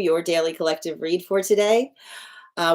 your daily collective read for today.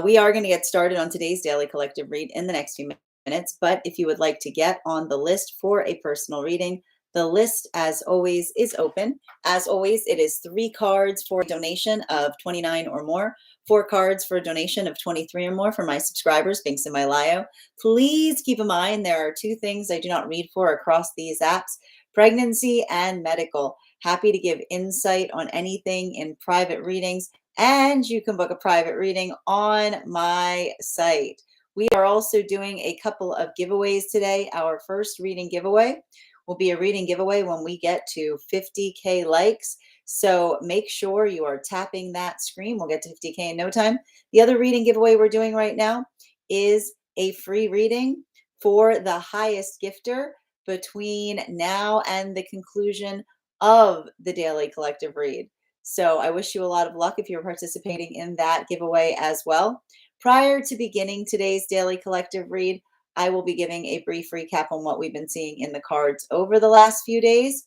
We are going to get started on today's daily collective read in the next few minutes, but if you would like to get on the list for a personal reading, the list, as always, is open. As always, it is 3 cards for a donation of $29 or more, 4 cards for a donation of $23 or more for my subscribers, Binks in my Lio. Please keep in mind there are 2 things I do not read for across these apps: pregnancy and medical. Happy to give insight on anything in private readings, and you can book a private reading on my site. We are also doing a couple of giveaways today. Our first reading giveaway will be a reading giveaway when we get to 50K likes. So make sure you are tapping that screen. We'll get to 50K in no time. The other reading giveaway we're doing right now is a free reading for the highest gifter between now and the conclusion of the daily collective read. So I wish you a lot of luck if you're participating in that giveaway as well. Prior to beginning today's daily collective read, I will be giving a brief recap on what we've been seeing in the cards over the last few days.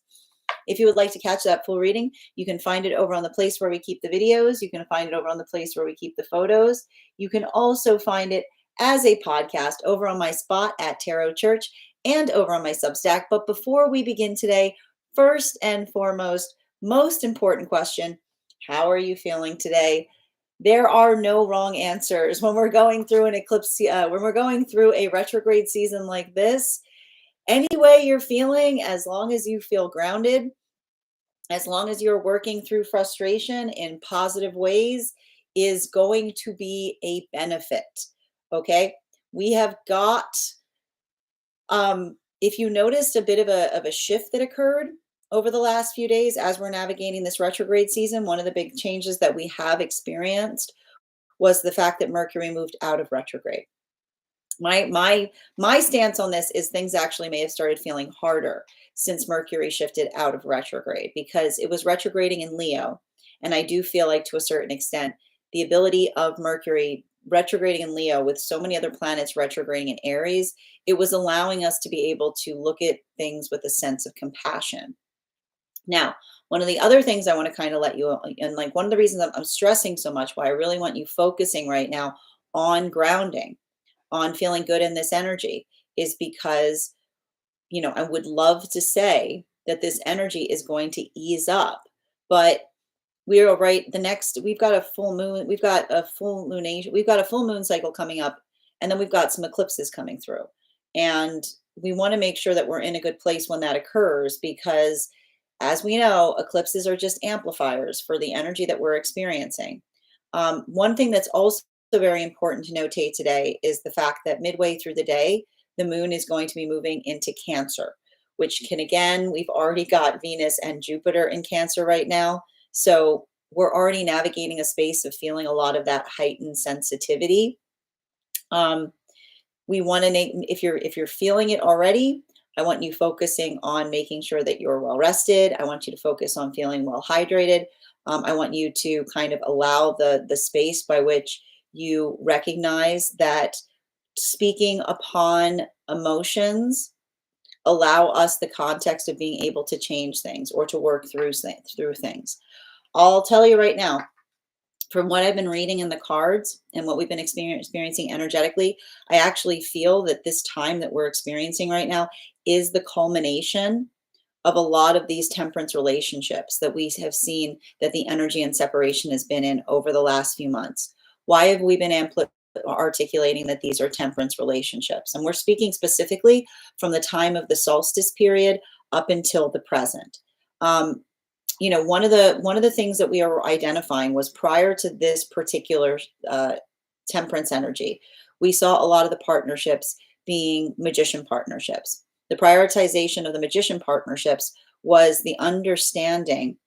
If you would like to catch that full reading, you can find it over on the place where we keep the videos. You can find it over on the place where we keep the photos. You can also find it as a podcast over on my spot at Tarot Church and over on my Substack. But before we begin today, first and foremost, most important question: how are you feeling today? There are no wrong answers when we're going through an eclipse, when we're going through a retrograde season like this. Any way you're feeling, as long as you feel grounded, as long as you're working through frustration in positive ways, is going to be a benefit. Okay, we have got, if you noticed a bit of a shift that occurred over the last few days as we're navigating this retrograde season, one of the big changes that we have experienced was the fact that Mercury moved out of retrograde. My stance on this is things actually may have started feeling harder since Mercury shifted out of retrograde, because it was retrograding in Leo. And I do feel like, to a certain extent, the ability of Mercury retrograding in Leo with so many other planets retrograding in Aries, it was allowing us to be able to look at things with a sense of compassion. Now, one of the other things I want to kind of let you, and like one of the reasons I'm stressing so much, why I really want you focusing right now on grounding, on feeling good in this energy, is because, I would love to say that this energy is going to ease up, but we are right. We've got a full moon, we've got a full lunation, we've got a full moon cycle coming up, and then we've got some eclipses coming through. And we want to make sure that we're in a good place when that occurs, because as we know, eclipses are just amplifiers for the energy that we're experiencing. One thing that's also very important to notate today is the fact that midway through the day, the moon is going to be moving into Cancer, which can, again, we've already got Venus and Jupiter in Cancer right now. So we're already navigating a space of feeling a lot of that heightened sensitivity. We want to, if you're feeling it already, I want you focusing on making sure that you're well rested. I want you to focus on feeling well hydrated. I want you to kind of allow the space by which you recognize that speaking upon emotions allow us the context of being able to change things or to work through things. I'll tell you right now, from what I've been reading in the cards and what we've been experiencing energetically, I actually feel that this time that we're experiencing right now is the culmination of a lot of these temperance relationships that we have seen that the energy and separation has been in over the last few months. Why have we been articulating that these are temperance relationships? And we're speaking specifically from the time of the solstice period up until the present. One of the things that we are identifying was, prior to this particular temperance energy, we saw a lot of the partnerships being magician partnerships. The prioritization of the magician partnerships was the understanding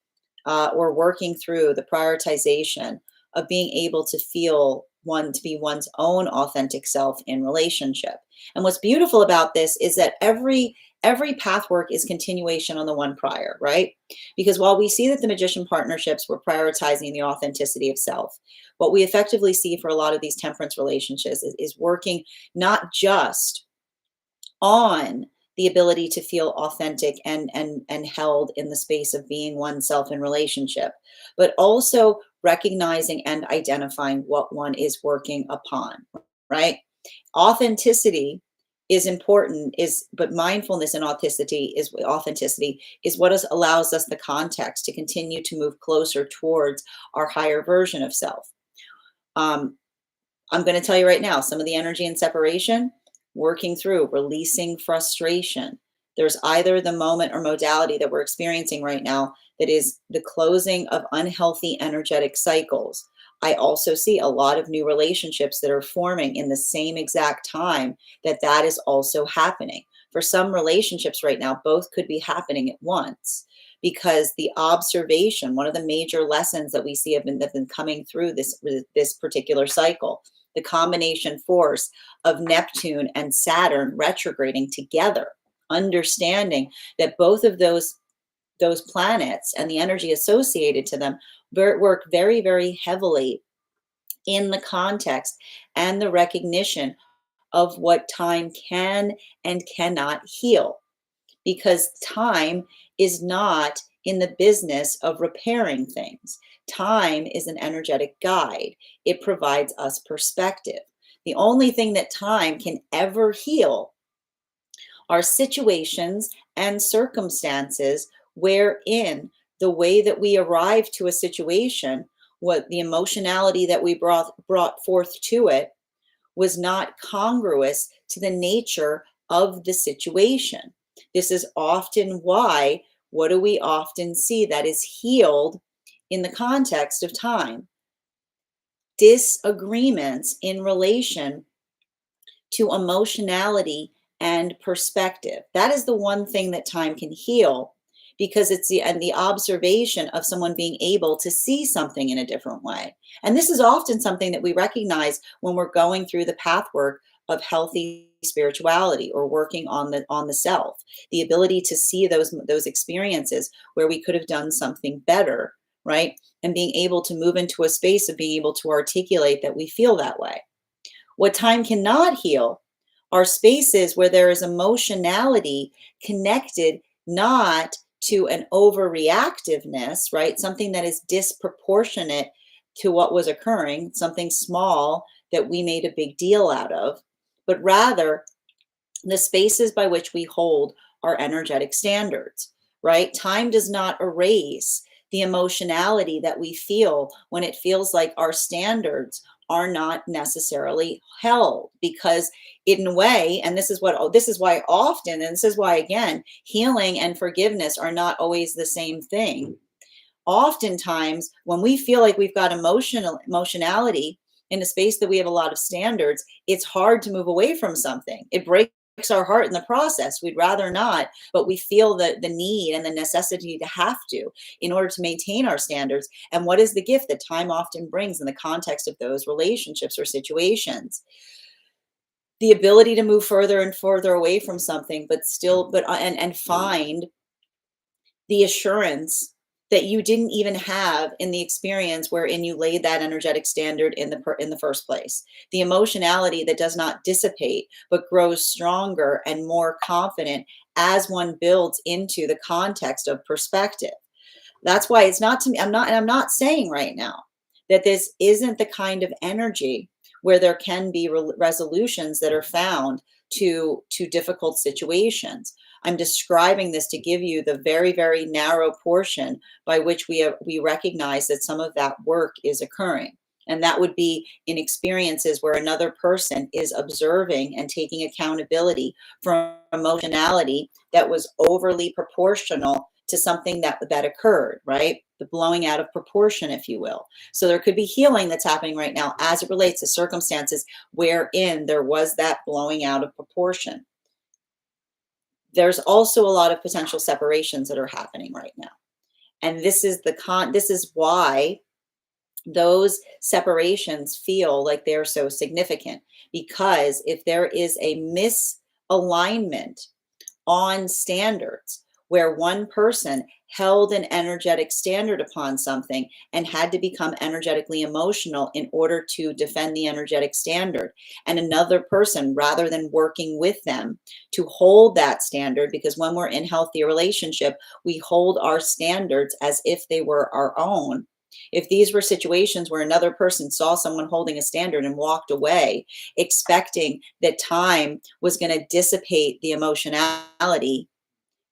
or working through the prioritization of being able to feel to be one's own authentic self in relationship. And what's beautiful about this is that every path work is continuation on the one prior, right? Because while we see that the magician partnerships were prioritizing the authenticity of self, what we effectively see for a lot of these temperance relationships is working not just on the ability to feel authentic and held in the space of being oneself in relationship, but also recognizing and identifying what one is working upon, right? Authenticity is important, but mindfulness and authenticity is what allows us the context to continue to move closer towards our higher version of self. Um, I'm going to tell you right now, some of the energy and separation, working through, releasing frustration. There's either the moment or modality that we're experiencing right now that is the closing of unhealthy energetic cycles. I also see a lot of new relationships that are forming in the same exact time that is also happening. For some relationships right now, both could be happening at once because the observation, one of the major lessons that we see have been coming through this particular cycle, the combination force of Neptune and Saturn retrograding together, understanding that both of those planets and the energy associated to them work very, very heavily in the context and the recognition of what time can and cannot heal, because time is not in the business of repairing things. Time is an energetic guide. It provides us perspective. The only thing that time can ever heal are situations and circumstances wherein the way that we arrive to a situation, what the emotionality that we brought forth to it, was not congruous to the nature of the situation. This is often why, what do we often see that is healed in the context of time? Disagreements in relation to emotionality and perspective. That is the one thing that time can heal, because it's the observation of someone being able to see something in a different way. And this is often something that we recognize when we're going through the pathwork of healthy spirituality or working on the self. The ability to see those experiences where we could have done something better, right? And being able to move into a space of being able to articulate that we feel that way. What time cannot heal are spaces where there is emotionality connected not to an overreactiveness, right? Something that is disproportionate to what was occurring, something small that we made a big deal out of, but rather the spaces by which we hold our energetic standards, right? Time does not erase the emotionality that we feel when it feels like our standards are not necessarily held, because in a way, and this is why often, and this is why again, healing and forgiveness are not always the same thing. Oftentimes when we feel like we've got emotionality in a space that we have a lot of standards, it's hard to move away from something. It breaks our heart in the process. We'd rather not, but we feel the need and the necessity to have to in order to maintain our standards. And what is the gift that time often brings in the context of those relationships or situations? The ability to move further and further away from something, and find the assurance that you didn't even have in the experience wherein you laid that energetic standard in the first place. The emotionality that does not dissipate, but grows stronger and more confident as one builds into the context of perspective. That's why it's not to me, I'm not saying right now that this isn't the kind of energy where there can be resolutions that are found to difficult situations. I'm describing this to give you the very, very narrow portion by which we recognize that some of that work is occurring. And that would be in experiences where another person is observing and taking accountability for emotionality that was overly proportional to something that occurred, right? The blowing out of proportion, if you will. So there could be healing that's happening right now as it relates to circumstances wherein there was that blowing out of proportion. There's also a lot of potential separations that are happening right now. And this is why those separations feel like they're so significant, because if there is a misalignment on standards where one person held an energetic standard upon something and had to become energetically emotional in order to defend the energetic standard, and another person, rather than working with them to hold that standard, because when we're in healthy relationship, we hold our standards as if they were our own, If these were situations where another person saw someone holding a standard and walked away, expecting that time was going to dissipate the emotionality,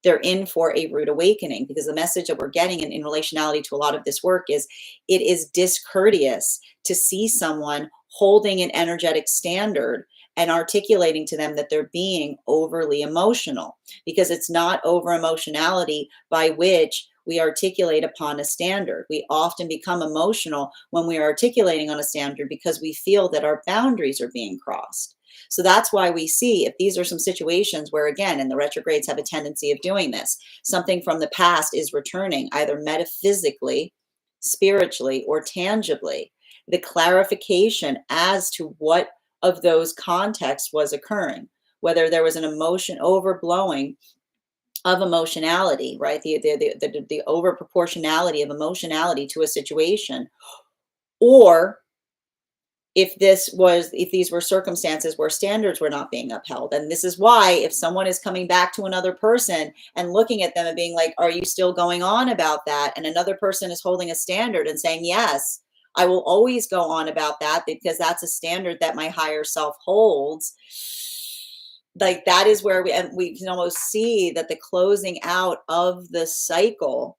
they're in for a rude awakening, because the message that we're getting in relationality to a lot of this work is it is discourteous to see someone holding an energetic standard and articulating to them that they're being overly emotional, because it's not over emotionality by which we articulate upon a standard. We often become emotional when we are articulating on a standard because we feel that our boundaries are being crossed. So that's why we see, if these are some situations where, again, and the retrogrades have a tendency of doing this, something from the past is returning, either metaphysically, spiritually, or tangibly, the clarification as to what of those contexts was occurring, whether there was an emotion overblowing of emotionality, right? The over proportionality of emotionality to a situation, or if these were circumstances where standards were not being upheld. And this is why, if someone is coming back to another person and looking at them and being like, are you still going on about that? And another person is holding a standard and saying, yes, I will always go on about that because that's a standard that my higher self holds. Like, that is where we can almost see that the closing out of the cycle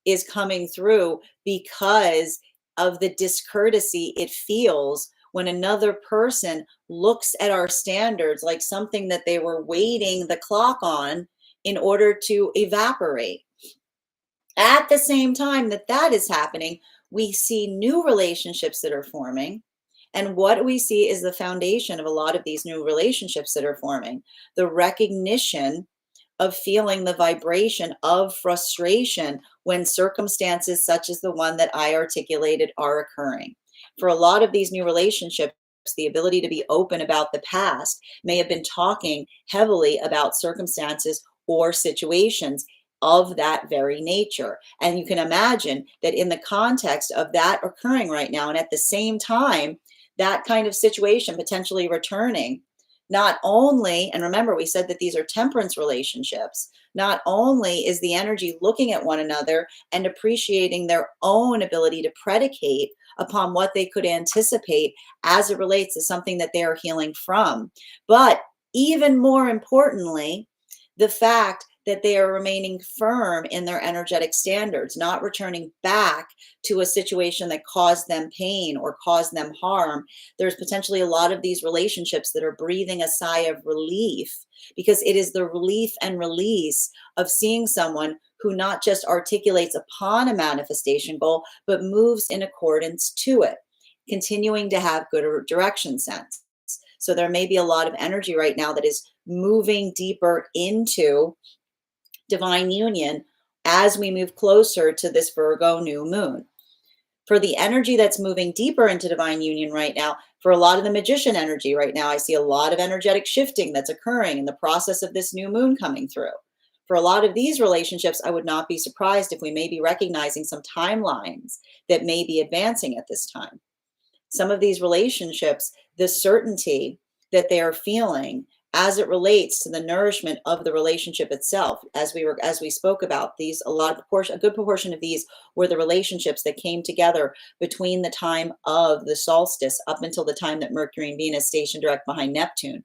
is coming through, because of the discourtesy it feels when another person looks at our standards like something that they were waiting the clock on in order to evaporate. At the same time that that is happening, we see new relationships that are forming. And what we see is the foundation of a lot of these new relationships that are forming: the recognition of feeling the vibration of frustration when circumstances such as the one that I articulated are occurring. For a lot of these new relationships, the ability to be open about the past may have been talking heavily about circumstances or situations of that very nature. And you can imagine that in the context of that occurring right now, and at the same time, that kind of situation potentially returning, not only, and remember, we said that these are temperance relationships, not only is the energy looking at one another and appreciating their own ability to predicate upon what they could anticipate as it relates to something that they are healing from, but even more importantly, the fact that they are remaining firm in their energetic standards, not returning back to a situation that caused them pain or caused them harm. There's potentially a lot of these relationships that are breathing a sigh of relief, because it is the relief and release of seeing someone who not just articulates upon a manifestation goal, but moves in accordance to it, continuing to have good direction sense. So there may be a lot of energy right now that is moving deeper into divine union as we move closer to this Virgo new moon. For the energy that's moving deeper into divine union right now, for a lot of the magician energy right now, I see a lot of energetic shifting that's occurring in the process of this new moon coming through. For a lot of these relationships, I would not be surprised if we may be recognizing some timelines that may be advancing at this time. Some of these relationships, the certainty that they are feeling as it relates to the nourishment of the relationship itself, as we spoke about these, a good proportion of these were the relationships that came together between the time of the solstice up until the time that Mercury and Venus stationed direct behind Neptune.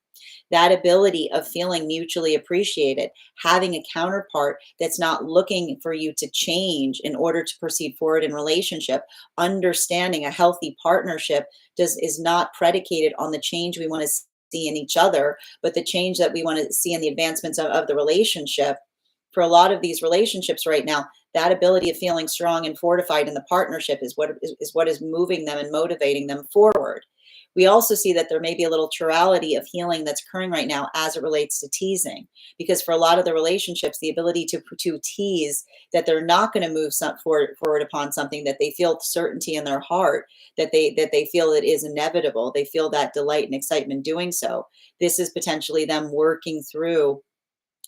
That ability of feeling mutually appreciated, having a counterpart that's not looking for you to change in order to proceed forward in relationship, understanding a healthy partnership is not predicated on the change we want to see in each other, but the change that we want to see in the advancements of the relationship. For a lot of these relationships right now, that ability of feeling strong and fortified in the partnership is what is moving them and motivating them forward. We also see that there may be a little chirality of healing that's occurring right now as it relates to teasing, because for a lot of the relationships, the ability to tease that they're not going to move forward upon something, that they feel certainty in their heart, that they feel it is inevitable, they feel that delight and excitement doing so. This is potentially them working through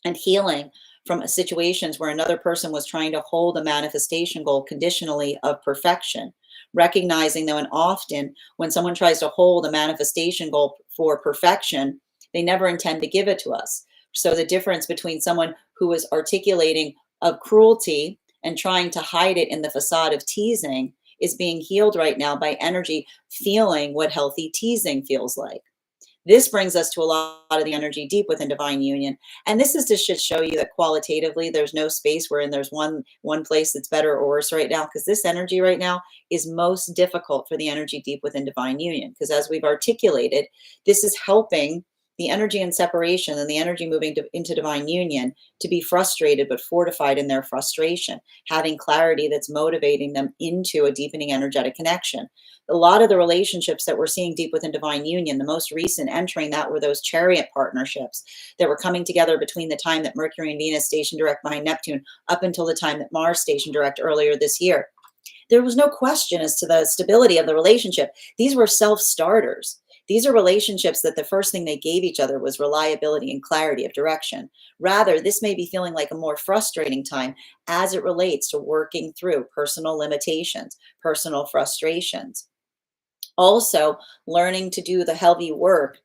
and healing from situations where another person was trying to hold a manifestation goal conditionally of perfection. Recognizing, though, and often when someone tries to hold a manifestation goal for perfection, they never intend to give it to us. So the difference between someone who is articulating of cruelty and trying to hide it in the facade of teasing is being healed right now by energy feeling what healthy teasing feels like. This brings us to a lot of the energy deep within divine union. And this is to just show you that qualitatively, there's no space wherein there's one place that's better or worse right now, because this energy right now is most difficult for the energy deep within divine union. Because as we've articulated, this is helping the energy in separation and the energy moving into divine union to be frustrated but fortified in their frustration, having clarity that's motivating them into a deepening energetic connection. A lot of the relationships that we're seeing deep within divine union, the most recent entering that were those chariot partnerships that were coming together between the time that Mercury and Venus stationed direct behind Neptune up until the time that Mars stationed direct earlier this year. There was no question as to the stability of the relationship. These were self-starters. These are relationships that the first thing they gave each other was reliability and clarity of direction. Rather, this may be feeling like a more frustrating time as it relates to working through personal limitations, personal frustrations. Also, learning to do the heavy work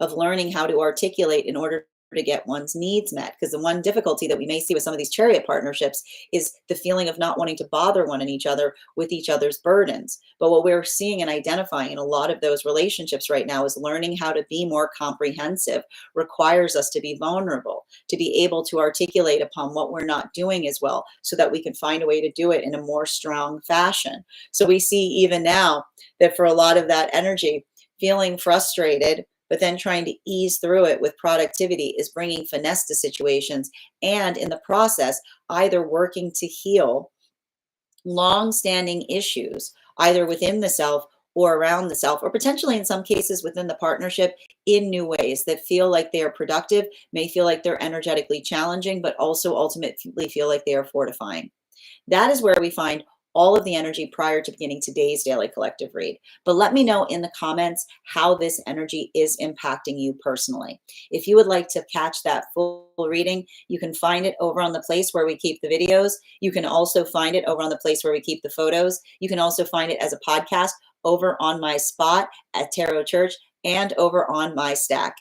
of learning how to articulate in order to get one's needs met. Because the one difficulty that we may see with some of these chariot partnerships is the feeling of not wanting to bother one and each other with each other's burdens. But what we're seeing and identifying in a lot of those relationships right now is learning how to be more comprehensive requires us to be vulnerable, to be able to articulate upon what we're not doing as well, so that we can find a way to do it in a more strong fashion. So we see even now that for a lot of that energy, feeling frustrated, but then trying to ease through it with productivity is bringing finesse to situations, and in the process, either working to heal long-standing issues, either within the self or around the self, or potentially in some cases within the partnership in new ways that feel like they are productive, may feel like they're energetically challenging, but also ultimately feel like they are fortifying. That is where we find all of the energy prior to beginning today's daily collective read. But let me know in the comments how this energy is impacting you personally. If you would like to catch that full reading, you can find it over on the place where we keep the videos. You can also find it over on the place where we keep the photos. You can also find it as a podcast over on my spot at Tarot Church and over on my stack.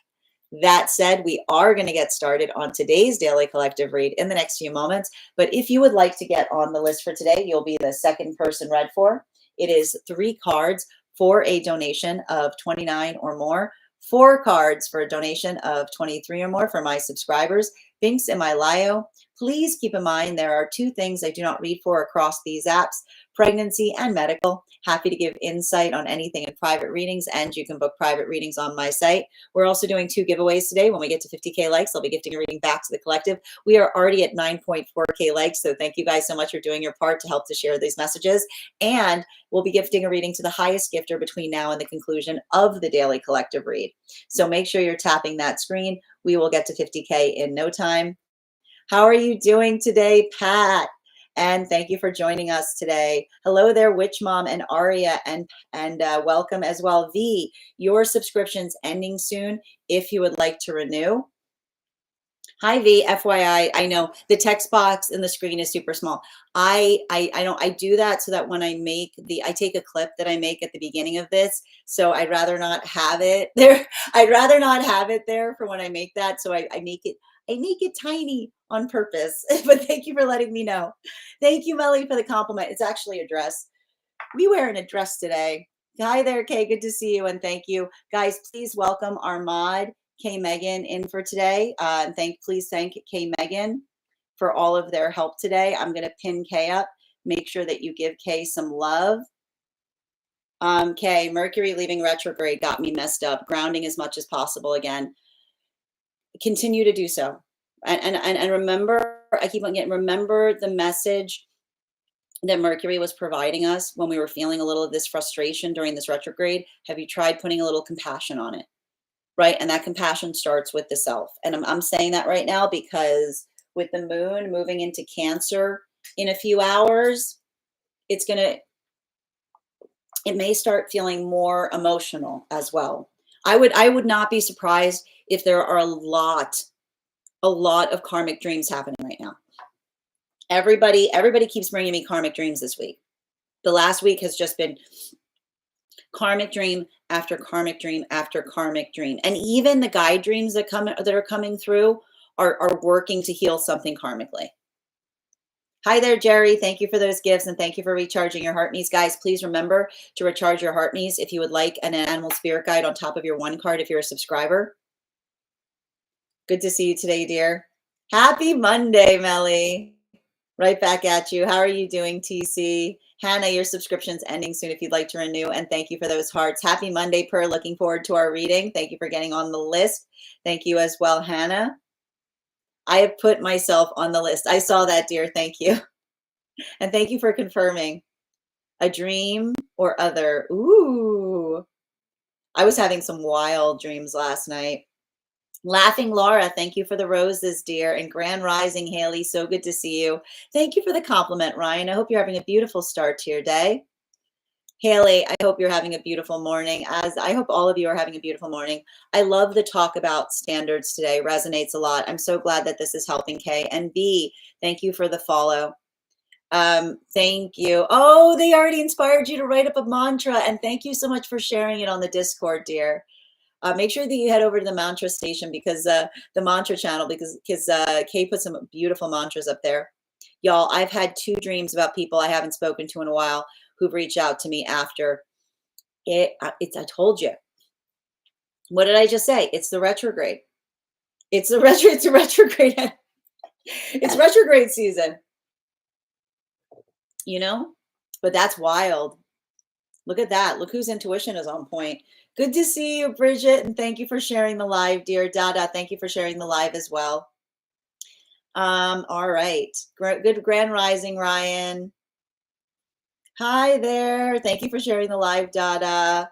That said, we are going to get started on today's daily collective read in the next few moments. But if you would like to get on the list for today, you'll be the second person read for. It is 3 cards for a donation of $29 or more, 4 cards for a donation of $23 or more for my subscribers. Links in my bio. Please keep in mind there are 2 things I do not read for across these apps: pregnancy and medical. Happy to give insight on anything in private readings, and you can book private readings on my site. We're also doing 2 giveaways today. When we get to 50K likes, I'll be gifting a reading back to the collective. We are already at 9.4K likes, so thank you guys so much for doing your part to help to share these messages. And we'll be gifting a reading to the highest gifter between now and the conclusion of the daily collective read. So make sure you're tapping that screen. We will get to 50K in no time. How are you doing today, Pat? And thank you for joining us today. Hello there, Witch Mom and Aria, and welcome as well. V, your subscription's ending soon if you would like to renew. Hi V, FYI, I know the text box in the screen is super small. I do that so that when I take a clip that I make at the beginning of this, so I'd rather not have it there. I'd rather not have it there for when I make that. So I make it tiny on purpose. But thank you for letting me know. Thank you, Melly, for the compliment. It's actually a dress. We wearing a dress today. Hi there, Kay. Good to see you, and thank you. Guys, please welcome our mod, Kay Megan, in for today. And please thank Kay Megan for all of their help today. I'm going to pin Kay up. Make sure that you give Kay some love. Kay, Mercury leaving retrograde got me messed up. Grounding as much as possible again. Continue to do so. And remember, I keep on getting, remember the message that Mercury was providing us when we were feeling a little of this frustration during this retrograde. Have you tried putting a little compassion on it? Right? And that compassion starts with the self. And I'm saying that right now because with the moon moving into Cancer in a few hours, it may start feeling more emotional as well. I would not be surprised if there are a lot of karmic dreams happening right now. Everybody keeps bringing me karmic dreams this week. The last week has just been karmic dream after karmic dream after karmic dream. And even the guide dreams that are coming through are working to heal something karmically. Hi there, Jerry. Thank you for those gifts and thank you for recharging your heart me's. Guys, please remember to recharge your heart me's if you would like an animal spirit guide on top of your one card if you're a subscriber. Good to see you today, dear. Happy Monday, Melly. Right back at you. How are you doing, TC? Hannah, your subscription's ending soon if you'd like to renew. And thank you for those hearts. Happy Monday, Per. Looking forward to our reading. Thank you for getting on the list. Thank you as well, Hannah. I have put myself on the list. I saw that, dear. Thank you. And thank you for confirming. A dream or other. Ooh. I was having some wild dreams last night. Laughing Laura, thank you for the roses, dear. And Grand Rising Haley, so good to see you. Thank you for the compliment, Ryan. I hope you're having a beautiful start to your day. Haley, I hope you're having a beautiful morning, as I hope all of you are having a beautiful morning. I love the talk about standards today. Resonates a lot. I'm so glad that this is helping, Kay. And B, thank you for the follow. Thank you. Oh, they already inspired you to write up a mantra. And thank you so much for sharing it on the Discord, dear. Make sure that you head over to the mantra station because the mantra channel, because Kay put some beautiful mantras up there. Y'all, I've had 2 dreams about people I haven't spoken to in a while who've reached out to me after it. I told you. What did I just say? It's the retrograde. It's a retrograde. It's retrograde season. You know, but that's wild. Look at that. Look whose intuition is on point. Good to see you, Bridget, and thank you for sharing the live, dear. Dada, thank you for sharing the live as well. All right. Good Grand Rising, Ryan. Hi there. Thank you for sharing the live, Dada.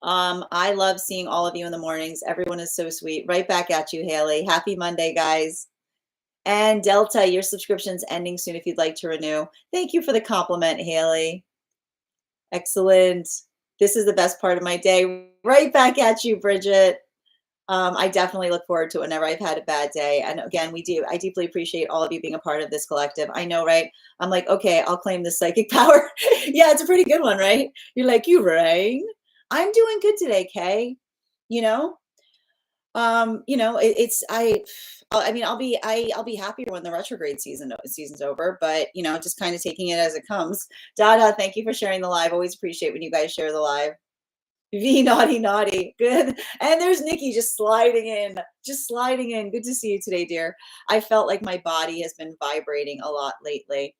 I love seeing all of you in the mornings. Everyone is so sweet. Right back at you, Haley. Happy Monday, guys. And Delta, your subscription's ending soon if you'd like to renew. Thank you for the compliment, Haley. Excellent. This is the best part of my day. Right back at you, Bridget. I definitely look forward to it whenever I've had a bad day. And again, I deeply appreciate all of you being a part of this collective. I know, right? I'm like, okay, I'll claim the psychic power. Yeah, it's a pretty good one, right? You're like, you rang. I'm doing good today, Kay. You know, I mean, I'll be happier when the retrograde season's over, but just kind of taking it as it comes. Dada, thank you for sharing the live. Always appreciate when you guys share the live. V naughty. Good. And there's Nikki just sliding in. Good to see you today, dear. I felt like my body has been vibrating a lot lately.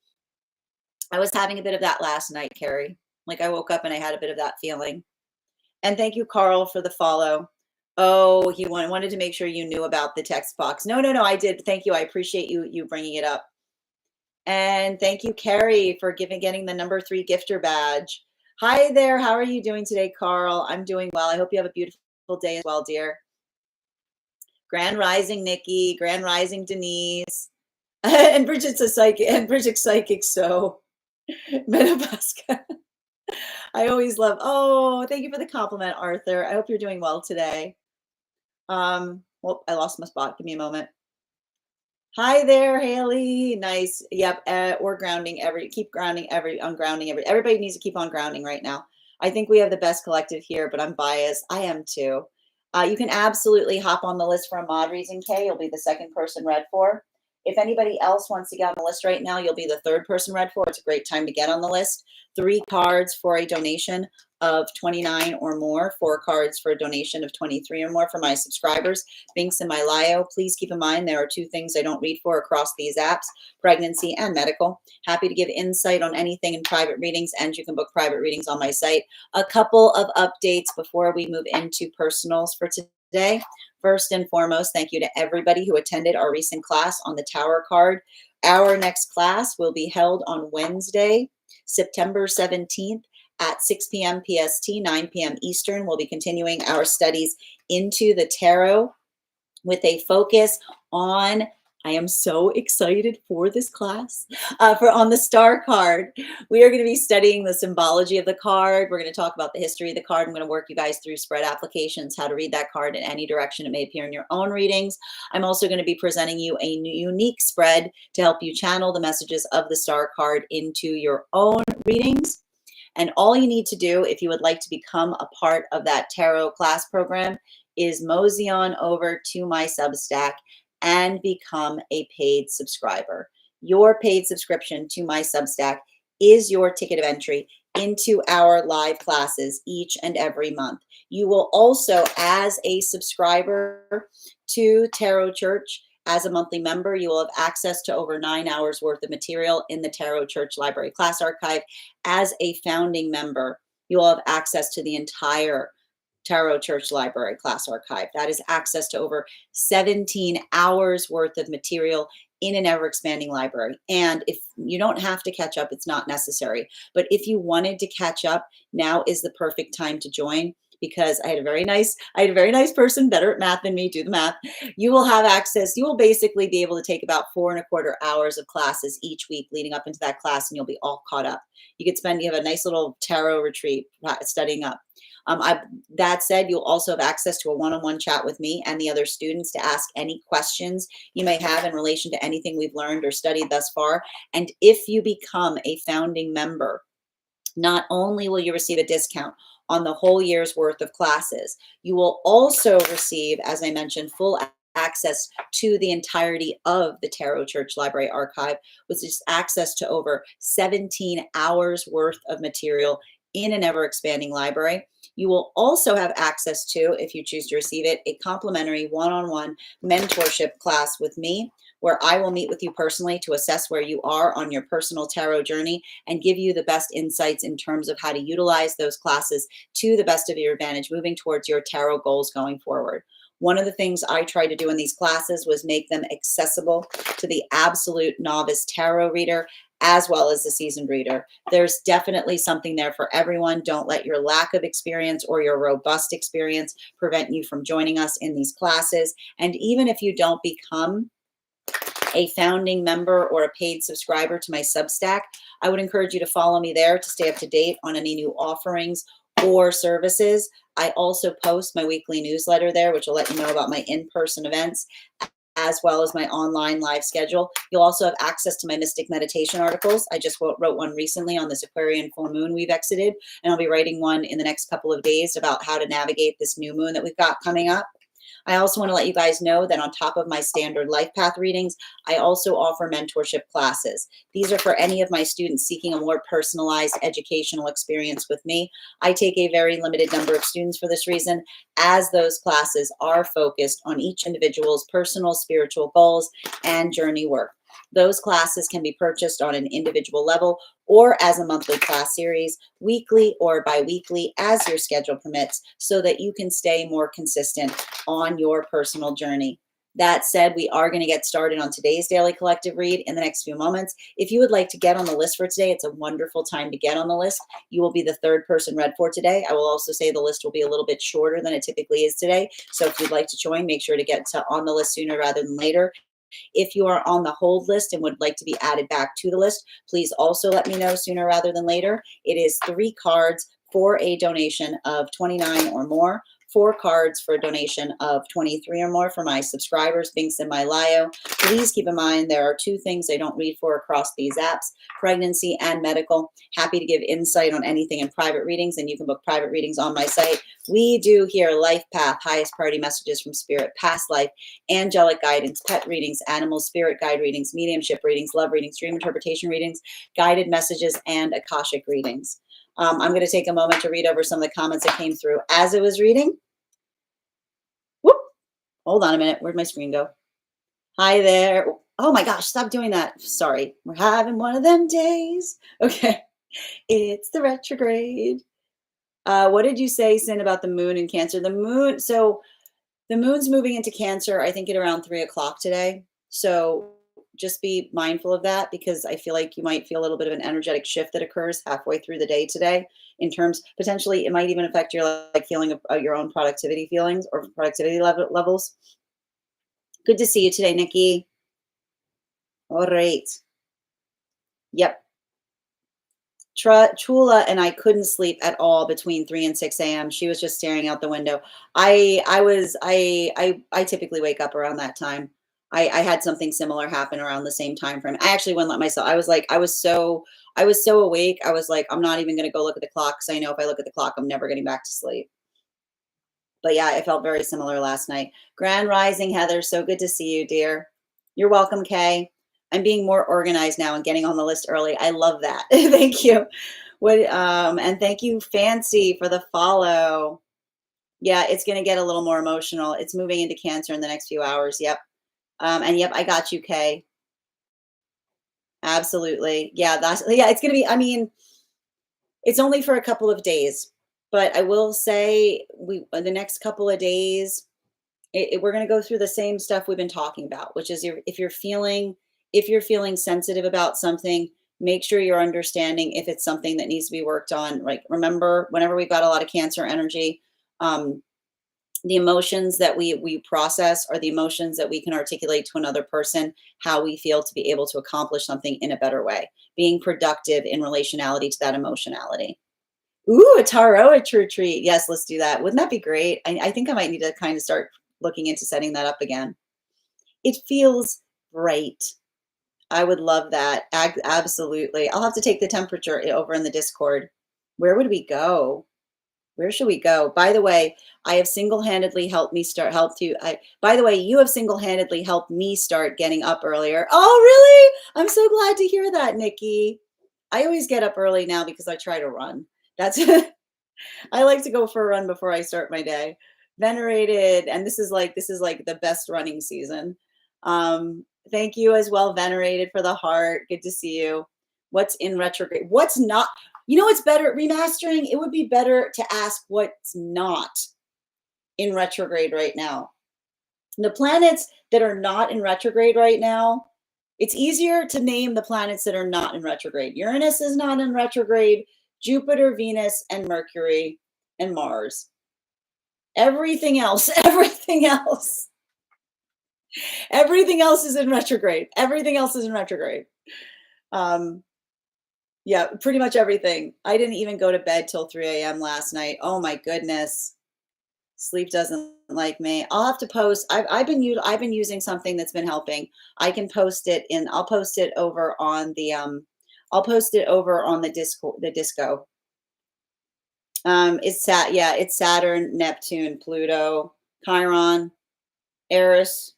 I was having a bit of that last night, Carrie. Like I woke up and I had a bit of that feeling. And thank you, Carl, for the follow. Oh, he wanted to make sure you knew about the text box. No, I did. Thank you. I appreciate you bringing it up. And thank you, Carrie, for getting the number 3 gifter badge. Hi there. How are you doing today, Carl? I'm doing well. I hope you have a beautiful day as well, dear. Grand Rising, Nikki. Grand Rising, Denise. And Bridget's a psychic. And Bridget's psychic. So, Metapaska. I always love. Oh, thank you for the compliment, Arthur. I hope you're doing well today. Well, I lost my spot. Give me a moment. Hi there, Haley. Nice. Yep. We're grounding everybody needs to keep on grounding right now. I think we have the best collective here, but I'm biased. I am too. You can absolutely hop on the list for a mod reason, Kay. You'll be the 2nd person read for. If anybody else wants to get on the list right now, you'll be the 3rd person read for. It's a great time to get on the list. 3 cards for a donation of 29 or more, 4 cards for a donation of 23 or more for my subscribers. Binks in my Lio. Please keep in mind there are 2 things I don't read for across these apps, pregnancy and medical. Happy to give insight on anything in private readings, and you can book private readings on my site. A couple of updates before we move into personals for today. First and foremost, thank you to everybody who attended our recent class on the Tower card. Our next class will be held on Wednesday, September 17th at 6 p.m. PST, 9 p.m. Eastern. We'll be continuing our studies into the tarot with a focus on, I am so excited for this class, on the star card. We are going to be studying the symbology of the card. We're going to talk about the history of the card. I'm going to work you guys through spread applications, how to read that card in any direction it may appear in your own readings. I'm also going to be presenting you a unique spread to help you channel the messages of the star card into your own readings. And all you need to do if you would like to become a part of that tarot class program is mosey on over to my Substack and become a paid subscriber. Your paid subscription to my Substack is your ticket of entry into our live classes each and every month. You will also, as a subscriber to Tarot Church, as a monthly member, you will have access to over 9 hours worth of material in the Tarot Church Library Class Archive. As a founding member, you will have access to the entire Tarot Church Library Class Archive. That is access to over 17 hours worth of material in an ever expanding library. And if you don't have to catch up, it's not necessary. But if you wanted to catch up, now is the perfect time to join, because I had a very nice person, better at math than me, do the math. You will have access, you will basically be able to take about 4¼ hours of classes each week leading up into that class, and you'll be all caught up. You have a nice little tarot retreat studying up. That said, you'll also have access to a one-on-one chat with me and the other students to ask any questions you may have in relation to anything we've learned or studied thus far. And if you become a founding member, not only will you receive a discount on the whole year's worth of classes, you will also receive, as I mentioned, full access to the entirety of the Tarot Church Library Archive, which is access to over 17 hours worth of material in an ever expanding library. You will also have access to, if you choose to receive it, a complimentary one-on-one mentorship class with me, where I will meet with you personally to assess where you are on your personal tarot journey and give you the best insights in terms of how to utilize those classes to the best of your advantage, moving towards your tarot goals going forward. One of the things I tried to do in these classes was make them accessible to the absolute novice tarot reader as well as the seasoned reader. There's definitely something there for everyone. Don't let your lack of experience or your robust experience prevent you from joining us in these classes. And even if you don't become a founding member or a paid subscriber to my Substack, I would encourage you to follow me there to stay up to date on any new offerings or services. I also post my weekly newsletter there, which will let you know about my in-person events, as well as my online live schedule. You'll also have access to my mystic meditation articles. I just wrote one recently on this Aquarian full moon we've exited, and I'll be writing one in the next couple of days about how to navigate this new moon that we've got coming up. I also want to let you guys know that on top of my standard life path readings, I also offer mentorship classes. These are for any of my students seeking a more personalized educational experience with me. I take a very limited number of students for this reason, as those classes are focused on each individual's personal spiritual goals and journey work. Those classes can be purchased on an individual level or as a monthly class series, weekly or bi-weekly, as your schedule permits, so that you can stay more consistent on your personal journey. That said, we are going to get started on today's daily collective read in the next few moments. If you would like to get on the list for today, it's a wonderful time to get on the list. You will be the third person read for today. I will also say the list will be a little bit shorter than it typically is today. So if you'd like to join, make sure to get on the list sooner rather than later. If you are on the hold list and would like to be added back to the list, please also let me know sooner rather than later. It is 3 cards for a donation of $29 or more. 4 cards for a donation of $23 or more for my subscribers, links in my bio. Please keep in mind there are 2 things I don't read for across these apps: pregnancy and medical. Happy to give insight on anything in private readings, and you can book private readings on my site. We do here life path, highest priority messages from spirit, past life, angelic guidance, pet readings, animal spirit guide readings, mediumship readings, love readings, dream interpretation readings, guided messages, and Akashic readings. I'm going to take a moment to read over some of the comments that came through as it was reading. Whoop. Hold on a minute. Where'd my screen go? Hi there. Oh my gosh, stop doing that. Sorry. We're having one of them days. Okay. It's the retrograde. What did you say, Sin, about the moon in Cancer? The moon's moving into Cancer, I think, at around 3 o'clock today. So just be mindful of that, because I feel like you might feel a little bit of an energetic shift that occurs halfway through the day today. In terms, potentially, it might even affect your feeling of your own productivity feelings or productivity levels. Good to see you today, Nikki. All right. Yep. Chula and I couldn't sleep at all between 3 and 6 a.m. She was just staring out the window. I typically wake up around that time. I had something similar happen around the same time frame. I actually wouldn't let myself. I was so awake. I was like, I'm not even going to go look at the clock, because I know if I look at the clock, I'm never getting back to sleep. But yeah, I felt very similar last night. Grand Rising, Heather. So good to see you, dear. You're welcome, Kay. I'm being more organized now and getting on the list early. I love that. Thank you. And thank you, Fancy, for the follow. Yeah, it's going to get a little more emotional. It's moving into Cancer in the next few hours. Yep. And yep, I got you, Kay. Absolutely. Yeah, it's going to be, I mean, it's only for a couple of days, but I will say the next couple of days, we're going to go through the same stuff we've been talking about, which is if you're feeling sensitive about something, make sure you're understanding if it's something that needs to be worked on. Like, remember, whenever we've got a lot of Cancer energy, um, the emotions that we process are the emotions that we can articulate to another person how we feel to be able to accomplish something in a better way, being productive in relationality to that emotionality. Ooh, a tarot retreat. Yes, let's do that. Wouldn't that be great? I think I might need to kind of start looking into setting that up again. It feels right. I would love that. Absolutely. I'll have to take the temperature over in the Discord. Where would we go? Where should we go? By the way, I have single-handedly by the way, you have single-handedly helped me start getting up earlier. Oh, really? I'm so glad to hear that, Nikki. I always get up early now because I try to run. That's I like to go for a run before I start my day. Venerated, and this is like the best running season. Thank you as well, Venerated, for the heart. Good to see you. What's in retrograde? What's not? You know what's better? Remastering, it would be better to ask what's not in retrograde right now. The planets that are not in retrograde right now, it's easier to name the planets that are not in retrograde. Uranus is not in retrograde, Jupiter, Venus, and Mercury, and Mars. Everything else, everything else is in retrograde. Everything else is in retrograde. Yeah, pretty much everything. I didn't even go to bed till 3 a.m. last night. Oh my goodness. Sleep doesn't like me. I'll have to post. I've been using something that's been helping. I can post it in. I'll post it over on the I'll post it over on the disco. It's Saturn, Neptune, Pluto, Chiron, Eris.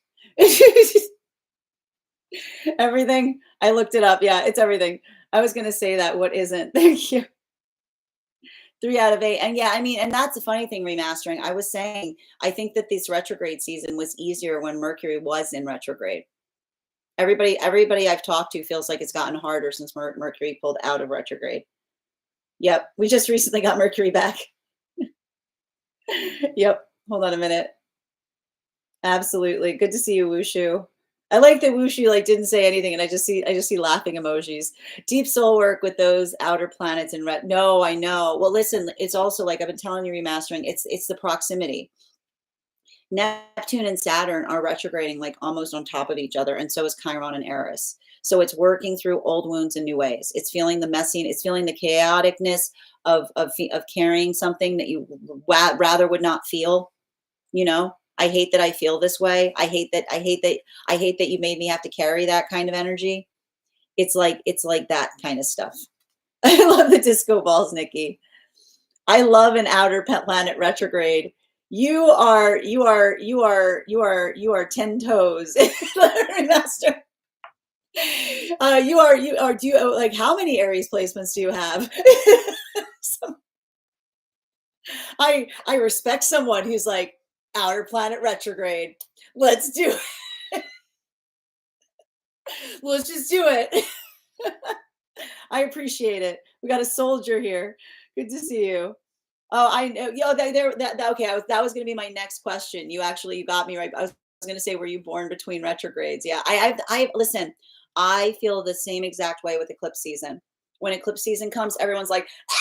Everything. I looked it up. Yeah, it's everything. I was gonna say that. What isn't? Thank you. 3 out of 8. And yeah, I mean, and that's the funny thing, remastering. I was saying, I think that this retrograde season was easier when Mercury was in retrograde. Everybody I've talked to feels like it's gotten harder since Mercury pulled out of retrograde. Yep, we just recently got Mercury back. Yep, hold on a minute. Absolutely. Good to see you, Wushu. I like that Wushu like didn't say anything, and I just see laughing emojis. Deep soul work with those outer planets and no, I know. Well, listen, it's also like I've been telling you, remastering. It's the proximity. Neptune and Saturn are retrograding like almost on top of each other, and so is Chiron and Eris. So it's working through old wounds in new ways. It's feeling the messy. It's feeling the chaoticness of carrying something that you rather would not feel. You know, I hate that I feel this way. I hate that you made me have to carry that kind of energy. It's like that kind of stuff. I love the disco balls, Nikki. I love an outer planet retrograde. You are 10 toes. Master. Do you like how many Aries placements do you have? I respect someone who's like outer planet retrograde. Let's do it. Let's just do it. I appreciate it. We got a soldier here. Good to see you. Oh, I know. Okay. That was going to be my next question. You got me right. I was going to say, were you born between retrogrades? Yeah. I listen. I feel the same exact way with eclipse season. When eclipse season comes, everyone's like, ah!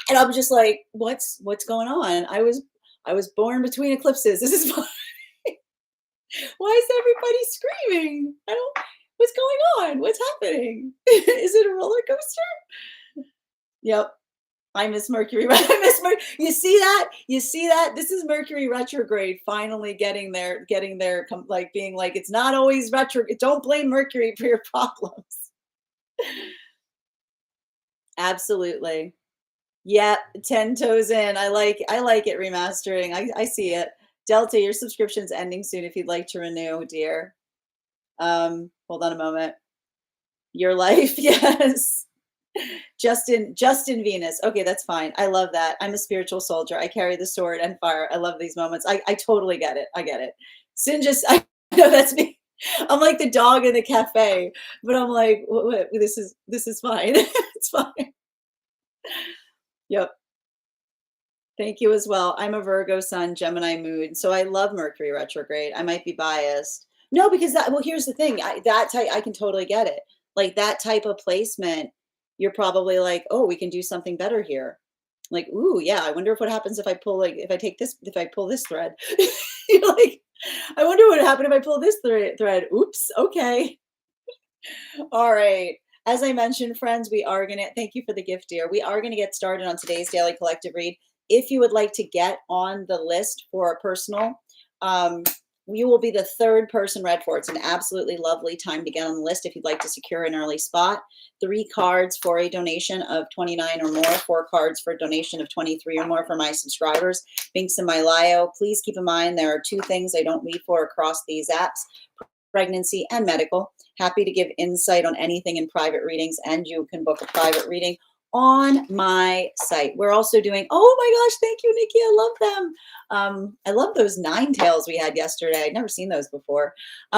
And I'm just like, what's going on? I was born between eclipses. This is why is everybody screaming? What's going on? What's happening? Is it a roller coaster? Yep. I miss Mercury. I miss Mercury. You see that? You see that? This is Mercury retrograde finally getting there, like being like, it's not always retro. Don't blame Mercury for your problems. Absolutely. Yeah, 10 toes in. I like it, remastering. I see it. Delta, your subscription's ending soon if you'd like to renew, dear. Hold on a moment. Your life, yes. Justin Venus. Okay, that's fine. I love that. I'm a spiritual soldier. I carry the sword and fire. I love these moments. I totally get it. I get it. Sin just, I know that's me. I'm like the dog in the cafe, but I'm like, what, this is fine. It's fine. Yep. Thank you as well. I'm a Virgo sun, Gemini moon, so I love Mercury retrograde. I might be biased. No, because that, well, here's the thing. That type, I can totally get it. Like that type of placement, you're probably like, oh, we can do something better here. Like, ooh, yeah. I wonder if what happens if I pull, like, if I pull this thread. You're like, I wonder what would happen if I pull this thread. Oops. Okay. All right. As I mentioned, friends, we are going to, thank you for the gift, dear. We are going to get started on today's daily collective read. If you would like to get on the list for a personal, you will be the third person read for. It's an absolutely lovely time to get on the list if you'd like to secure an early spot. 3 cards for a donation of $29 or more, 4 cards for a donation of $23 or more for my subscribers. Links in my bio. Please keep in mind there are 2 things I don't read for across these apps: pregnancy and medical. Happy to give insight on anything in private readings, and you can book a private reading on my site. We're also doing, oh my gosh, thank you, Nikki. I love them. I love those 9 tails we had yesterday. I'd never seen those before.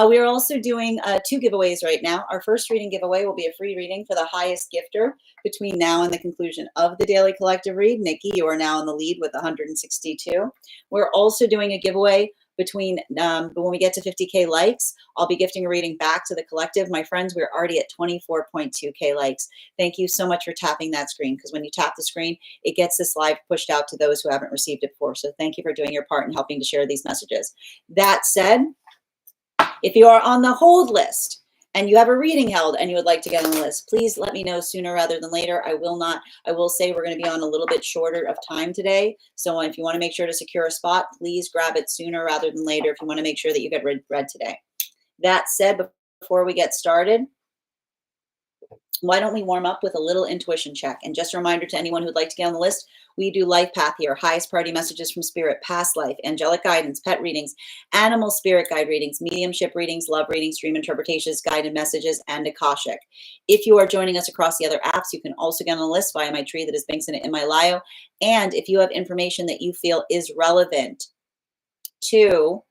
We are also doing 2 giveaways right now. Our first reading giveaway will be a free reading for the highest gifter between now and the conclusion of the daily collective read. Nikki, you are now in the lead with 162. We're also doing a giveaway between when we get to 50K likes. I'll be gifting a reading back to the collective. My friends, we're already at 24.2K likes. Thank you so much for tapping that screen, because when you tap the screen, it gets this live pushed out to those who haven't received it before. So thank you for doing your part in helping to share these messages. That said, if you are on the hold list and you have a reading held and you would like to get on the list, please let me know sooner rather than later. I will say we're going to be on a little bit shorter of time today. So if you want to make sure to secure a spot, please grab it sooner rather than later if you want to make sure that you get read today. That said, before we get started, why don't we warm up with a little intuition check? And just a reminder to anyone who'd like to get on the list, we do life path here, highest priority messages from spirit, past life, angelic guidance, pet readings, animal spirit guide readings, mediumship readings, love readings, dream interpretations, guided messages, and Akashic. If you are joining us across the other apps, you can also get on the list via my tree that is Binks in it in my bio. And if you have information that you feel is relevant to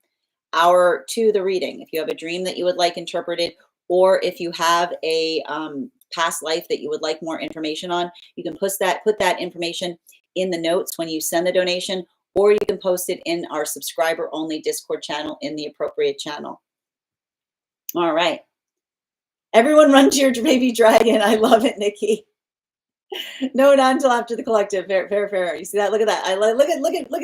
the reading, if you have a dream that you would like interpreted, or if you have a past life that you would like more information on, you can put that information in the notes when you send the donation, or you can post it in our subscriber only Discord channel in the appropriate channel. All right. Everyone run to your baby dragon. I love it, Nikki. No, not until after the collective. Fair. You see that? Look at that. Look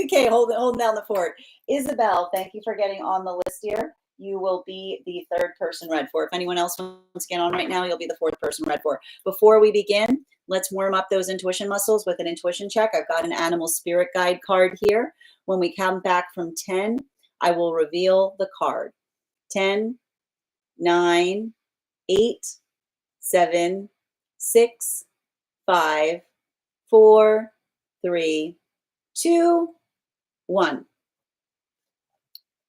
at Kay holding down the fort. Isabel, thank you for getting on the list here. You will be the 3rd person read for. If anyone else wants to get on right now, you'll be the 4th person read for. Before we begin, let's warm up those intuition muscles with an intuition check. I've got an animal spirit guide card here. When we come back from 10, I will reveal the card. 10, 9, 8, 7, 6, 5, 4, 3, 2, 1.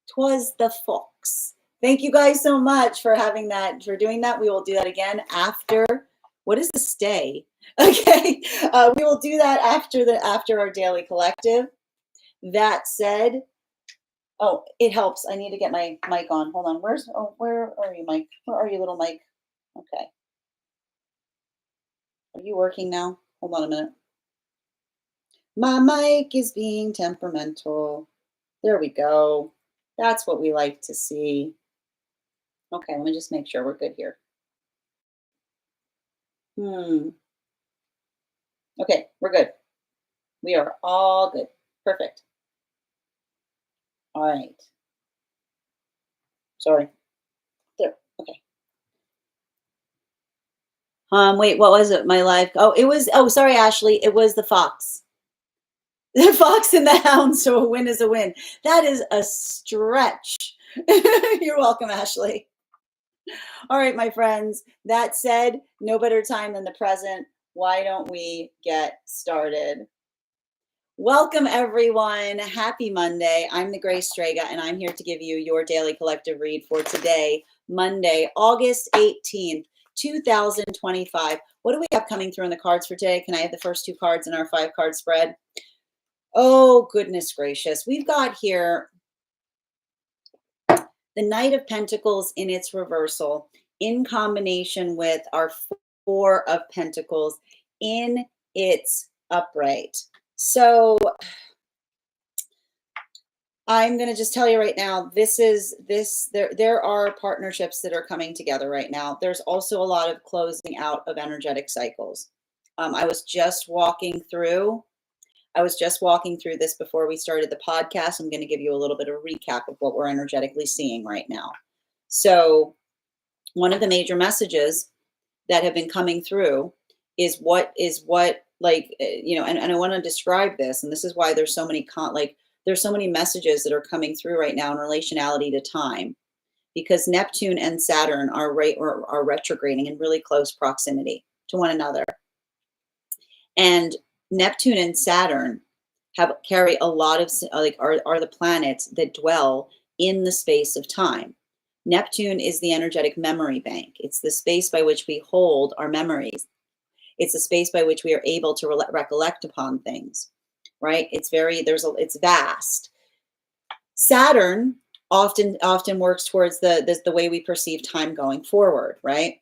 'Twas the fox. Thank you guys so much for doing that. We will do that again after. What is the stay? Okay, we will do that after our daily collective. That said, oh, it helps. I need to get my mic on. Hold on. Where are you, Mike? Where are you, little Mike? Okay. Are you working now? Hold on a minute. My mic is being temperamental. There we go. That's what we like to see. Okay, let me just make sure we're good here. Okay, we're good. We are all good. Perfect. All right. Sorry. There. Okay. Wait, what was it? My life. Sorry, Ashley. It was the fox. The fox and the hound, so a win is a win. That is a stretch. You're welcome, Ashley. All right, my friends. That said, no better time than the present. Why don't we get started? Welcome, everyone. Happy Monday. I'm the Grace Strega, and I'm here to give you your daily collective read for today, Monday, August 18th, 2025. What do we have coming through in the cards for today? Can I have the first two cards in our 5-card spread? Oh, goodness gracious. We've got here the Knight of Pentacles in its reversal in combination with our 4 of Pentacles in its upright. So I'm going to just tell you right now, there are partnerships that are coming together right now. There's also a lot of closing out of energetic cycles. I was just walking through this before we started the podcast. I'm going to give you a little bit of a recap of what we're energetically seeing right now. So one of the major messages that have been coming through is what like, and I want to describe this. And this is why there's so many there's so many messages that are coming through right now in relationality to time, because Neptune and Saturn are retrograding in really close proximity to one another. And Neptune and Saturn carry a lot of are the planets that dwell in the space of time. Neptune is the energetic memory bank. It's the space by which we hold our memories. It's the space by which we are able to recollect upon things, right? It's vast. Saturn often works towards the way we perceive time going forward, right?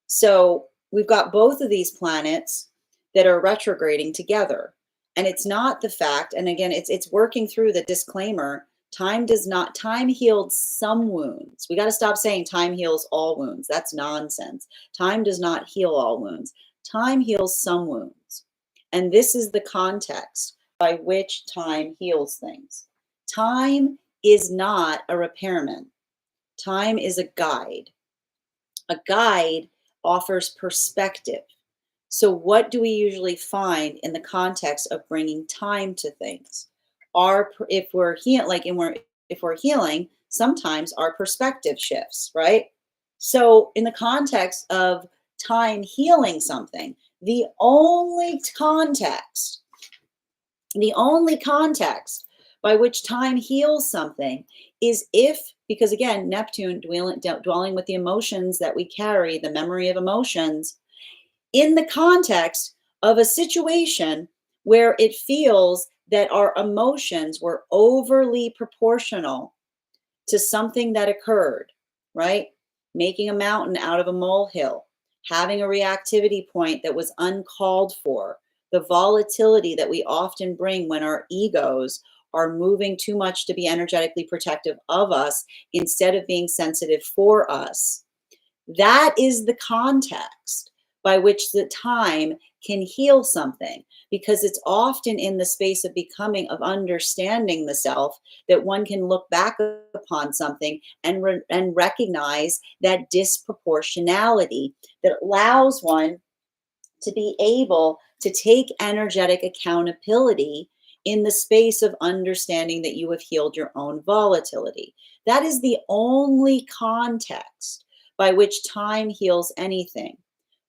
So we've got both of these planets that are retrograding together. And it's not the fact, and again, it's working through the disclaimer, time heals some wounds. We got to stop saying time heals all wounds. That's nonsense. Time does not heal all wounds. Time heals some wounds. And this is the context by which time heals things. Time is not a repairman. Time is a guide. A guide offers perspective. So what do we usually find in the context of bringing time to things? If we're healing, sometimes our perspective shifts, right? So in the context of time healing something, the only context by which time heals something is because again, Neptune dwelling with the emotions that we carry, the memory of emotions, in the context of a situation where it feels that our emotions were overly proportional to something that occurred, right? Making a mountain out of a molehill, having a reactivity point that was uncalled for, the volatility that we often bring when our egos are moving too much to be energetically protective of us instead of being sensitive for us. That is the context by which the time can heal something, because it's often in the space of becoming, of understanding the self, that one can look back upon something and recognize that disproportionality that allows one to be able to take energetic accountability in the space of understanding that you have healed your own volatility. That is the only context by which time heals anything.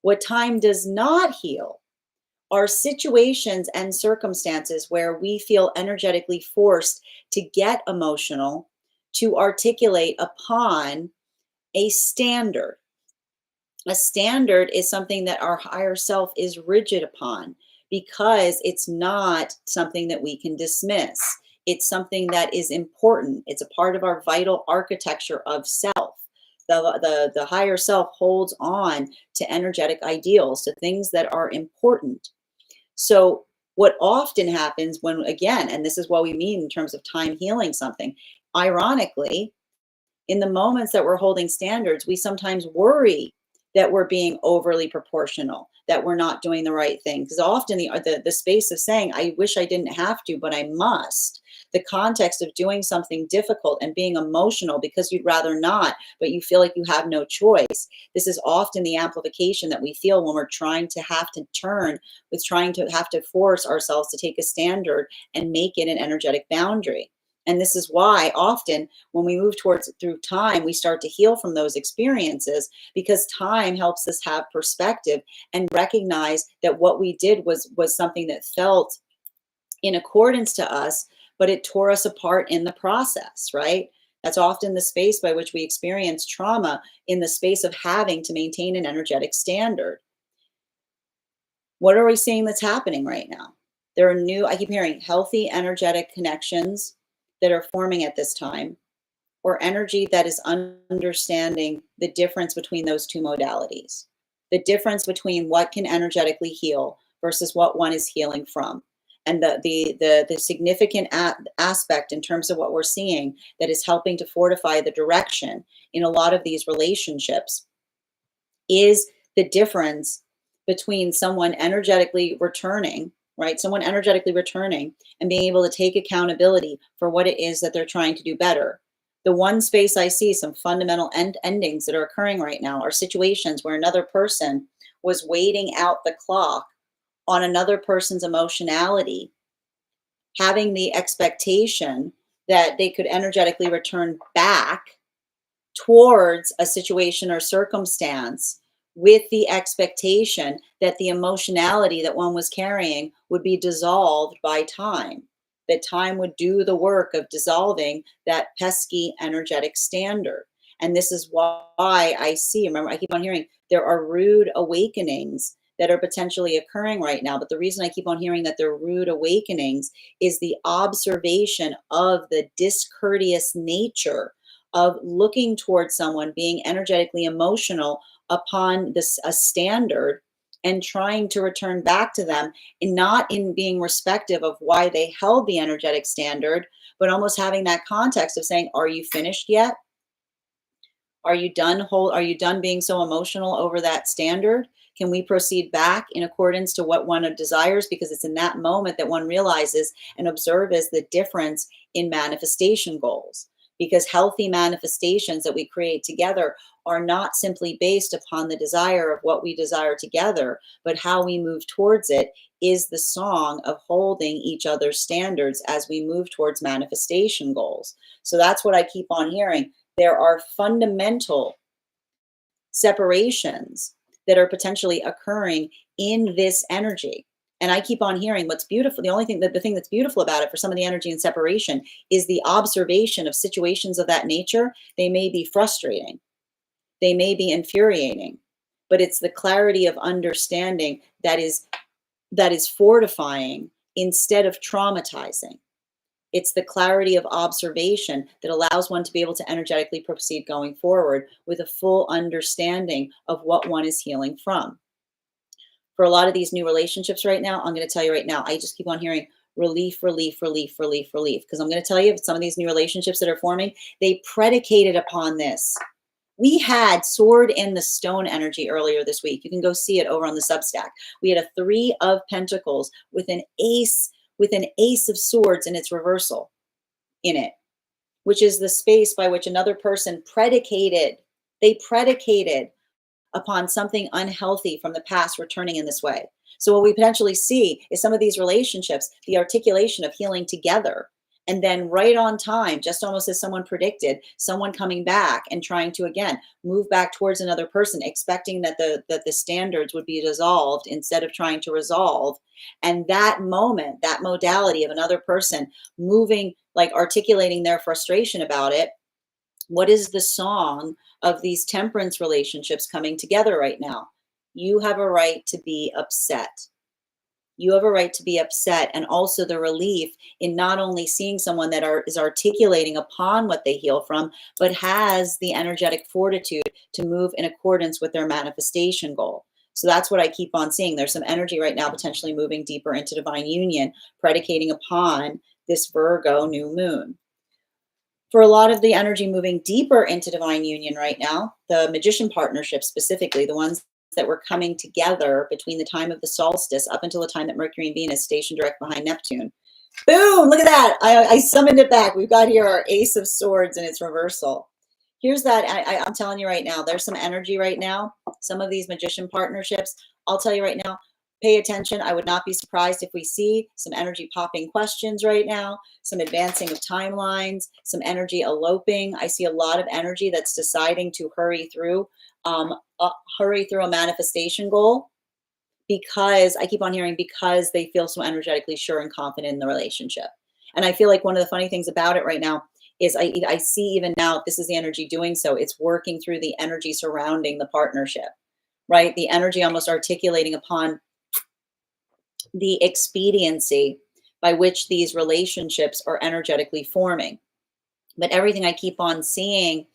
What time does not heal are situations and circumstances where we feel energetically forced to get emotional, to articulate upon a standard. A standard is something that our higher self is rigid upon, because it's not something that we can dismiss. It's something that is important. It's a part of our vital architecture of self. The higher self holds on to energetic ideals, to things that are important. So what often happens when, again, and this is what we mean in terms of time healing something, ironically, in the moments that we're holding standards, we sometimes worry that we're being overly proportional, that we're not doing the right thing. Because often the space of saying, I wish I didn't have to, but I must, the context of doing something difficult and being emotional because you'd rather not, but you feel like you have no choice. This is often the amplification that we feel when we're trying to have to force ourselves to take a standard and make it an energetic boundary. And this is why often when we move through time, we start to heal from those experiences, because time helps us have perspective and recognize that what we did was something that felt in accordance to us, but it tore us apart in the process, right? That's often the space by which we experience trauma, in the space of having to maintain an energetic standard. What are we seeing that's happening right now? There are new, I keep hearing healthy energetic connections that are forming at this time, or energy that is understanding the difference between those two modalities, the difference between what can energetically heal versus what one is healing from. And the significant aspect in terms of what we're seeing that is helping to fortify the direction in a lot of these relationships is the difference between someone energetically returning, right? Someone energetically returning and being able to take accountability for what it is that they're trying to do better. The one space I see some fundamental endings that are occurring right now are situations where another person was waiting out the clock on another person's emotionality, having the expectation that they could energetically return back towards a situation or circumstance with the expectation that the emotionality that one was carrying would be dissolved by time, that time would do the work of dissolving that pesky energetic standard. And this is why I see, remember, I keep on hearing there are rude awakenings that are potentially occurring right now. But the reason I keep on hearing that they're rude awakenings is the observation of the discourteous nature of looking towards someone, being energetically emotional upon this a standard, and trying to return back to them, and not in being respective of why they held the energetic standard, but almost having that context of saying, are you finished yet? Are you done being so emotional over that standard? Can we proceed back in accordance to what one desires? Because it's in that moment that one realizes and observes the difference in manifestation goals. Because healthy manifestations that we create together are not simply based upon the desire of what we desire together, but how we move towards it is the song of holding each other's standards as we move towards manifestation goals. So that's what I keep on hearing. There are fundamental separations that are potentially occurring in this energy. And I keep on hearing what's beautiful. The thing that's beautiful about it for some of the energy and separation is the observation of situations of that nature. They may be frustrating, they may be infuriating, but it's the clarity of understanding that is fortifying instead of traumatizing. It's the clarity of observation that allows one to be able to energetically proceed going forward with a full understanding of what one is healing from. For a lot of these new relationships right now, I'm going to tell you right now, I just keep on hearing relief, relief, relief, relief, relief. Because I'm going to tell you, some of these new relationships that are forming, they predicated upon this. We had sword in the stone energy earlier this week. You can go see it over on the Substack. We had a 3 of Pentacles with an ace of swords in its reversal in it, which is the space by which another person predicated upon something unhealthy from the past returning in this way. So what we potentially see is some of these relationships, the articulation of healing together, and then right on time, just almost as someone predicted, someone coming back and trying to again move back towards another person, expecting that the standards would be dissolved instead of trying to resolve. And that moment, that modality of another person moving, like articulating their frustration about it. What is the song of these temperance relationships coming together right now? You have a right to be upset. You have a right to be upset. And also the relief in not only seeing someone that is articulating upon what they heal from, but has the energetic fortitude to move in accordance with their manifestation goal. So that's what I keep on seeing. There's some energy right now potentially moving deeper into divine union, predicating upon this Virgo new moon. For a lot of the energy moving deeper into divine union right now, the magician partnerships specifically, the ones that were coming together between the time of the solstice up until the time that Mercury and Venus stationed direct behind Neptune. Boom, look at that. I summoned it back. We've got here our Ace of Swords in its reversal. Here's that. I'm telling you right now, there's some energy right now. Some of these magician partnerships, I'll tell you right now, pay attention. I would not be surprised if we see some energy popping questions right now, some advancing of timelines, some energy eloping. I see a lot of energy that's deciding to hurry through a manifestation goal, because I keep on hearing because they feel so energetically sure and confident in the relationship. And I feel like one of the funny things about it right now is I see even now, if this is the energy doing so, it's working through the energy surrounding the partnership, right? The energy almost articulating upon the expediency by which these relationships are energetically forming. But everything I keep on seeing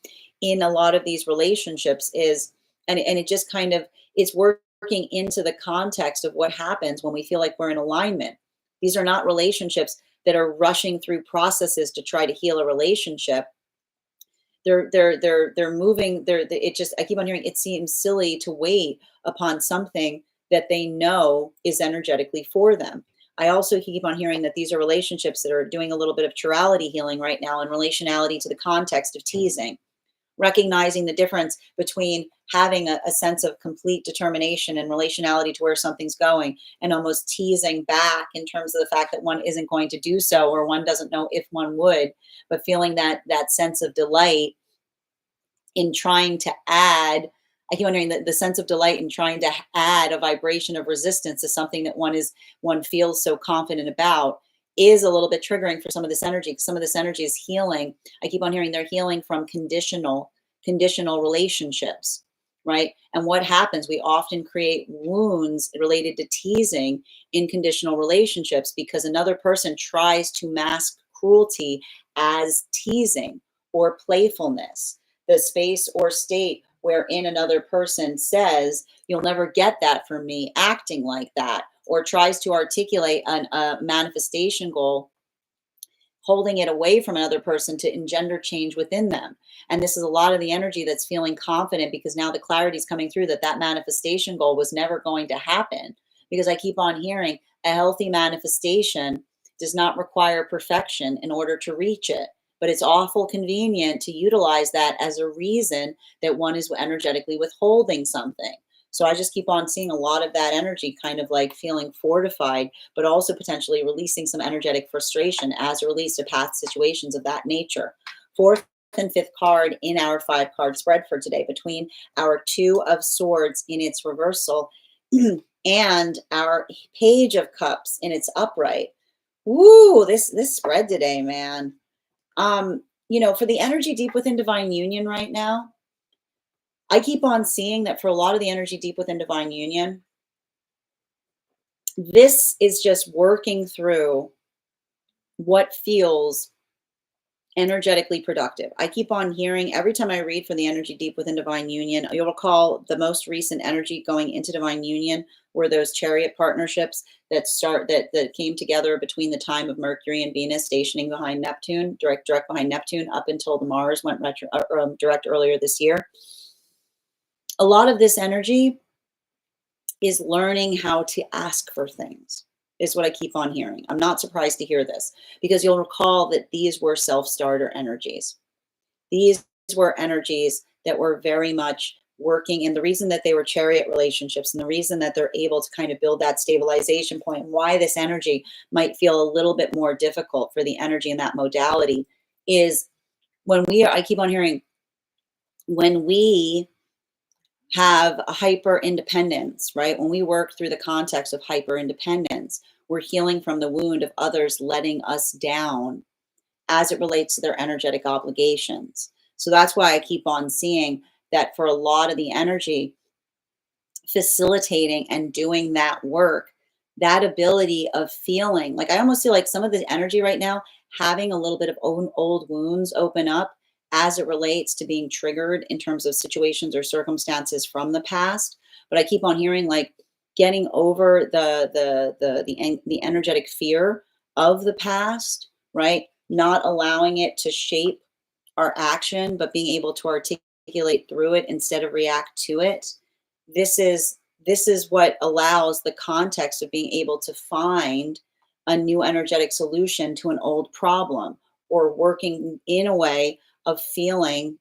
in a lot of these relationships is, and it just kind of, it's working into the context of what happens when we feel like we're in alignment. These are not relationships that are rushing through processes to try to heal a relationship. They're moving. It just, I keep on hearing, it seems silly to wait upon something that they know is energetically for them. I also keep on hearing that these are relationships that are doing a little bit of chirality healing right now in relationality to the context of teasing, recognizing the difference between having a sense of complete determination and relationality to where something's going, and almost teasing back in terms of the fact that one isn't going to do so, or one doesn't know if one would, but feeling that sense of delight in trying to add. I keep wondering that the sense of delight in trying to add a vibration of resistance to something that one feels so confident about is a little bit triggering for some of this energy. Some of this energy is healing. I keep on hearing they're healing from conditional relationships, right? And what happens? We often create wounds related to teasing in conditional relationships because another person tries to mask cruelty as teasing or playfulness. The space or state wherein another person says, "You'll never get that from me," acting like that, or tries to articulate a manifestation goal, holding it away from another person to engender change within them. And this is a lot of the energy that's feeling confident because now the clarity is coming through that that manifestation goal was never going to happen. Because I keep on hearing a healthy manifestation does not require perfection in order to reach it. But it's awful convenient to utilize that as a reason that one is energetically withholding something. So I just keep on seeing a lot of that energy kind of like feeling fortified, but also potentially releasing some energetic frustration as it relates to past situations of that nature. Fourth and fifth card in our 5-card spread for today, between our Two of Swords in its reversal and our Page of Cups in its upright. Woo, this spread today, man. For the energy deep within divine union right now, I keep on seeing that for a lot of the energy deep within divine union, this is just working through what feels energetically productive. I keep on hearing every time I read for the energy deep within divine union, you'll recall the most recent energy going into divine union were those chariot partnerships that came together between the time of Mercury and Venus stationing behind Neptune, direct behind Neptune, up until the Mars went direct earlier this year. A lot of this energy is learning how to ask for things, is what I keep on hearing. I'm not surprised to hear this because you'll recall that these were self-starter energies. These were energies that were very much working, and the reason that they were chariot relationships and the reason that they're able to kind of build that stabilization point, and why this energy might feel a little bit more difficult for the energy in that modality, is I keep on hearing, when we have a hyper independence, right? When we work through the context of hyper independence, we're healing from the wound of others letting us down as it relates to their energetic obligations. So that's why I keep on seeing that for a lot of the energy, facilitating and doing that work, that ability of feeling like, I almost feel like some of the energy right now, having a little bit of old wounds open up as it relates to being triggered in terms of situations or circumstances from the past. But I keep on hearing like getting over the energetic fear of the past, right? Not allowing it to shape our action, but being able to articulate through it instead of react to it. This is what allows the context of being able to find a new energetic solution to an old problem, or working in a way of feeling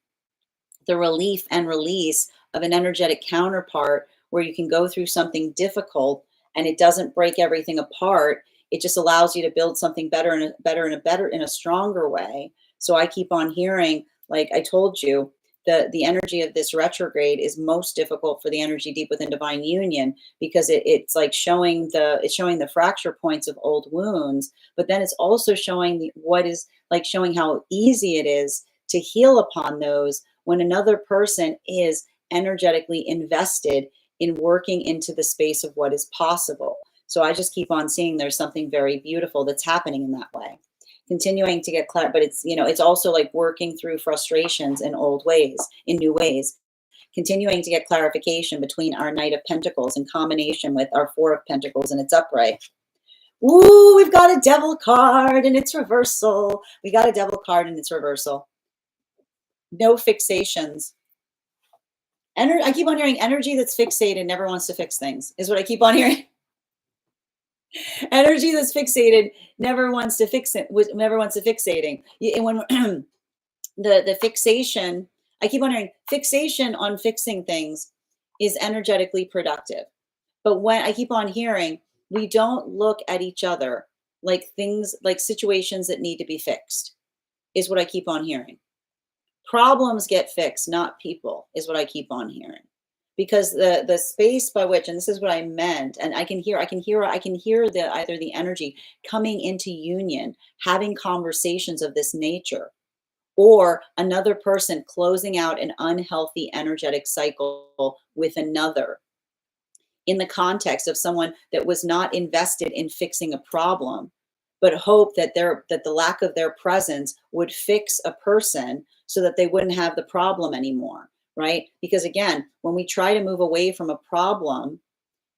the relief and release of an energetic counterpart, where you can go through something difficult and it doesn't break everything apart. It just allows you to build something better in a stronger way. So I keep on hearing, like I told you, the energy of this retrograde is most difficult for the energy deep within divine union, because it's like showing the fracture points of old wounds, but then it's also showing what is like showing how easy it is to heal upon those when another person is energetically invested in working into the space of what is possible. So I just keep on seeing there's something very beautiful that's happening in that way. Continuing to get clarity, but it's, it's also like working through frustrations in old ways, in new ways. Continuing to get clarification between our Knight of Pentacles in combination with our Four of Pentacles and its upright. Ooh, we've got a Devil card and its reversal. We got a Devil card and its reversal. No fixations. I keep on hearing energy that's fixated never wants to fix things, is what I keep on hearing. Energy that's fixated never wants to fix it, never wants to fixating. And when the fixation, I keep on hearing fixation on fixing things is energetically productive. But when I keep on hearing, we don't look at each other like things, like situations that need to be fixed, is what I keep on hearing. Problems get fixed, not people, is what I keep on hearing. Because the space by which, and this is what I meant, and I can hear the either the energy coming into union, having conversations of this nature, or another person closing out an unhealthy energetic cycle with another, in the context of someone that was not invested in fixing a problem, but hope that the lack of their presence would fix a person so that they wouldn't have the problem anymore. Right? Because again, when we try to move away from a problem,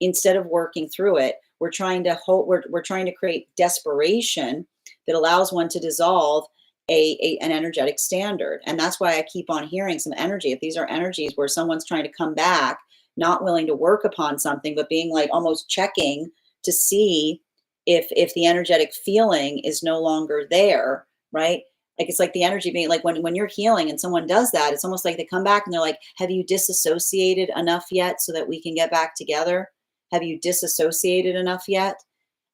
instead of working through it, we're trying to we're trying to create desperation that allows one to dissolve an energetic standard. And that's why I keep on hearing some energy. If these are energies where someone's trying to come back, not willing to work upon something, but being like almost checking to see if the energetic feeling is no longer there, right? Like, it's like the energy being like when you're healing and someone does that, it's almost like they come back and they're like, have you disassociated enough yet so that we can get back together? Have you disassociated enough yet?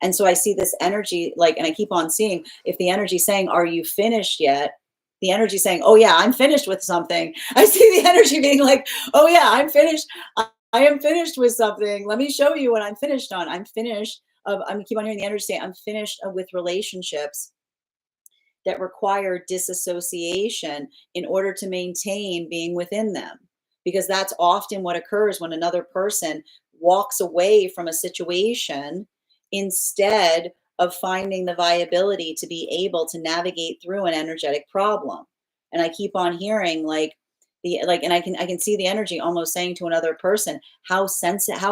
And so I see this energy, like, and I keep on seeing if the energy saying, are you finished yet? The energy saying, oh yeah, I'm finished with something. I see the energy being like, oh yeah, I'm finished. I am finished with something. Let me show you what I'm finished on. I'm finished. I keep on hearing the energy say, I'm finished with relationships that require disassociation in order to maintain being within them. Because that's often what occurs when another person walks away from a situation instead of finding the viability to be able to navigate through an energetic problem. And I keep on hearing and I can see the energy almost saying to another person, how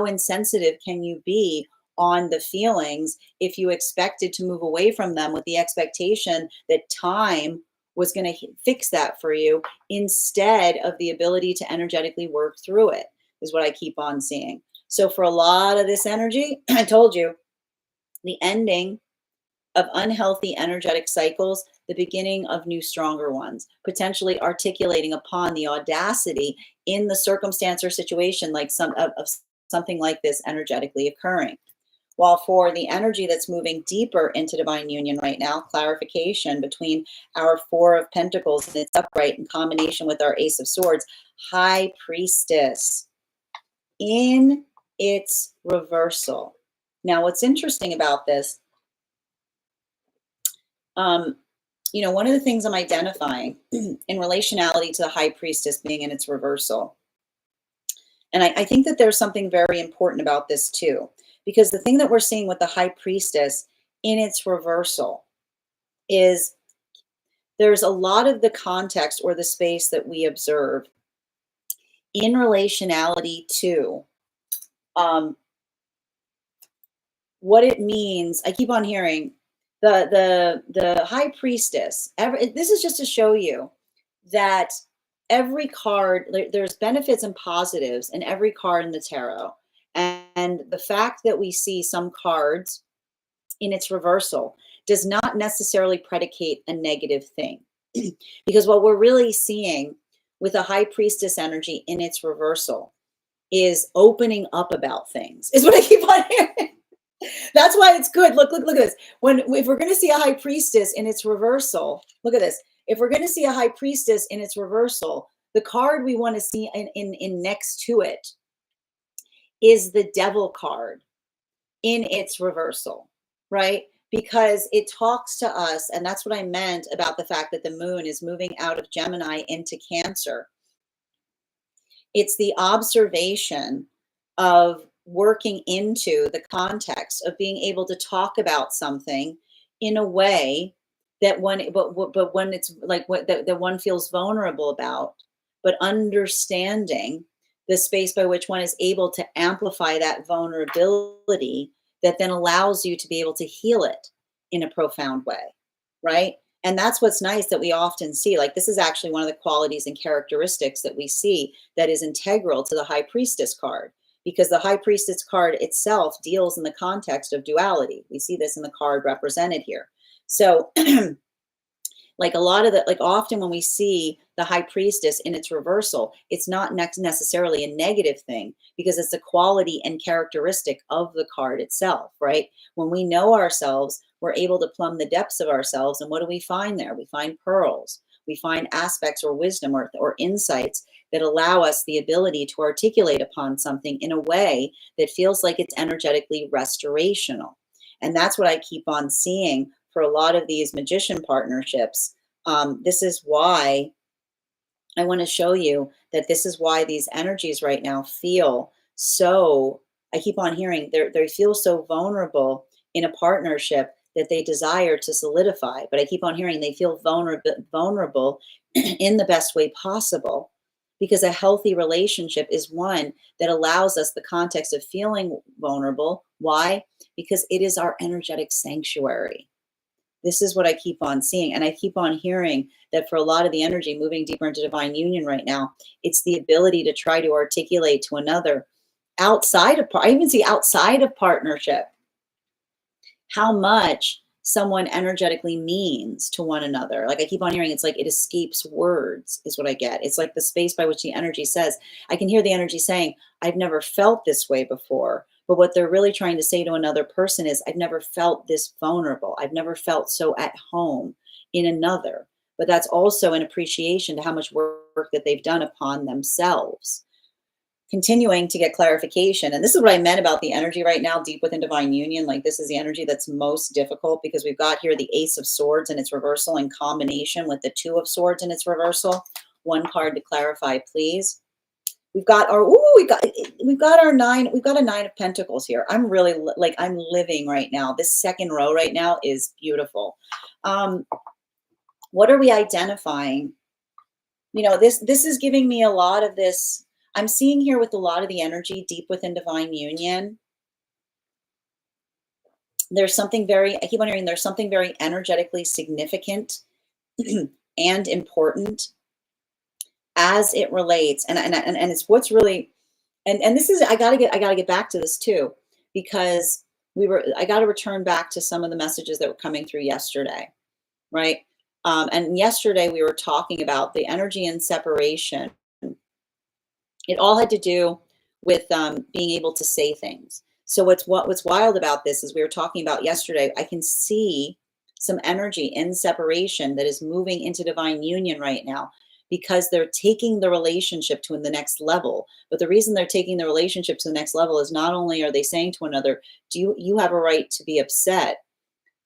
insensitive can you be on the feelings if you expected to move away from them with the expectation that time was going to fix that for you instead of the ability to energetically work through it, is what I keep on seeing. So for a lot of this energy, I told you, the ending of unhealthy energetic cycles, the beginning of new, stronger ones, potentially articulating upon the audacity in the circumstance or situation like of something like this energetically occurring. While for the energy that's moving deeper into divine union right now, clarification between our Four of Pentacles and its upright in combination with our Ace of Swords, High Priestess in its reversal. Now, what's interesting about this, one of the things I'm identifying in relationality to the High Priestess being in its reversal, and I think that there's something very important about this too, because the thing that we're seeing with the High Priestess in its reversal is there's a lot of the context or the space that we observe in relationality to what it means. I keep on hearing the High Priestess. This is just to show you that every card, there's benefits and positives in every card in the tarot. And the fact that we see some cards in its reversal does not necessarily predicate a negative thing. Because what we're really seeing with a High Priestess energy in its reversal is opening up about things, is what I keep on hearing. That's why it's good. Look at this. If we're going to see a High Priestess in its reversal, look at this. If we're going to see a High Priestess in its reversal, The card we want to see in next to it is the Devil card in its reversal, right? Because it talks to us, and that's what I meant about the fact that the moon is moving out of Gemini into Cancer. It's the observation of working into the context of being able to talk about something in a way that but when it's like what that one feels vulnerable about, but understanding the space by which one is able to amplify that vulnerability that then allows you to be able to heal it in a profound way, right? And that's what's nice that we often see. Like, this is actually one of the qualities and characteristics that we see that is integral to the High Priestess card, because the High Priestess card itself deals in the context of duality. We see this in the card represented here. So like a lot of the, like often when we see the High Priestess in its reversal, it's not necessarily a negative thing, because it's a quality and characteristic of the card itself, right? When we know ourselves, we're able to plumb the depths of ourselves. And what do we find there? We find pearls. We find aspects or wisdom or insights that allow us the ability to articulate upon something in a way that feels like it's energetically restorational. And that's what I keep on seeing for a lot of these magician partnerships. This is why I want to show you that this is why these energies right now feel so, I keep on hearing they feel so vulnerable in a partnership that they desire to solidify. But I keep on hearing they feel vulnerable in the best way possible, because a healthy relationship is one that allows us the context of feeling vulnerable. Why? Because it is our energetic sanctuary. This is what I keep on seeing. And I keep on hearing that for a lot of the energy moving deeper into divine union right now, it's the ability to try to articulate to another outside of, I even see outside of partnership, how much someone energetically means to one another. Like I keep on hearing, it's like it escapes words is what I get. It's like the space by which the energy says, I can hear the energy saying, I've never felt this way before. But what they're really trying to say to another person is, I've never felt this vulnerable. I've never felt so at home in another. But that's also an appreciation to how much work that they've done upon themselves. Continuing to get clarification. And this is what I meant about the energy right now, deep within divine union. Like, this is the energy that's most difficult, because we've got here the Ace of Swords in its reversal in combination with the Two of Swords in its reversal. One card to clarify, please. We've got our, we've got our nine, we've got a Nine of Pentacles here. I'm really like, I'm living right now. This second row right now is beautiful. What are we identifying? You know, this is giving me a lot of this. I'm seeing here with a lot of the energy deep within divine union. There's something very, I keep on hearing, there's something very energetically significant and important as it relates. And it's what's really, and this is, I gotta get back to this too, because I got to return back to some of the messages that were coming through yesterday, right? And yesterday we were talking about the energy and separation. It all had to do with being able to say things. So what's wild about this is, we were talking about yesterday, I can see some energy in separation that is moving into divine union right now, because they're taking the relationship to the next level. But the reason they're taking the relationship to the next level is not only are they saying to another, do you have a right to be upset,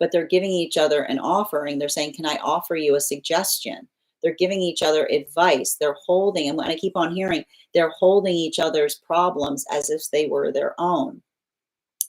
but they're giving each other an offering. They're saying, can I offer you a suggestion? They're giving each other advice. They're holding, and when I keep on hearing, they're holding each other's problems as if they were their own.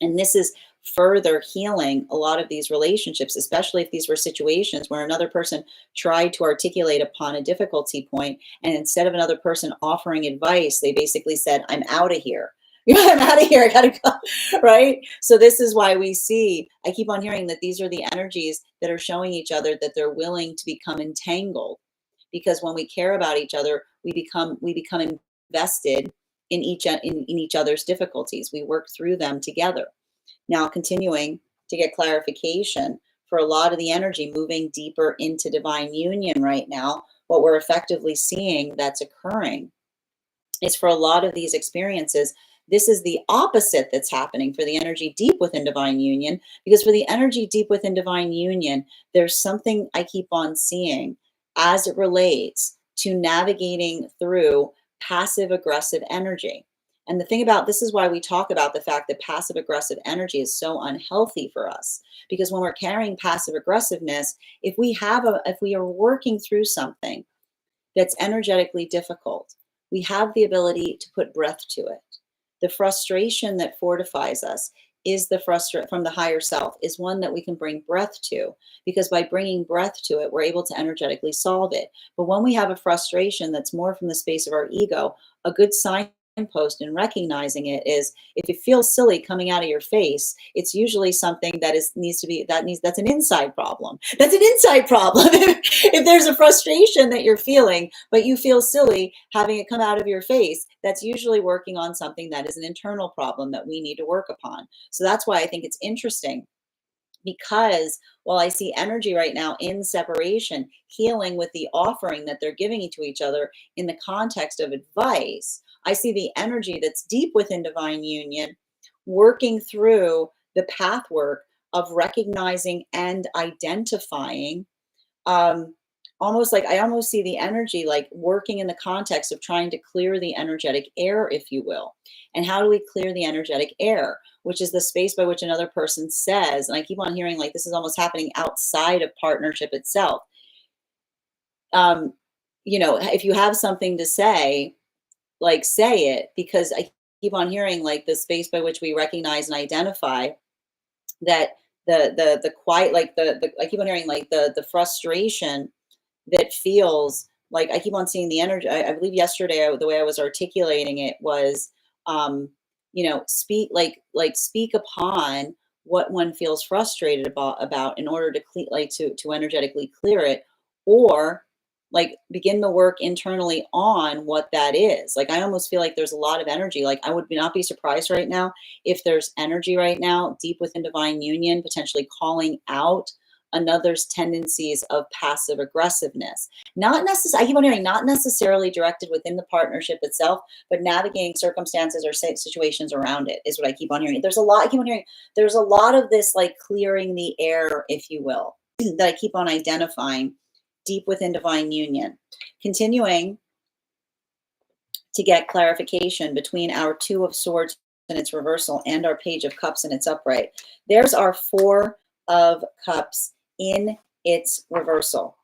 And this is further healing a lot of these relationships, especially if these were situations where another person tried to articulate upon a difficulty point, and instead of another person offering advice, they basically said, I'm out of here. I'm out of here. I gotta go. Right. So this is why we see, I keep on hearing that these are the energies that are showing each other that they're willing to become entangled, because when we care about each other, we become invested in each other's difficulties. We work through them together. Now, continuing to get clarification for a lot of the energy moving deeper into divine union right now, what we're effectively seeing that's occurring is, for a lot of these experiences, this is the opposite that's happening for the energy deep within divine union. Because for the energy deep within divine union, there's something I keep on seeing as it relates to navigating through passive aggressive energy. And the thing about this is why we talk about the fact that passive aggressive energy is so unhealthy for us. Because when we're carrying passive aggressiveness, if we are working through something that's energetically difficult, we have the ability to put breath to it. The frustration that fortifies us is from the higher self, is one that we can bring breath to, because by bringing breath to it, we're able to energetically solve it. But when we have a frustration that's more from the space of our ego, a good signpost in recognizing it is, if it feels silly coming out of your face, it's usually something that's an inside problem. That's an inside problem. If there's a frustration that you're feeling, but you feel silly having it come out of your face, that's usually working on something that is an internal problem that we need to work upon. So that's why I think it's interesting, because while I see energy right now in separation, healing with the offering that they're giving to each other in the context of advice, I see the energy that's deep within divine union working through the path work of recognizing and identifying. Almost like I almost see the energy like working in the context of trying to clear the energetic air, if you will. And how do we clear the energetic air? Which is the space by which another person says, and I keep on hearing like this is almost happening outside of partnership itself. If you have something to say, like say it, because I keep on hearing like the space by which we recognize and identify that the quiet, like the I keep on hearing like the frustration that feels like, I keep on seeing the energy. I believe yesterday, the way I was articulating it was, speak upon what one feels frustrated about in order to energetically clear it, or like begin the work internally on what that is. Like, I almost feel like there's a lot of energy. Like, I would not be surprised right now if there's energy right now deep within divine union, potentially calling out another's tendencies of passive aggressiveness. Not necessarily, I keep on hearing, not necessarily directed within the partnership itself, but navigating circumstances or situations around it is what I keep on hearing. I keep on hearing there's a lot of this like clearing the air, if you will, that I keep on identifying deep within divine union. Continuing to get clarification between our Two of Swords and its reversal and our Page of Cups and its upright. There's our Four of Cups in its reversal.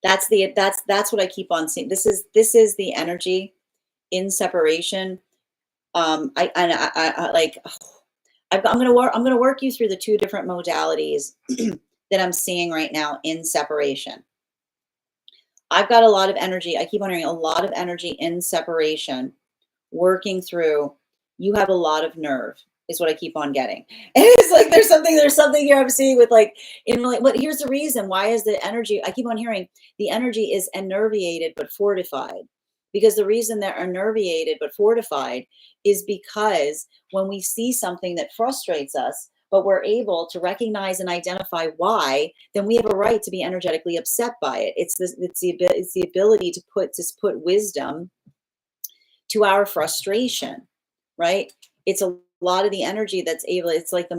That's what I keep on seeing. This is the energy in separation. I'm gonna work you through the two different modalities that I'm seeing right now in separation. I've got a lot of energy. I keep on hearing a lot of energy in separation, working through. You have a lot of nerve, is what I keep on getting. And it's like there's something here I'm seeing with like, but here's the reason why is the energy. I keep on hearing the energy is enervated but fortified. Because the reason they're enervated but fortified is because when we see something that frustrates us, but we're able to recognize and identify why, then we have a right to be energetically upset by it. It's the ability to put wisdom to our frustration, right? It's a lot of the energy that's able, it's like the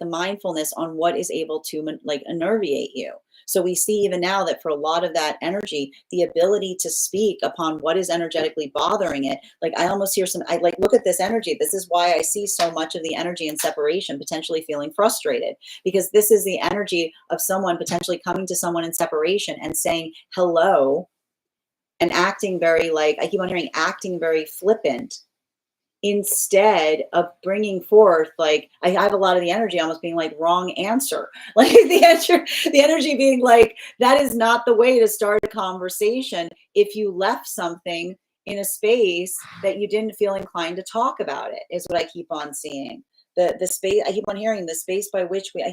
mindfulness on what is able to like enervate you. So we see even now that for a lot of that energy, the ability to speak upon what is energetically bothering it, like I almost hear I like, look at this energy. This is why I see so much of the energy in separation, potentially feeling frustrated, because this is the energy of someone potentially coming to someone in separation and saying hello and acting very like, I keep on hearing acting very flippant, instead of bringing forth, like, I have a lot of the energy almost being like wrong answer, like the energy being like, that is not the way to start a conversation if you left something in a space that you didn't feel inclined to talk about it, is what I keep on seeing. The space, I keep on hearing the space by which we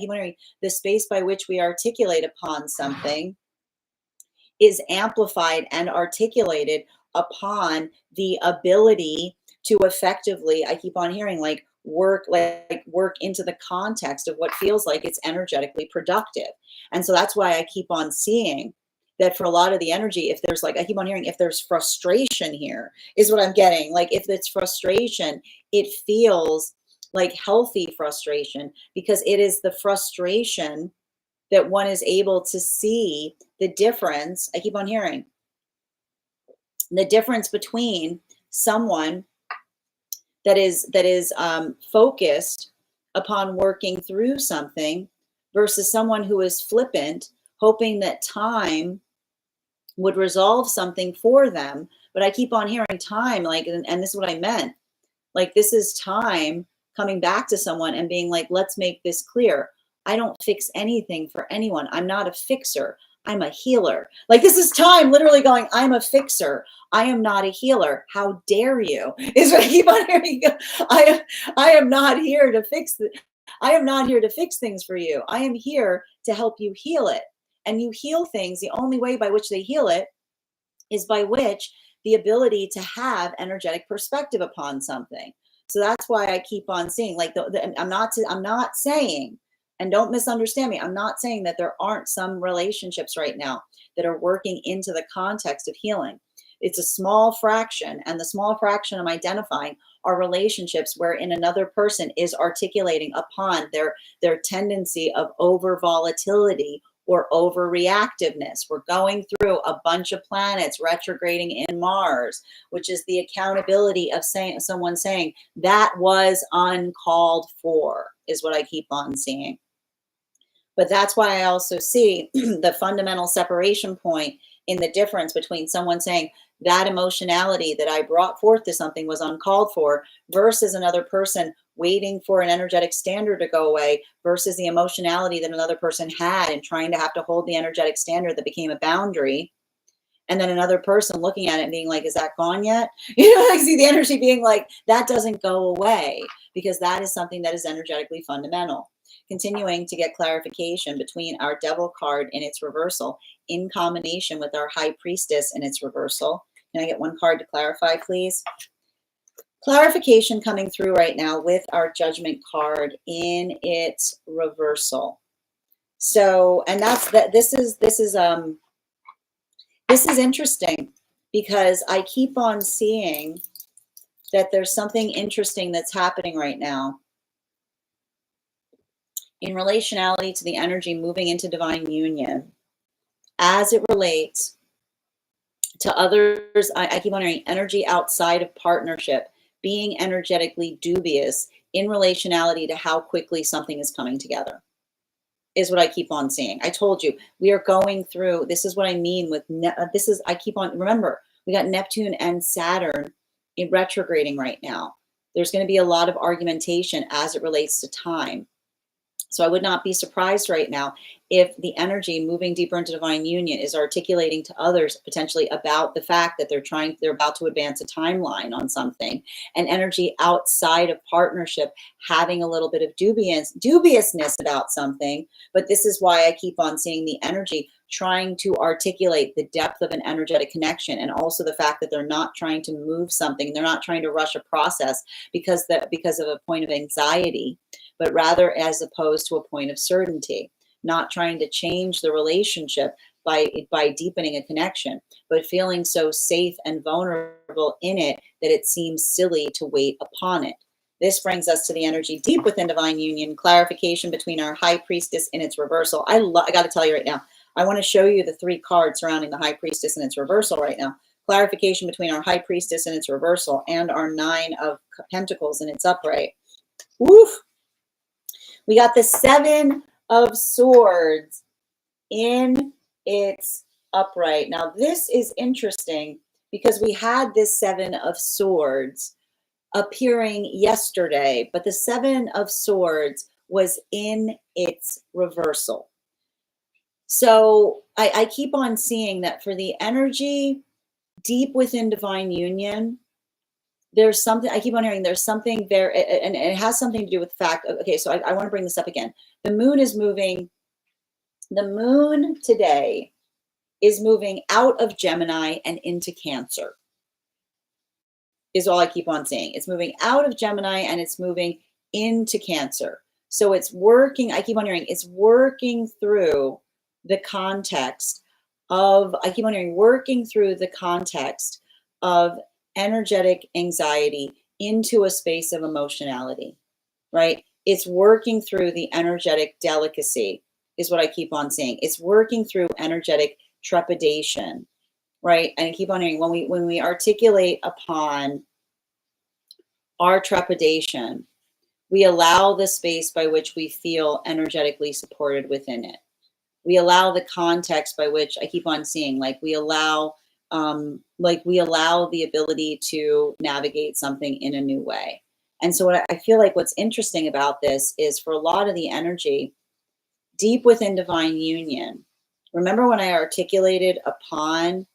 articulate upon something is amplified and articulated upon the ability to effectively, I keep on hearing like work into the context of what feels like it's energetically productive. And so that's why I keep on seeing that for a lot of the energy, if there's like, I keep on hearing, if there's frustration here is what I'm getting. Like if it's frustration, it feels like healthy frustration, because it is the frustration that one is able to see the difference. I keep on hearing The difference between someone that is focused upon working through something versus someone who is flippant, hoping that time would resolve something for them. But I keep on hearing time, like, and this is what I meant. Like, this is time coming back to someone and being like, let's make this clear. I don't fix anything for anyone. I'm not a fixer. I'm a healer. Like, this is time literally going, I'm a fixer. I am not a healer. How dare you? Is what I keep on hearing. I am not here to fix I am not here to fix things for you. I am here to help you heal it. And you heal things. The only way by which they heal it is by which the ability to have energetic perspective upon something. So that's why I keep on seeing, like, I'm not saying, and don't misunderstand me, I'm not saying that there aren't some relationships right now that are working into the context of healing. It's a small fraction, and the small fraction I'm identifying are relationships wherein another person is articulating upon their tendency of over volatility or overreactiveness. We're going through a bunch of planets retrograding in Mars, which is the accountability of someone saying that was uncalled for, is what I keep on seeing. But that's why I also see the fundamental separation point in the difference between someone saying that emotionality that I brought forth to something was uncalled for versus another person waiting for an energetic standard to go away versus the emotionality that another person had and trying to have to hold the energetic standard that became a boundary. And then another person looking at it and being like, is that gone yet? You know, I see the energy being like, that doesn't go away, because that is something that is energetically fundamental. Continuing to get clarification between our Devil card in its reversal in combination with our High Priestess in its reversal. Can I get one card to clarify, please? Clarification coming through right now with our Judgment card in its reversal. So, and this is interesting, because I keep on seeing that there's something interesting that's happening right now in relationality to the energy moving into divine union as it relates to others. I keep on hearing energy outside of partnership being energetically dubious in relationality to how quickly something is coming together, is what I keep on seeing. I told you, we are going through, this is what I mean with, I keep on, remember, we got Neptune and Saturn in retrograding right now. There's going to be a lot of argumentation as it relates to time. So I would not be surprised right now if the energy moving deeper into divine union is articulating to others potentially about the fact that they're about to advance a timeline on something, and energy outside of partnership having a little bit of dubiousness about something. But this is why I keep on seeing the energy trying to articulate the depth of an energetic connection, and also the fact that they're not trying to move something, they're not trying to rush a process because of a point of anxiety, but rather as opposed to a point of certainty, not trying to change the relationship by deepening a connection, but feeling so safe and vulnerable in it that it seems silly to wait upon it. This brings us to the energy deep within divine union, clarification between our High Priestess in its reversal. I got to tell you right now, I want to show you the 3 cards surrounding the High Priestess in its reversal right now. Clarification between our High Priestess in its reversal and our 9 of Pentacles in its upright. Woof! We got the 7 of Swords in its upright. Now, this is interesting because we had this 7 of Swords appearing yesterday, but the 7 of Swords was in its reversal. So I keep on seeing that for the energy deep within divine union, there's something, I keep on hearing there's something there, and it has something to do with the fact of, okay, so I want to bring this up again. The moon is moving, the moon today is moving out of Gemini and into Cancer, is all I keep on saying. It's moving out of Gemini and it's moving into Cancer. So it's working, I keep on hearing, it's working through the context of, I keep on hearing, working through the context of energetic anxiety into a space of emotionality, right? It's working through the energetic delicacy, is what I keep on saying. It's working through energetic trepidation. right? And I keep on hearing when we articulate upon our trepidation, we allow the space by which we feel energetically supported within it. We allow the context by which I keep on seeing, like we allow the ability to navigate something in a new way. And so what I feel like what's interesting about this is for a lot of the energy deep within divine union. Remember when I articulated upon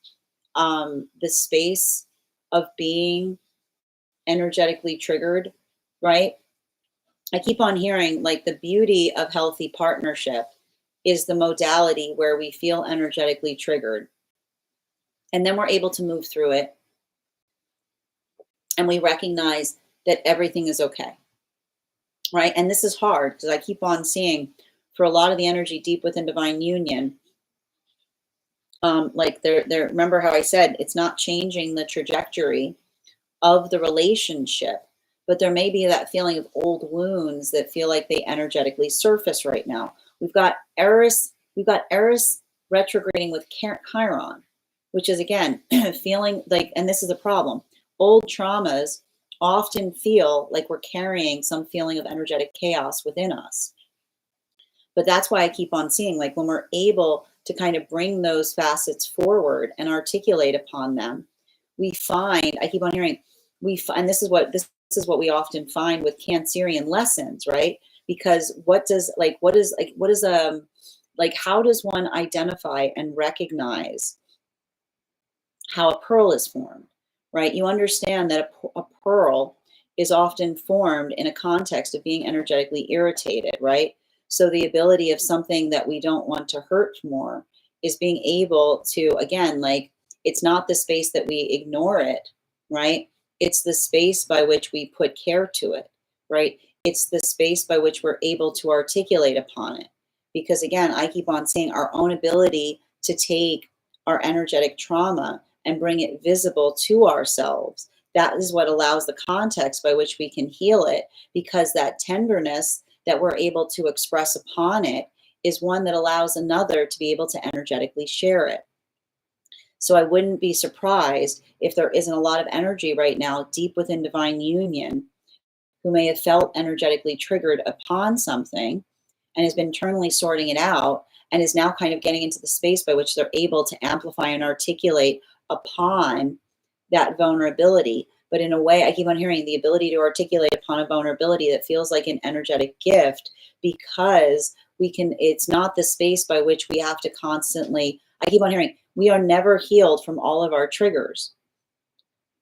the space of being energetically triggered, right? I keep on hearing like the beauty of healthy partnership is the modality where we feel energetically triggered. And then we're able to move through it. And we recognize that everything is okay. Right. And this is hard because I keep on seeing for a lot of the energy deep within divine union, like there, remember how I said it's not changing the trajectory of the relationship, but there may be that feeling of old wounds that feel like they energetically surface right now. We've got Eris retrograding with Chiron, which is again feeling like, and this is a problem. Old traumas often feel like we're carrying some feeling of energetic chaos within us. But that's why I keep on seeing, like when we're able to kind of bring those facets forward and articulate upon them, we find, I keep on hearing, and this is what we often find with Cancerian lessons, right? Because how does one identify and recognize how a pearl is formed, right? You understand that a pearl is often formed in a context of being energetically irritated, right? So the ability of something that we don't want to hurt more is being able to, again, like it's not the space that we ignore it, right? It's the space by which we put care to it, right? It's the space by which we're able to articulate upon it. Because again, I keep on saying our own ability to take our energetic trauma and bring it visible to ourselves. That is what allows the context by which we can heal it, because that tenderness that we're able to express upon it is one that allows another to be able to energetically share it. So I wouldn't be surprised if there isn't a lot of energy right now deep within divine union who may have felt energetically triggered upon something and has been internally sorting it out and is now kind of getting into the space by which they're able to amplify and articulate upon that vulnerability. But in a way, I keep on hearing the ability to articulate upon a vulnerability that feels like an energetic gift, because it's not the space by which we have to constantly, I keep on hearing, we are never healed from all of our triggers.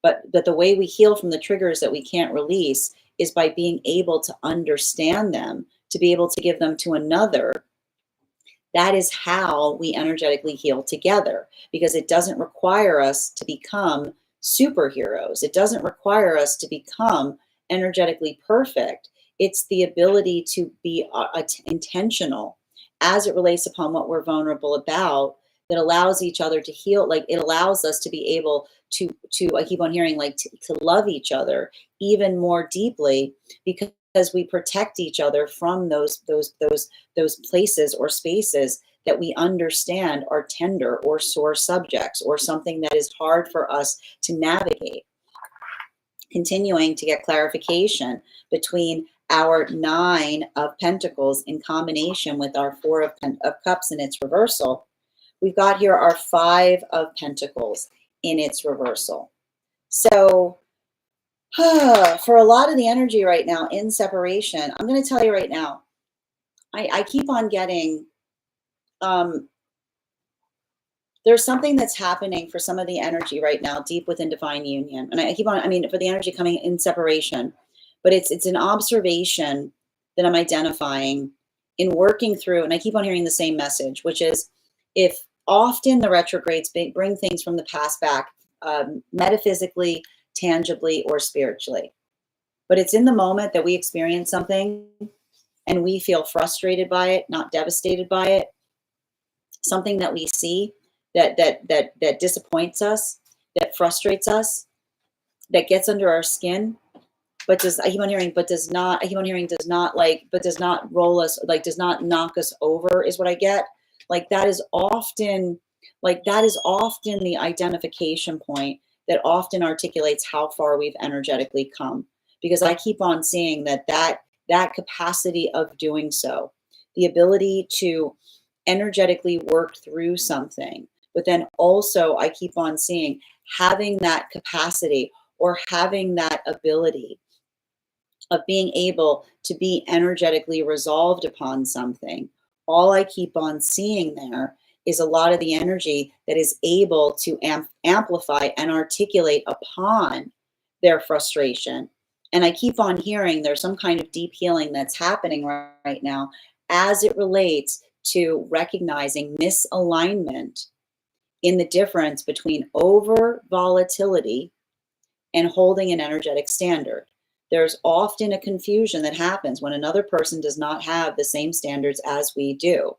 But the way we heal from the triggers that we can't release is by being able to understand them, to be able to give them to another. That is how we energetically heal together, because it doesn't require us to become superheroes. It doesn't require us to become energetically perfect. It's the ability to be intentional as it relates upon what we're vulnerable about that allows each other to heal. Like it allows us to be able to I keep on hearing, like to love each other even more deeply, because we protect each other from those places or spaces that we understand are tender or sore subjects or something that is hard for us to navigate. Continuing to get clarification between our 9 of Pentacles in combination with our 4 of Cups in its reversal, we've got here our 5 of Pentacles in its reversal. So for a lot of the energy right now in separation, I'm going to tell you right now, I keep on getting, there's something that's happening for some of the energy right now deep within divine union. And I keep on, for the energy coming in separation, but it's an observation that I'm identifying in working through. And I keep on hearing the same message, which is if often the retrogrades bring things from the past back, metaphysically, tangibly, or spiritually. But it's in the moment that we experience something and we feel frustrated by it, not devastated by it, something that we see that disappoints us, that frustrates us, that gets under our skin, but does not roll us, like does not knock us over, is what I get. Like that is often Like that is often the identification point that often articulates how far we've energetically come. Because I keep on seeing that capacity of doing so, the ability to energetically work through something, but then also I keep on seeing having that capacity or having that ability of being able to be energetically resolved upon something. All I keep on seeing there is a lot of the energy that is able to amplify and articulate upon their frustration. And I keep on hearing there's some kind of deep healing that's happening right now as it relates to recognizing misalignment in the difference between over volatility and holding an energetic standard. There's often a confusion that happens when another person does not have the same standards as we do,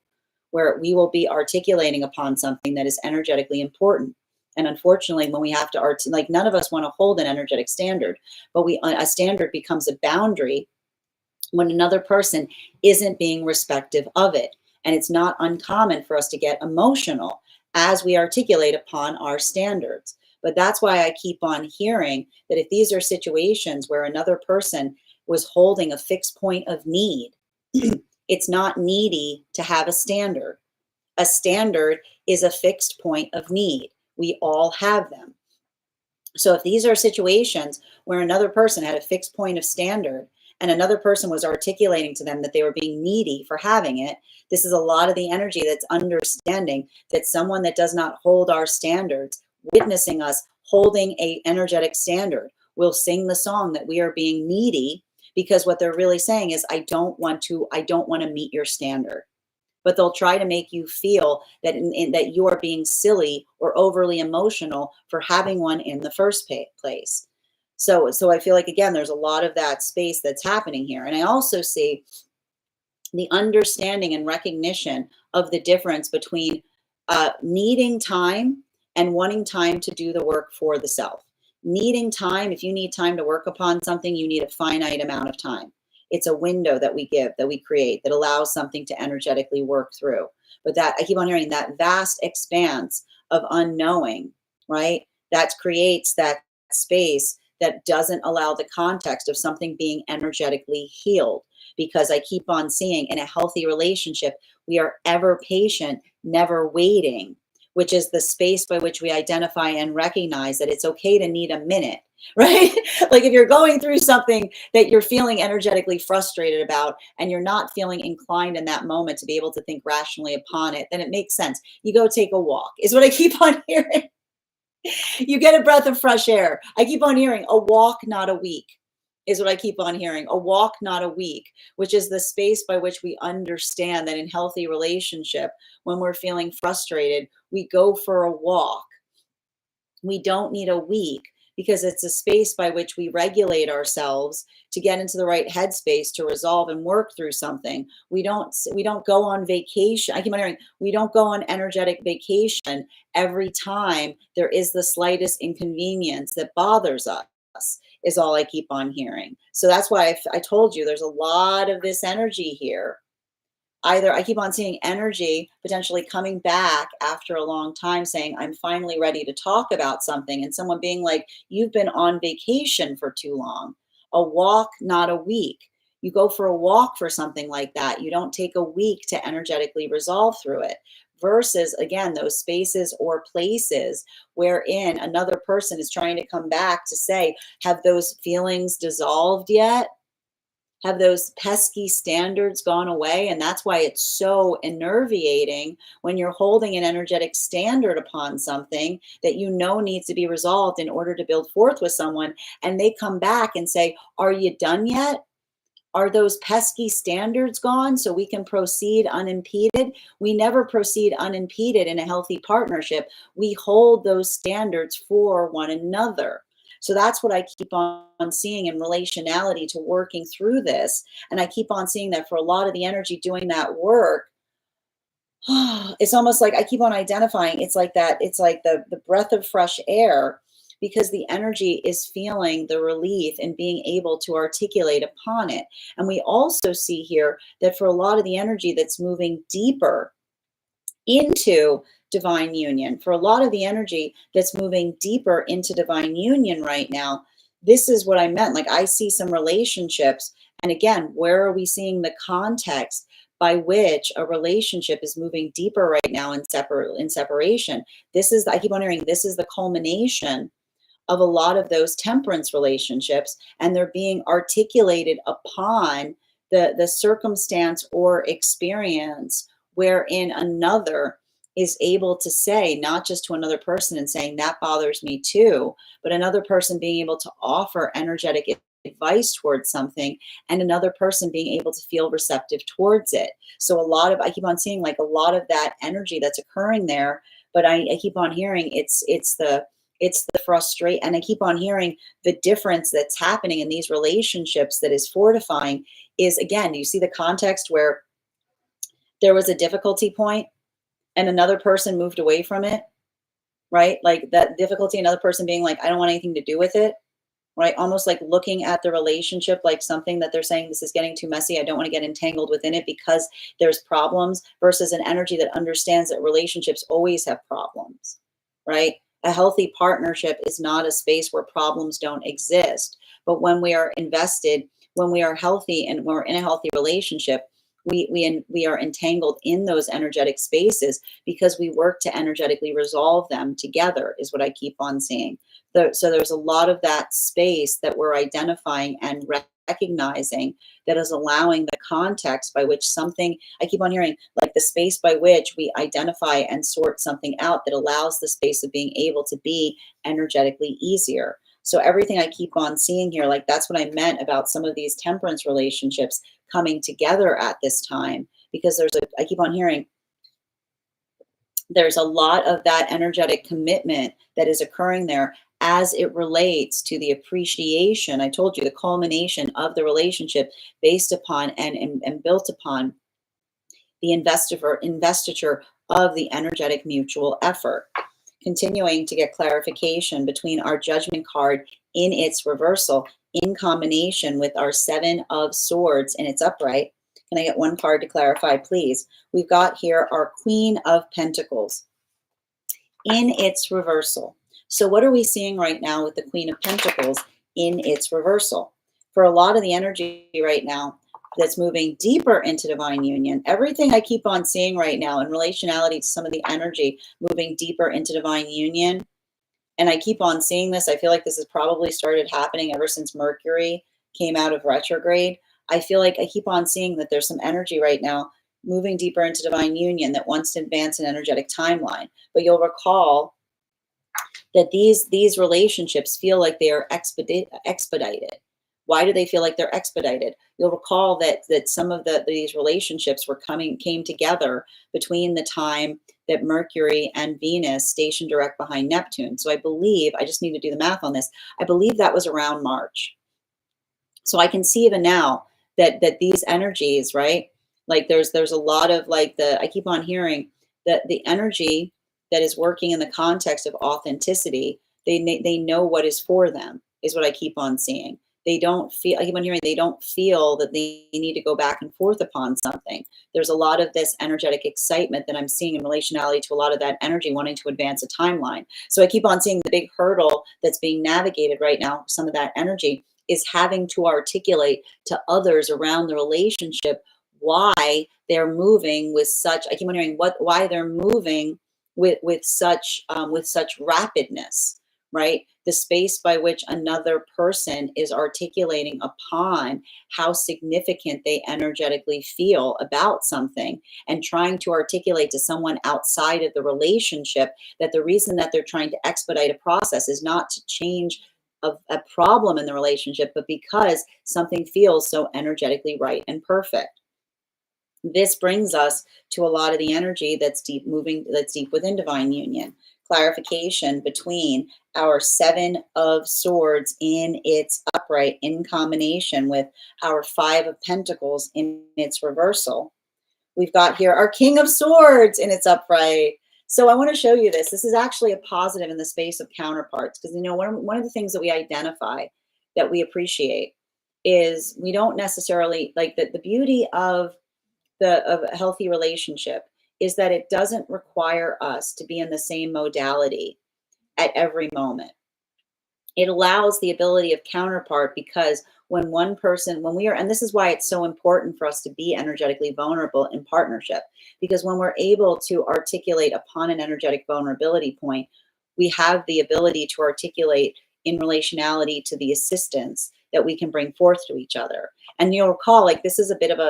where we will be articulating upon something that is energetically important. And unfortunately, when we have to like none of us want to hold an energetic standard, but a standard becomes a boundary when another person isn't being respective of it. And it's not uncommon for us to get emotional as we articulate upon our standards. But that's why I keep on hearing that if these are situations where another person was holding a fixed point of need, it's not needy to have a standard. A standard is a fixed point of need. We all have them. So if these are situations where another person had a fixed point of standard and another person was articulating to them that they were being needy for having it, this is a lot of the energy that's understanding that someone that does not hold our standards, witnessing us holding a energetic standard, will sing the song that we are being needy, because what they're really saying is, I don't want to meet your standard. But they'll try to make you feel that that you are being silly or overly emotional for having one in the first place. So I feel like, again, there's a lot of that space that's happening here. And I also see the understanding and recognition of the difference between needing time and wanting time to do the work for the self. Needing time, if you need time to work upon something, you need a finite amount of time. It's a window that we give, that we create, that allows something to energetically work through. But that, I keep on hearing, that vast expanse of unknowing, right? That creates that space that doesn't allow the context of something being energetically healed. Because I keep on seeing in a healthy relationship, we are ever patient, never waiting, which is the space by which we identify and recognize that it's okay to need a minute, right? Like if you're going through something that you're feeling energetically frustrated about and you're not feeling inclined in that moment to be able to think rationally upon it, then it makes sense. You go take a walk, is what I keep on hearing. You get a breath of fresh air. I keep on hearing a walk, not a week, is what I keep on hearing. A walk, not a week, which is the space by which we understand that in healthy relationship, when we're feeling frustrated, we go for a walk. We don't need a week, because it's a space by which we regulate ourselves to get into the right headspace to resolve and work through something. We don't go on vacation. I keep on hearing, we don't go on energetic vacation every time there is the slightest inconvenience that bothers us, is all I keep on hearing. So that's why I told you there's a lot of this energy here. Either I keep on seeing energy potentially coming back after a long time saying, I'm finally ready to talk about something, and someone being like, you've been on vacation for too long. A walk, not a week. You go for a walk for something like that. You don't take a week to energetically resolve through it. Versus, again, those spaces or places wherein another person is trying to come back to say, have those feelings dissolved yet? Have those pesky standards gone away? And that's why it's so enervating when you're holding an energetic standard upon something that you know needs to be resolved in order to build forth with someone. And they come back and say, are you done yet? Are those pesky standards gone so we can proceed unimpeded? We never proceed unimpeded in a healthy partnership. We hold those standards for one another. So that's what I keep on seeing in relationality to working through this. And I keep on seeing that for a lot of the energy doing that work, it's almost like I keep on identifying, it's like that, it's like the breath of fresh air, because the energy is feeling the relief and being able to articulate upon it. And we also see here that for a lot of the energy that's moving deeper into divine union. For a lot of the energy that's moving deeper into divine union right now, this is what I meant. Like, I see some relationships, and again, where are we seeing the context by which a relationship is moving deeper right now in separation? This is, I keep on hearing, this is the culmination of a lot of those temperance relationships, and they're being articulated upon the circumstance or experience wherein another is able to say, not just to another person and saying that bothers me too, but another person being able to offer energetic advice towards something, and another person being able to feel receptive towards it. So a lot of, I keep on seeing like a lot of that energy that's occurring there, but I keep on hearing it's the frustrate, and I keep on hearing the difference that's happening in these relationships that is fortifying is, again, you see the context where there was a difficulty point and another person moved away from it, right? Like that difficulty, another person being like, I don't want anything to do with it, right? Almost like looking at the relationship like something that they're saying, this is getting too messy. I don't want to get entangled within it because there's problems, versus an energy that understands that relationships always have problems, right? A healthy partnership is not a space where problems don't exist. But when we are invested, when we are healthy and when we're in a healthy relationship, we are entangled in those energetic spaces because we work to energetically resolve them together, is what I keep on seeing. So there's a lot of that space that we're identifying and recognizing that is allowing the context by which something, I keep on hearing, like the space by which we identify and sort something out that allows the space of being able to be energetically easier. So everything I keep on seeing here, like that's what I meant about some of these temperance relationships coming together at this time, because I keep on hearing there's a lot of that energetic commitment that is occurring there as it relates to the appreciation. I told you the culmination of the relationship based upon and built upon the investiture of the energetic mutual effort. Continuing to get clarification between our judgment card in its reversal in combination with our 7 of swords in its upright. Can I get one card to clarify, please? We've got here our Queen of Pentacles in its reversal. So what are we seeing right now with the Queen of Pentacles in its reversal? For a lot of the energy right now that's moving deeper into divine union, everything I keep on seeing right now in relationality to some of the energy moving deeper into divine union, and I keep on seeing this, I feel like this has probably started happening ever since Mercury came out of retrograde. I feel like I keep on seeing that there's some energy right now moving deeper into divine union that wants to advance an energetic timeline. But you'll recall that these relationships feel like they are expedited. Why do they feel like they're expedited? You'll recall that some of these relationships came together between the time that Mercury and Venus stationed direct behind Neptune. So I believe, I just need to do the math on this, I believe that was around March. So I can see even now that these energies, right? Like there's a lot of like I keep on hearing that the energy that is working in the context of authenticity, they know what is for them, is what I keep on seeing. They don't feel, I keep on hearing, they don't feel that they need to go back and forth upon something. There's a lot of this energetic excitement that I'm seeing in relationality to a lot of that energy wanting to advance a timeline. So I keep on seeing the big hurdle that's being navigated right now, some of that energy is having to articulate to others around the relationship why they're moving with such, I keep wondering why they're moving with such rapidness, right? The space by which another person is articulating upon how significant they energetically feel about something, and trying to articulate to someone outside of the relationship that the reason that they're trying to expedite a process is not to change a problem in the relationship, but because something feels so energetically right and perfect. This brings us to a lot of the energy that's deep within divine union. Clarification between our 7 of swords in its upright in combination with our 5 of pentacles in its reversal. We've got here our King of Swords in its upright. So I want to show you this. This is actually a positive in the space of counterparts, because one of the things that we identify that we appreciate is we don't necessarily like the beauty of a healthy relationship is that it doesn't require us to be in the same modality at every moment. It allows the ability of counterpart, because when one person, when we are, and this is why it's so important for us to be energetically vulnerable in partnership, because when we're able to articulate upon an energetic vulnerability point, we have the ability to articulate in relationality to the assistance that we can bring forth to each other. And you'll recall, like, this is a bit of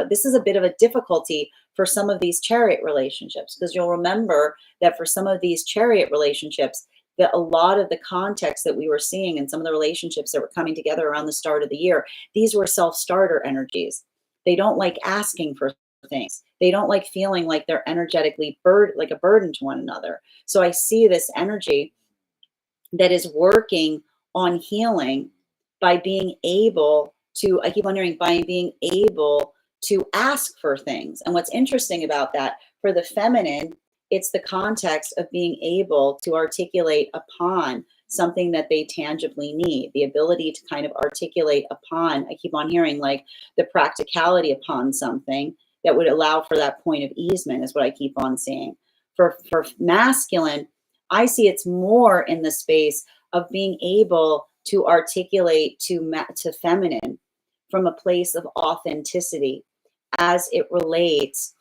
a difficulty for some of these chariot relationships, because you'll remember that for some of these chariot relationships, that a lot of the context that we were seeing in some of the relationships that were coming together around the start of the year, these were self-starter energies. They don't like asking for things. They don't like feeling like they're energetically like a burden to one another. So I see this energy that is working on healing by being able to, I keep on hearing, by being able to ask for things. And what's interesting about that, for the feminine, it's the context of being able to articulate upon something that they tangibly need, the ability to kind of articulate upon, I keep on hearing, like, the practicality upon something that would allow for that point of easement is what I keep on seeing. For masculine, I see it's more in the space of being able to articulate to feminine from a place of authenticity as it relates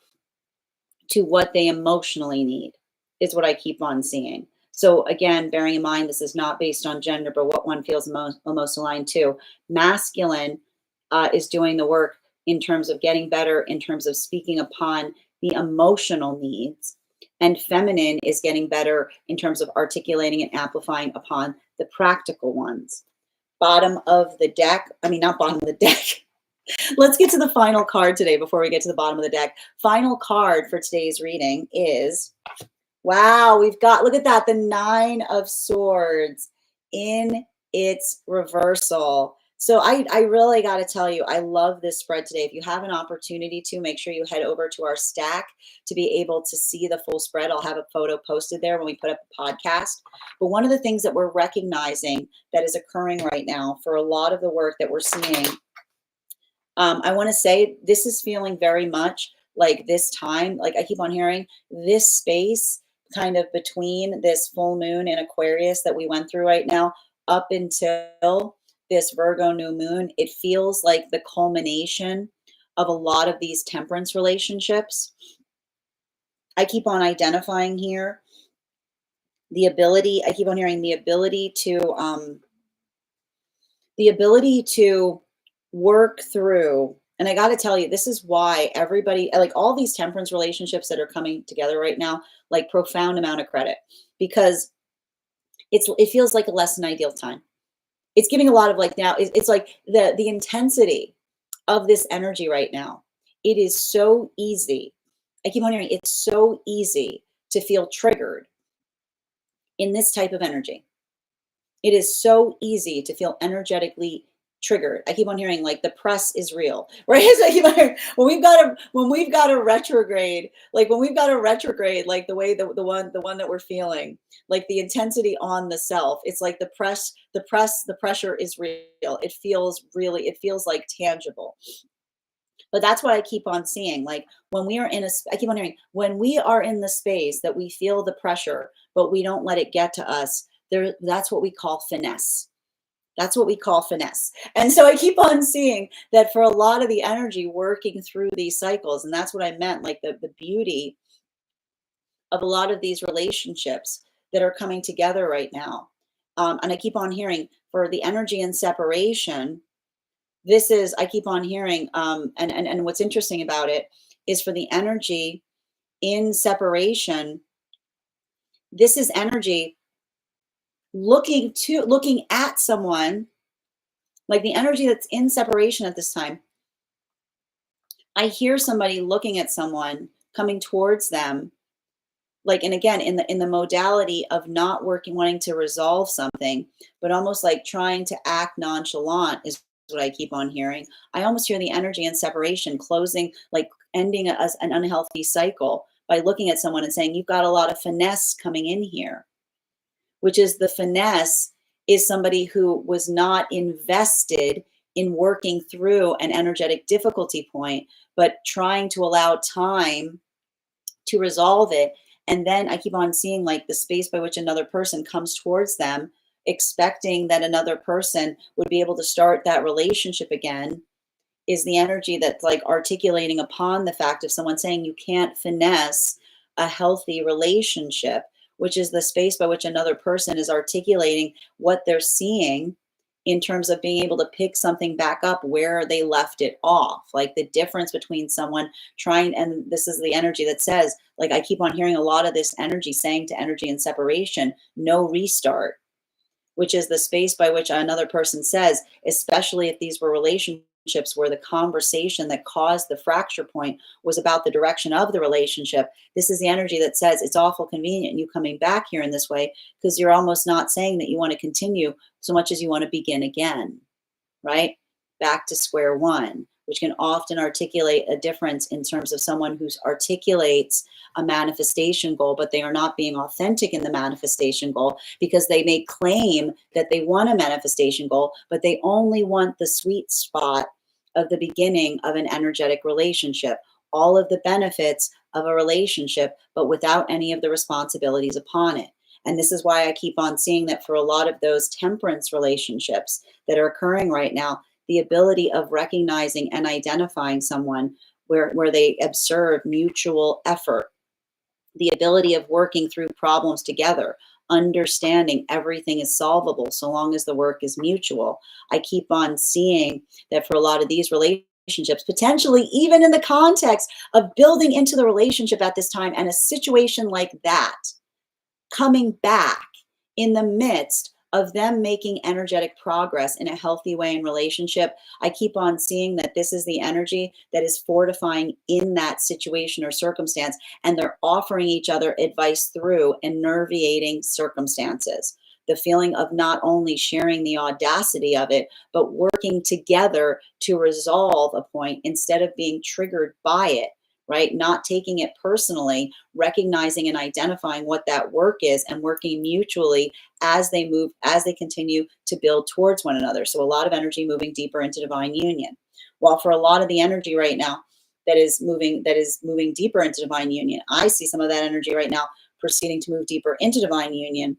to what they emotionally need, is what I keep on seeing. So again, bearing in mind, this is not based on gender, but what one feels most aligned to. Masculine is doing the work in terms of getting better, in terms of speaking upon the emotional needs. And feminine is getting better in terms of articulating and amplifying upon the practical ones. Bottom of the deck, I mean, not bottom of the deck. Let's get to the final card today before we get to the bottom of the deck. Final card for today's reading is, wow, we've got, look at that, the 9 of Swords in its reversal. So I really got to tell you, I love this spread today. If you have an opportunity to, make sure you head over to our stack to be able to see the full spread. I'll have a photo posted there when we put up the podcast. But one of the things that we're recognizing that is occurring right now for a lot of the work that we're seeing, I want to say this is feeling very much like this time, like I keep on hearing, this space kind of between this full moon in Aquarius that we went through right now up until this Virgo new moon. It feels like the culmination of a lot of these temperance relationships. I keep on identifying here the ability, I keep on hearing the ability to work through. And I got to tell you, this is why everybody, like all these temperance relationships that are coming together right now, like profound amount of credit, because it feels like a less than ideal time. It's giving a lot of, like, now it's like the intensity of this energy right now. It is so easy. I keep on hearing it's so easy to feel triggered in this type of energy. It is so easy to feel energetically triggered. I keep on hearing, like, the press is real, right? So I keep on hearing, when we've got a retrograde, like the way the one that we're feeling, like the intensity on the self, it's like the pressure is real. It feels like tangible. But that's what I keep on seeing. Like when we are I keep on hearing, when we are in the space that we feel the pressure, but we don't let it get to us, that's what we call finesse. That's what we call finesse. And so I keep on seeing that for a lot of the energy working through these cycles, and that's what I meant, like the beauty of a lot of these relationships that are coming together right now. And I keep on hearing for the energy in separation, this is, I keep on hearing, and what's interesting about it is for the energy in separation, this is energy looking at someone, like the energy that's in separation at this time. I hear somebody looking at someone coming towards them, like, and again, in the modality of not wanting to resolve something, but almost like trying to act nonchalant is what I keep on hearing. I almost hear the energy in separation closing, like ending an unhealthy cycle by looking at someone and saying, you've got a lot of finesse coming in here, which is the finesse is somebody who was not invested in working through an energetic difficulty point, but trying to allow time to resolve it. And then I keep on seeing like the space by which another person comes towards them, expecting that another person would be able to start that relationship again, is the energy that's like articulating upon the fact of someone saying you can't finesse a healthy relationship, which is the space by which another person is articulating what they're seeing in terms of being able to pick something back up where they left it off. Like the difference between someone trying, and this is the energy that says, like, I keep on hearing a lot of this energy saying to energy in separation, no restart, which is the space by which another person says, especially if these were relationships where the conversation that caused the fracture point was about the direction of the relationship. This is the energy that says it's awful convenient you coming back here in this way, because you're almost not saying that you want to continue so much as you want to begin again, right? Back to square one, which can often articulate a difference in terms of someone who articulates a manifestation goal, but they are not being authentic in the manifestation goal, because they may claim that they want a manifestation goal, but they only want the sweet spot of the beginning of an energetic relationship, all of the benefits of a relationship, but without any of the responsibilities upon it. And this is why I keep on seeing that for a lot of those temperance relationships that are occurring right now, the ability of recognizing and identifying someone where they observe mutual effort, the ability of working through problems together, understanding everything is solvable so long as the work is mutual. I keep on seeing that for a lot of these relationships, potentially even in the context of building into the relationship at this time, and a situation like that coming back in the midst of them making energetic progress in a healthy way in relationship, I keep on seeing that this is the energy that is fortifying in that situation or circumstance, and they're offering each other advice through enervating circumstances. The feeling of not only sharing the audacity of it, but working together to resolve a point instead of being triggered by it, right? Not taking it personally, recognizing and identifying what that work is, and working mutually as they move, as they continue to build towards one another. So a lot of energy moving deeper into divine union. While for a lot of the energy right now that is moving deeper into divine union, I see some of that energy right now proceeding to move deeper into divine union.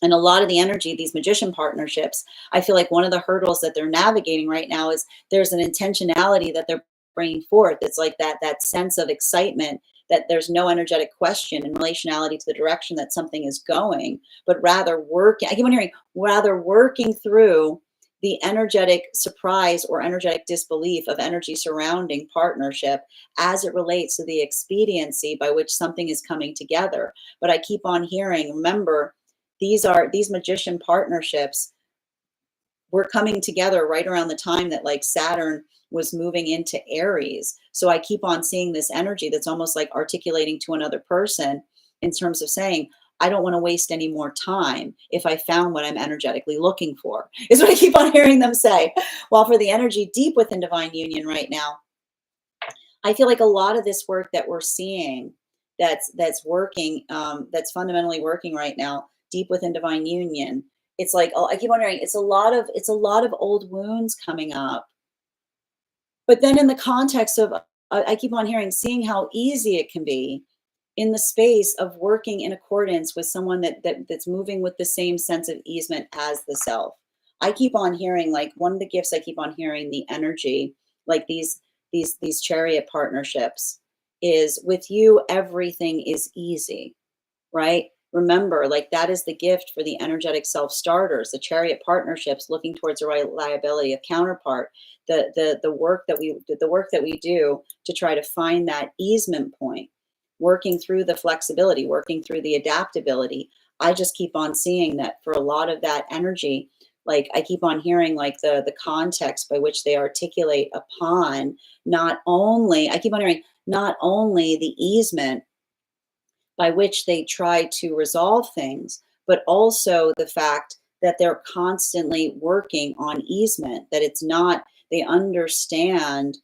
And a lot of the energy, these magician partnerships, I feel like one of the hurdles that they're navigating right now is there's an intentionality that they're bringing forth. It's like that sense of excitement, that there's no energetic question in relationality to the direction that something is going, but rather working, I keep on hearing, rather working through the energetic surprise or energetic disbelief of energy surrounding partnership as it relates to the expediency by which something is coming together. But I keep on hearing, remember, these magician partnerships were coming together right around the time that like Saturn was moving into Aries. So I keep on seeing this energy that's almost like articulating to another person in terms of saying, I don't want to waste any more time if I found what I'm energetically looking for, is what I keep on hearing them say. While for the energy deep within divine union right now, I feel like a lot of this work that we're seeing that's working, that's fundamentally working right now, deep within divine union, it's like, oh, I keep wondering, it's a lot of old wounds coming up. But then in the context of, I keep on hearing, seeing how easy it can be in the space of working in accordance with someone that's moving with the same sense of easement as the self. I keep on hearing, like, one of the gifts I keep on hearing, the energy, like these chariot partnerships, is with you everything is easy, right? Remember, like, that is the gift for the energetic self starters, the chariot partnerships, looking towards the reliability of counterpart, the work that we do to try to find that easement point, working through the flexibility, working through the adaptability. I just keep on seeing that for a lot of that energy, like, I keep on hearing like the context by which they articulate upon, not only, I keep on hearing, not only the easement by which they try to resolve things, but also the fact that they're constantly working on easement, that it's not, they understand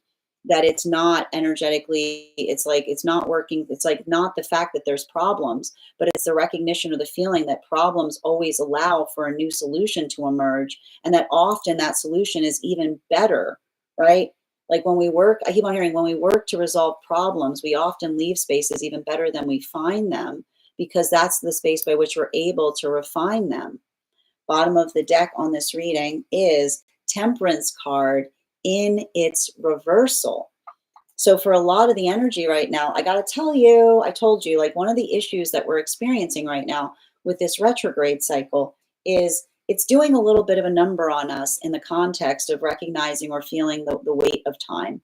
that it's not energetically, it's like, it's not working. It's like not the fact that there's problems, but it's the recognition or the feeling that problems always allow for a new solution to emerge. And that often that solution is even better, right? Like when we work, I keep on hearing, when we work to resolve problems, we often leave spaces even better than we find them, because that's the space by which we're able to refine them. Bottom of the deck on this reading is Temperance card in its reversal. So for a lot of the energy right now, I got to tell you, I told you, like one of the issues that we're experiencing right now with this retrograde cycle is it's doing a little bit of a number on us in the context of recognizing or feeling the weight of time.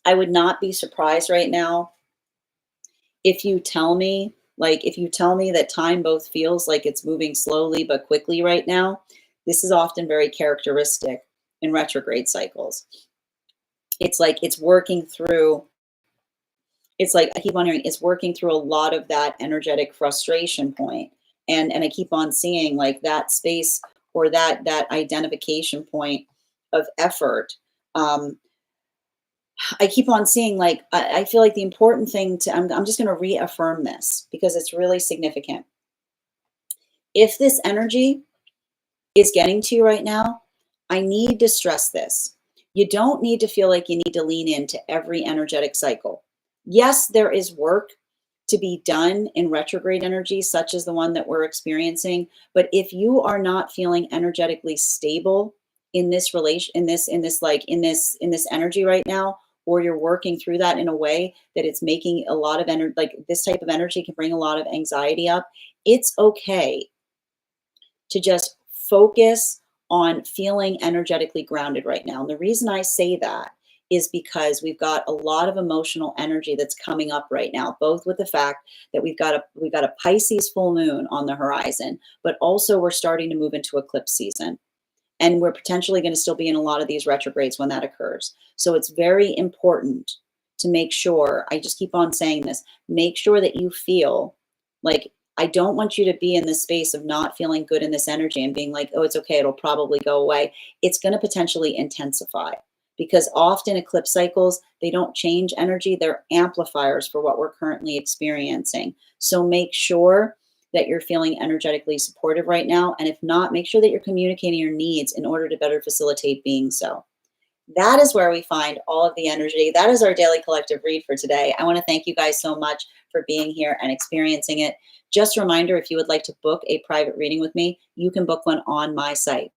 I would not be surprised right now if you tell me, if you tell me that time both feels like it's moving slowly but quickly right now. This is often very characteristic in retrograde cycles. It's like it's working through, it's like I keep on hearing it's working through a lot of that energetic frustration point. And I keep on seeing like that space or that identification point of effort. Um, I keep on seeing like I feel like the important thing to I'm just going to reaffirm this because it's really significant. If this energy is getting to you right now, I need to stress this. You don't need to feel like you need to lean into every energetic cycle. Yes, there is work to be done in retrograde energy, such as the one that we're experiencing. But if you are not feeling energetically stable in this relation, in this energy right now, or you're working through that in a way that it's making a lot of energy, like this type of energy can bring a lot of anxiety up, it's okay to just focus on feeling energetically grounded right now. And the reason I say that is because we've got a lot of emotional energy that's coming up right now, both with the fact that we've got a Pisces full moon on the horizon, but also we're starting to move into eclipse season. And we're potentially going to still be in a lot of these retrogrades when that occurs. So it's very important to make sure, I just keep on saying this, make sure that you feel like I don't want you to be in this space of not feeling good in this energy and being like, oh, it's okay, it'll probably go away. It's going to potentially intensify because often eclipse cycles, they don't change energy, they're amplifiers for what we're currently experiencing. So make sure that you're feeling energetically supportive right now. And if not, make sure that you're communicating your needs in order to better facilitate being so. That is where we find all of the energy. That is our daily collective read for today. I want to thank you guys so much for being here and experiencing it. Just a reminder, if you would like to book a private reading with me, you can book one on my site.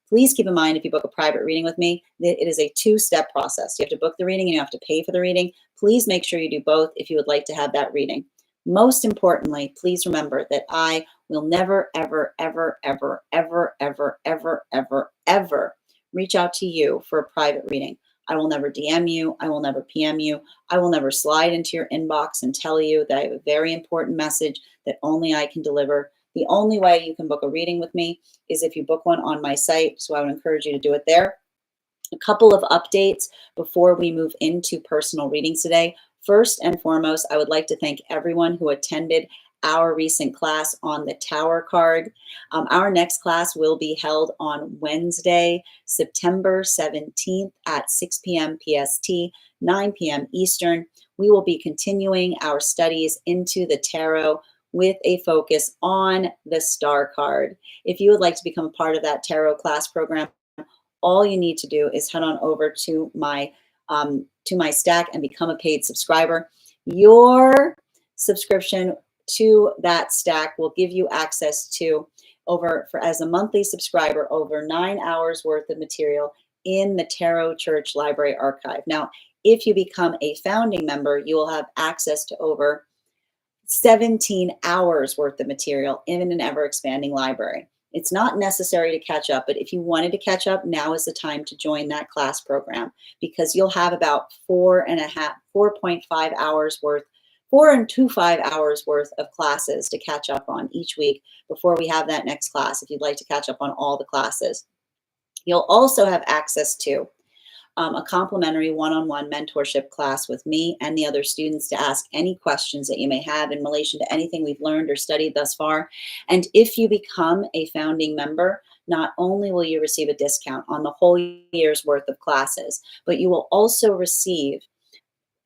Please keep in mind, if you book a private reading with me, that it is a two-step process. You have to book the reading and you have to pay for the reading. Please make sure you do both if you would like to have that reading. Most importantly, please remember that I will never, ever, ever, ever, ever, ever, ever, ever, ever reach out to you for a private reading. I will never DM you. I will never PM you. I will never slide into your inbox and tell you that I have a very important message that only I can deliver. The only way you can book a reading with me is if you book one on my site. So I would encourage you to do it there. A couple of updates before we move into personal readings today. First and foremost, I would like to thank everyone who attended our recent class on the Tower card. Our next class will be held on Wednesday, September 17th at 6 p.m. PST, 9 p.m. Eastern. We will be continuing our studies into the tarot with a focus on the Star card. If you would like to become a part of that tarot class program, all you need to do is head on over to my stack and become a paid subscriber. Your subscription to that stack will give you access to as a monthly subscriber, over 9 hours worth of material in the Tarot Church Library Archive. Now, if you become a founding member, you will have access to over 17 hours worth of material in an ever expanding library. It's not necessary to catch up, but if you wanted to catch up, now is the time to join that class program, because you'll have about 4.5 hours worth, 4.25 hours worth of classes to catch up on each week before we have that next class, if you'd like to catch up on all the classes. You'll also have access to a complimentary one-on-one mentorship class with me and the other students to ask any questions that you may have in relation to anything we've learned or studied thus far. And if you become a founding member, not only will you receive a discount on the whole year's worth of classes, but you will also receive,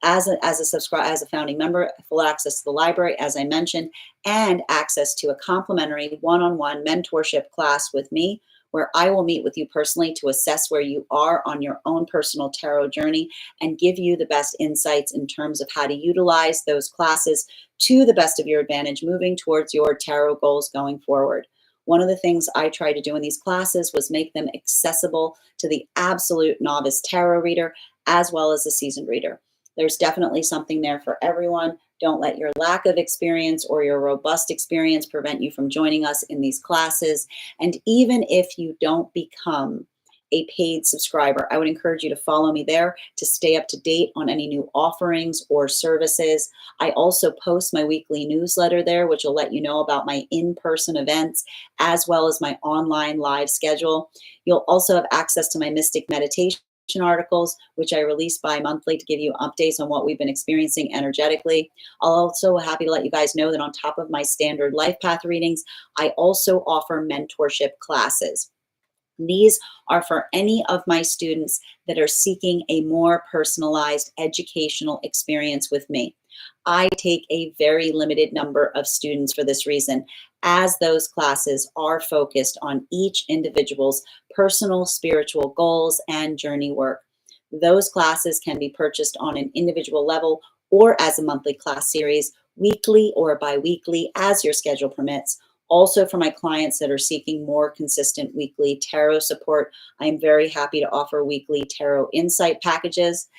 as a founding member, full access to the library, as I mentioned, and access to a complimentary one-on-one mentorship class with me, where I will meet with you personally to assess where you are on your own personal tarot journey and give you the best insights in terms of how to utilize those classes to the best of your advantage moving towards your tarot goals going forward. One of the things I tried to do in these classes was make them accessible to the absolute novice tarot reader as well as a seasoned reader. There's definitely something there for everyone. Don't let your lack of experience or your robust experience prevent you from joining us in these classes. And even if you don't become a paid subscriber, I would encourage you to follow me there to stay up to date on any new offerings or services. I also post my weekly newsletter there, which will let you know about my in-person events as well as my online live schedule. You'll also have access to my Mystic Meditation articles, which I release bi-monthly to give you updates on what we've been experiencing energetically. I'll also be happy to let you guys know that on top of my standard life path readings, I also offer mentorship classes. These are for any of my students that are seeking a more personalized educational experience with me. I take a very limited number of students for this reason, as those classes are focused on each individual's personal spiritual goals and journey work. Those classes can be purchased on an individual level or as a monthly class series, weekly or bi-weekly, as your schedule permits. Also, for my clients that are seeking more consistent weekly tarot support, I'm very happy to offer weekly tarot insight packages.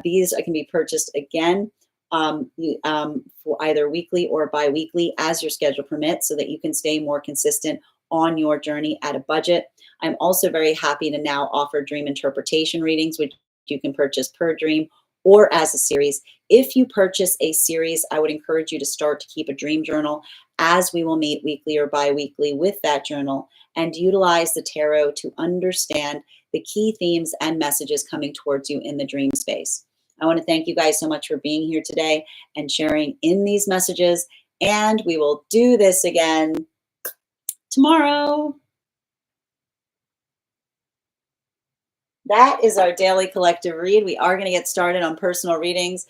These can be purchased again for either weekly or bi-weekly as your schedule permits so that you can stay more consistent on your journey at a budget. I'm also very happy to now offer dream interpretation readings, which you can purchase per dream or as a series. If you purchase a series, I would encourage you to start to keep a dream journal, as we will meet weekly or bi-weekly with that journal and utilize the tarot to understand the key themes and messages coming towards you in the dream space. I want to thank you guys so much for being here today and sharing in these messages, and we will do this again tomorrow. That is our daily collective read. We are going to get started on personal readings.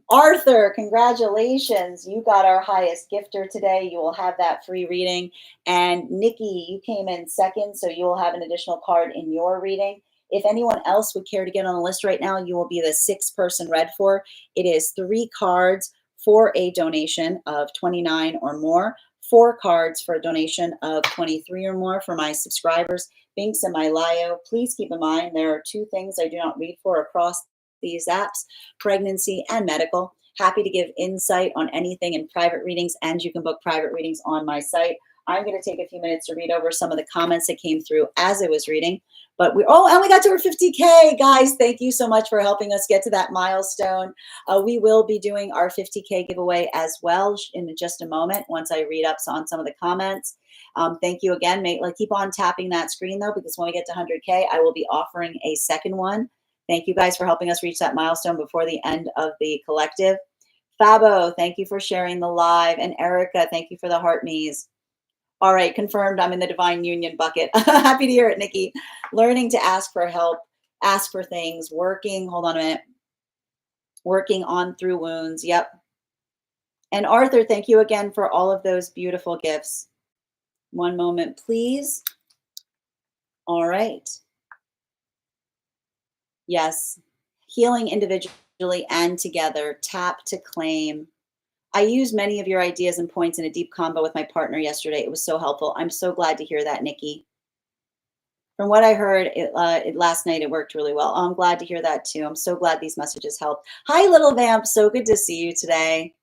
Arthur, congratulations. You got our highest gifter today. You will have that free reading. And Nikki, you came in second, so you will have an additional card in your reading. If anyone else would care to get on the list right now, you will be the sixth person read for. It is 3 cards for a donation of $29 or more, 4 cards for a donation of $23 or more for my subscribers. Binks and my Lio, please keep in mind there are 2 things I do not read for across these apps: pregnancy and medical. Happy to give insight on anything in private readings, and you can book private readings on my site. I'm going to take a few minutes to read over some of the comments that came through as I was reading. But we got to our 50K, guys. Thank you so much for helping us get to that milestone. We will be doing our 50K giveaway as well in just a moment once I read up on some of the comments. Thank you again. Keep on tapping that screen though, because when we get to 100K, I will be offering a second one. Thank you guys for helping us reach that milestone before the end of the collective. Fabo, thank you for sharing the live. And Erica, thank you for the heart me's. All right, confirmed. I'm in the divine union bucket. Happy to hear it, Nikki. Learning to ask for help, ask for things, working, hold on a minute. Working on through wounds. Yep. And Arthur, thank you again for all of those beautiful gifts. One moment, please. All right. Yes. Healing individually and together. Tap to claim. I used many of your ideas and points in a deep combo with my partner yesterday. It was so helpful. I'm so glad to hear that, Nikki. From what I heard last night, it worked really well. I'm glad to hear that too. I'm so glad these messages helped. Hi, little vamp. So good to see you today.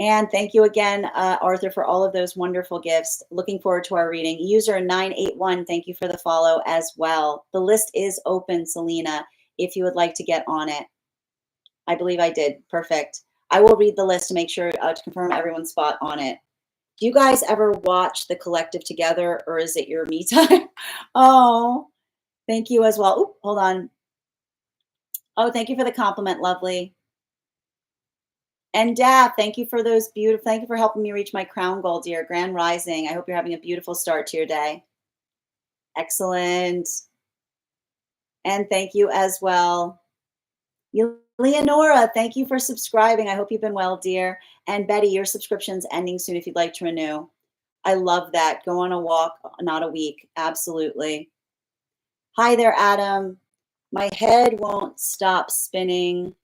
And thank you again, Arthur, for all of those wonderful gifts. Looking forward to our reading. User 981, thank you for the follow as well. The list is open, Selena, if you would like to get on it. I believe I did. Perfect. I will read the list to make sure to confirm everyone's spot on it. Do you guys ever watch the collective together, or is it your me time? Oh, thank you as well. Oop, hold on. Oh, thank you for the compliment, lovely. And Daph, thank you for those beautiful, thank you for helping me reach my crown goal, dear. Grand Rising. I hope you're having a beautiful start to your day. Excellent. And thank you as well. Leonora, thank you for subscribing. I hope you've been well, dear. And Betty, your subscription's ending soon if you'd like to renew. I love that. Go on a walk, not a week. Absolutely. Hi there, Adam. My head won't stop spinning.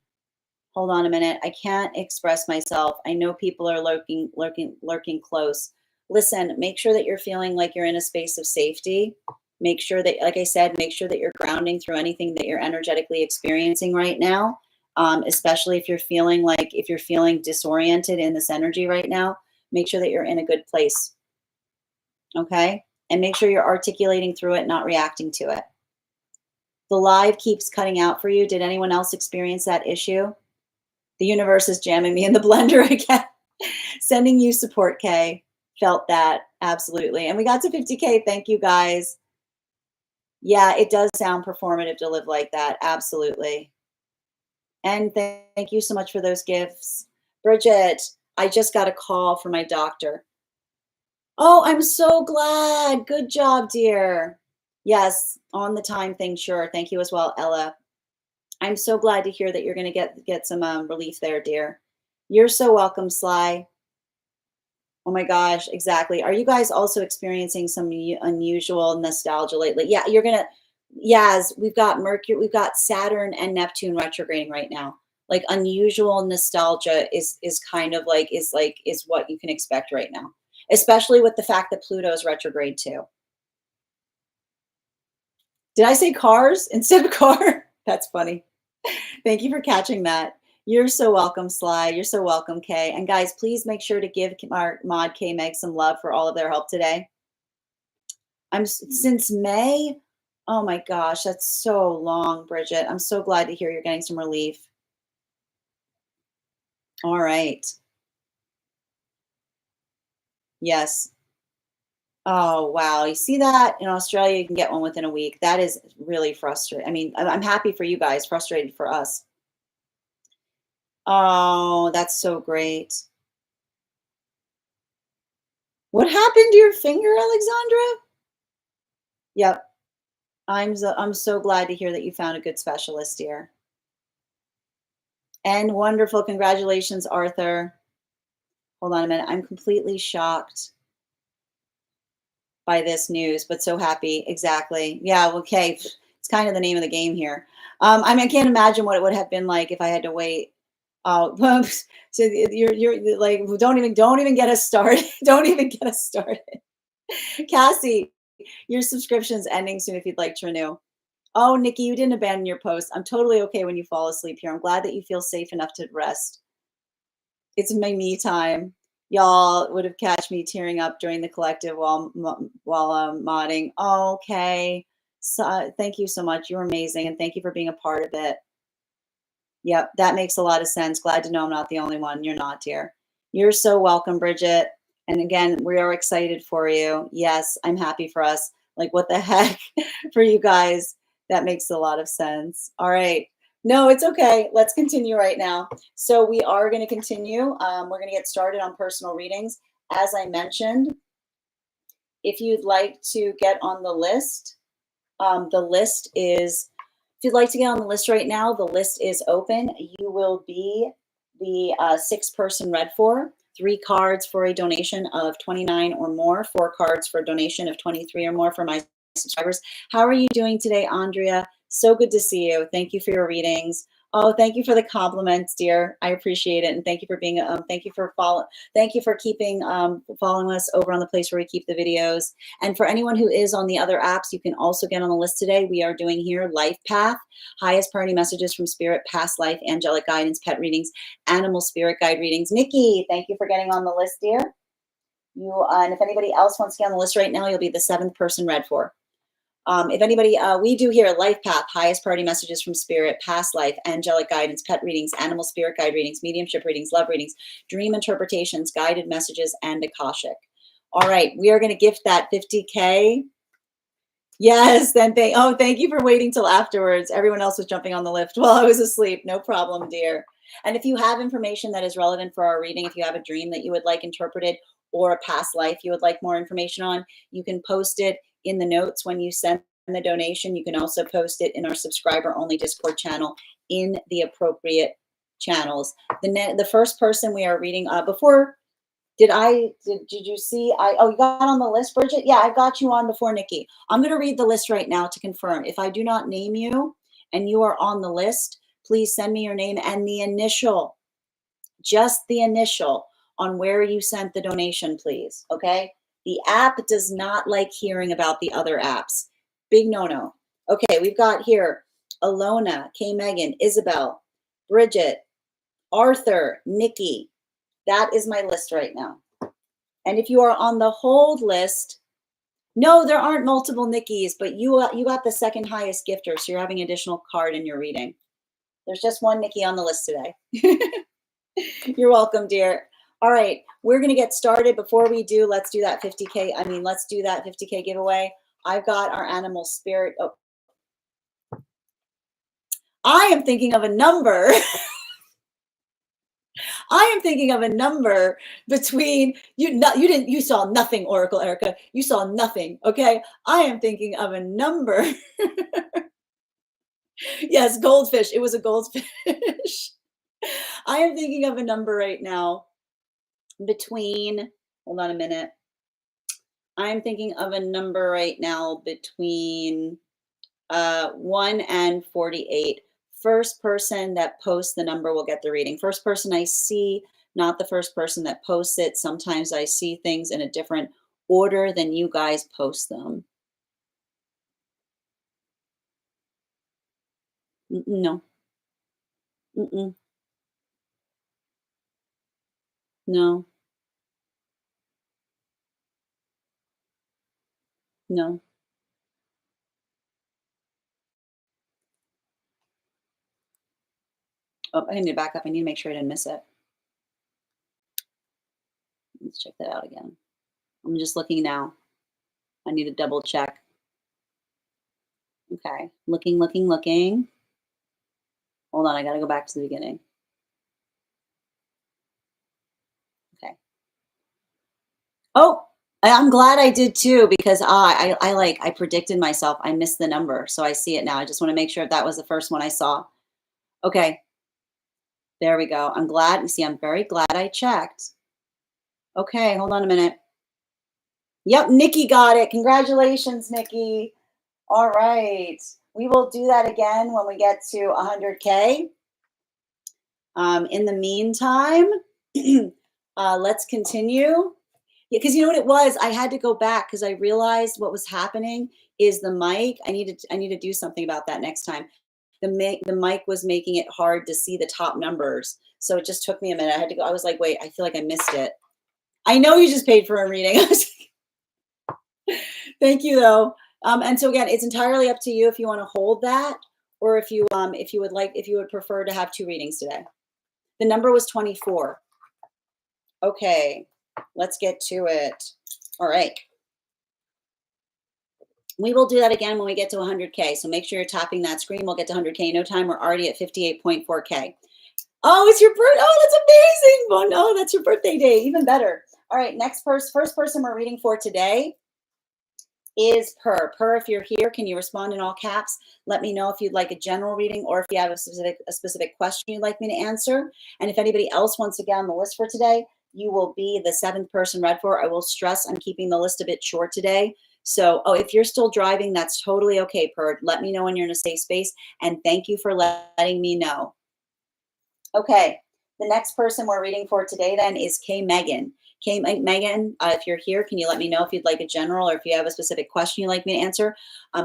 Hold on a minute. I can't express myself. I know people are lurking close. Listen, make sure that you're feeling like you're in a space of safety. Make sure that, like I said, make sure that you're grounding through anything that you're energetically experiencing right now. Especially if you're feeling disoriented in this energy right now, make sure that you're in a good place. Okay? And make sure you're articulating through it, not reacting to it. The live keeps cutting out for you. Did anyone else experience that issue? The universe is jamming me in the blender again. Sending you support, Kay. Felt that. Absolutely. And we got to 50K. Thank you, guys. Yeah, it does sound performative to live like that. Absolutely. And thank you so much for those gifts. Bridget, I just got a call from my doctor. Oh, I'm so glad. Good job, dear. Yes, on the time thing, sure. Thank you as well, Ella. I'm so glad to hear that you're going to get some relief there, dear. You're so welcome, Sly. Oh my gosh, exactly. Are you guys also experiencing some unusual nostalgia lately? Yeah, yes, we've got Mercury, we've got Saturn and Neptune retrograding right now. Like unusual nostalgia is what you can expect right now, especially with the fact that Pluto's retrograde too. Did I say cars instead of car? That's funny. Thank you for catching that. You're so welcome, Sly. You're so welcome, Kay. And guys, please make sure to give our mod K Meg some love for all of their help today. Since May. Oh my gosh, that's so long, Bridget. I'm so glad to hear you're getting some relief. All right. Yes. Oh, wow. You see that? In Australia, you can get one within a week. That is really frustrating. I mean, I'm happy for you guys, frustrated for us. Oh, that's so great. What happened to your finger, Alexandra? Yep. I'm so glad to hear that you found a good specialist here. And wonderful. Congratulations, Arthur. Hold on a minute. I'm completely shocked by this news, but so happy. Exactly. Yeah, okay. It's kind of the name of the game here. I mean, I can't imagine what it would have been like if I had to wait. Oh, so you're like, don't even get us started. Don't even get us started. Cassie, your subscription's ending soon if you'd like to renew. Oh, Nikki, you didn't abandon your post. I'm totally okay when you fall asleep here. I'm glad that you feel safe enough to rest. It's my me time. Y'all would have catch me tearing up during the collective while modding. Okay. So thank you so much. You're amazing. And thank you for being a part of it. Yep, that makes a lot of sense. Glad to know I'm not the only one. You're not, dear. You're so welcome, Bridget. And again, we are excited for you. Yes, I'm happy for us. Like, what the heck for you guys? That makes a lot of sense. All right. No, it's okay. Let's continue right now. So we are going to continue. We're going to get started on personal readings. As I mentioned, if you'd like to get on the list is, if you'd like to get on the list right now, the list is open. You will be the 6-person read for, 3 cards for a donation of $29 or more, 4 cards for a donation of $23 or more for my subscribers. How are you doing today, Andrea? So good to see you. Thank you for your readings. Oh, thank you for the compliments, dear. I appreciate it, and thank you for being. Thank you for keeping following us over on the place where we keep the videos. And for anyone who is on the other apps, you can also get on the list today. We are doing here Life Path, highest priority messages from spirit, past life, angelic guidance, pet readings, animal spirit guide readings. Nikki, thank you for getting on the list, dear. And if anybody else wants to get on the list right now, you'll be the 7th person read for. If anybody, we do here Life Path, highest priority messages from spirit, past life, angelic guidance, pet readings, animal spirit guide readings, mediumship readings, love readings, dream interpretations, guided messages, and Akashic. All right, we are going to gift that 50K. Yes, thank you for waiting till afterwards. Everyone else was jumping on the lift while I was asleep. No problem, dear. And if you have information that is relevant for our reading, if you have a dream that you would like interpreted or a past life you would like more information on, you can post it in the notes when you send the donation. You can also post it in our subscriber only Discord channel in the appropriate channels. The first person we are reading before Did you see, oh, you got on the list, Bridget? Yeah, I got you on before Nikki. I'm going to read the list right now to confirm. If I do not name you and you are on the list, please send me your name and the initial, just the initial on where you sent the donation, please. Okay. The app does not like hearing about the other apps. Big no-no. Okay. We've got here Alona, K. Megan, Isabel, Bridget, Arthur, Nikki. That is my list right now. And if you are on the hold list, no, there aren't multiple Nikki's, but you got the second highest gifter, so you're having an additional card in your reading. There's just one Nikki on the list today. You're welcome, dear. All right, we're going to get started. Before we do, let's do that 50K. Let's do that 50K giveaway. I've got our animal spirit. Oh, I am thinking of a number. I am thinking of a number between you saw nothing, Oracle Erica. You saw nothing. Okay. I am thinking of a number. Yes, goldfish. It was a goldfish. I am thinking of a number right now between, hold on a minute. I'm thinking of a number right now between 1 and 48. First person that posts the number will get the reading. First person I see, not the first person that posts it. Sometimes I see things in a different order than you guys post them. No. Mm-mm. No. No. Oh, I need to back up. I need to make sure I didn't miss it. Let's check that out again. I'm just looking now. I need to double check. Okay. Looking. Hold on. I got to go back to the beginning. Okay. Oh, I'm glad I did too, because I predicted myself. I missed the number. So I see it now. I just want to make sure if that was the first one I saw. Okay. There we go. I'm glad. You see, I'm very glad I checked. Okay. Hold on a minute. Yep. Nikki got it. Congratulations, Nikki. All right. We will do that again when we get to 100K. In the meantime, let's continue. Yeah, because you know what it was? I had to go back because I realized what was happening is the mic. I need to do something about that next time. The mic was making it hard to see the top numbers. So it just took me a minute. I had to go. I was like, wait, I feel like I missed it. I know you just paid for a reading. Thank you though. And so again, it's entirely up to you if you want to hold that or if you would prefer to have 2 readings today. The number was 24. Okay, let's get to it. All right. We will do that again when we get to 100K. So make sure you're tapping that screen. We'll get to 100K in no time. We're already at 58.4K. Oh, it's your birthday. Oh, that's amazing. Oh, no, that's your birthday day. Even better. All right, first person we're reading for today is Per. Per, if you're here, can you respond in all caps? Let me know if you'd like a general reading or if you have a specific question you'd like me to answer. And if anybody else wants to get on the list for today, you will be the 7th person read for. I will stress I'm keeping the list a bit short today. So, if you're still driving, that's totally okay, Per. Let me know when you're in a safe space. And thank you for letting me know. Okay, the next person we're reading for today then is K. Megan. K. Megan, if you're here, can you let me know if you'd like a general or if you have a specific question you'd like me to answer?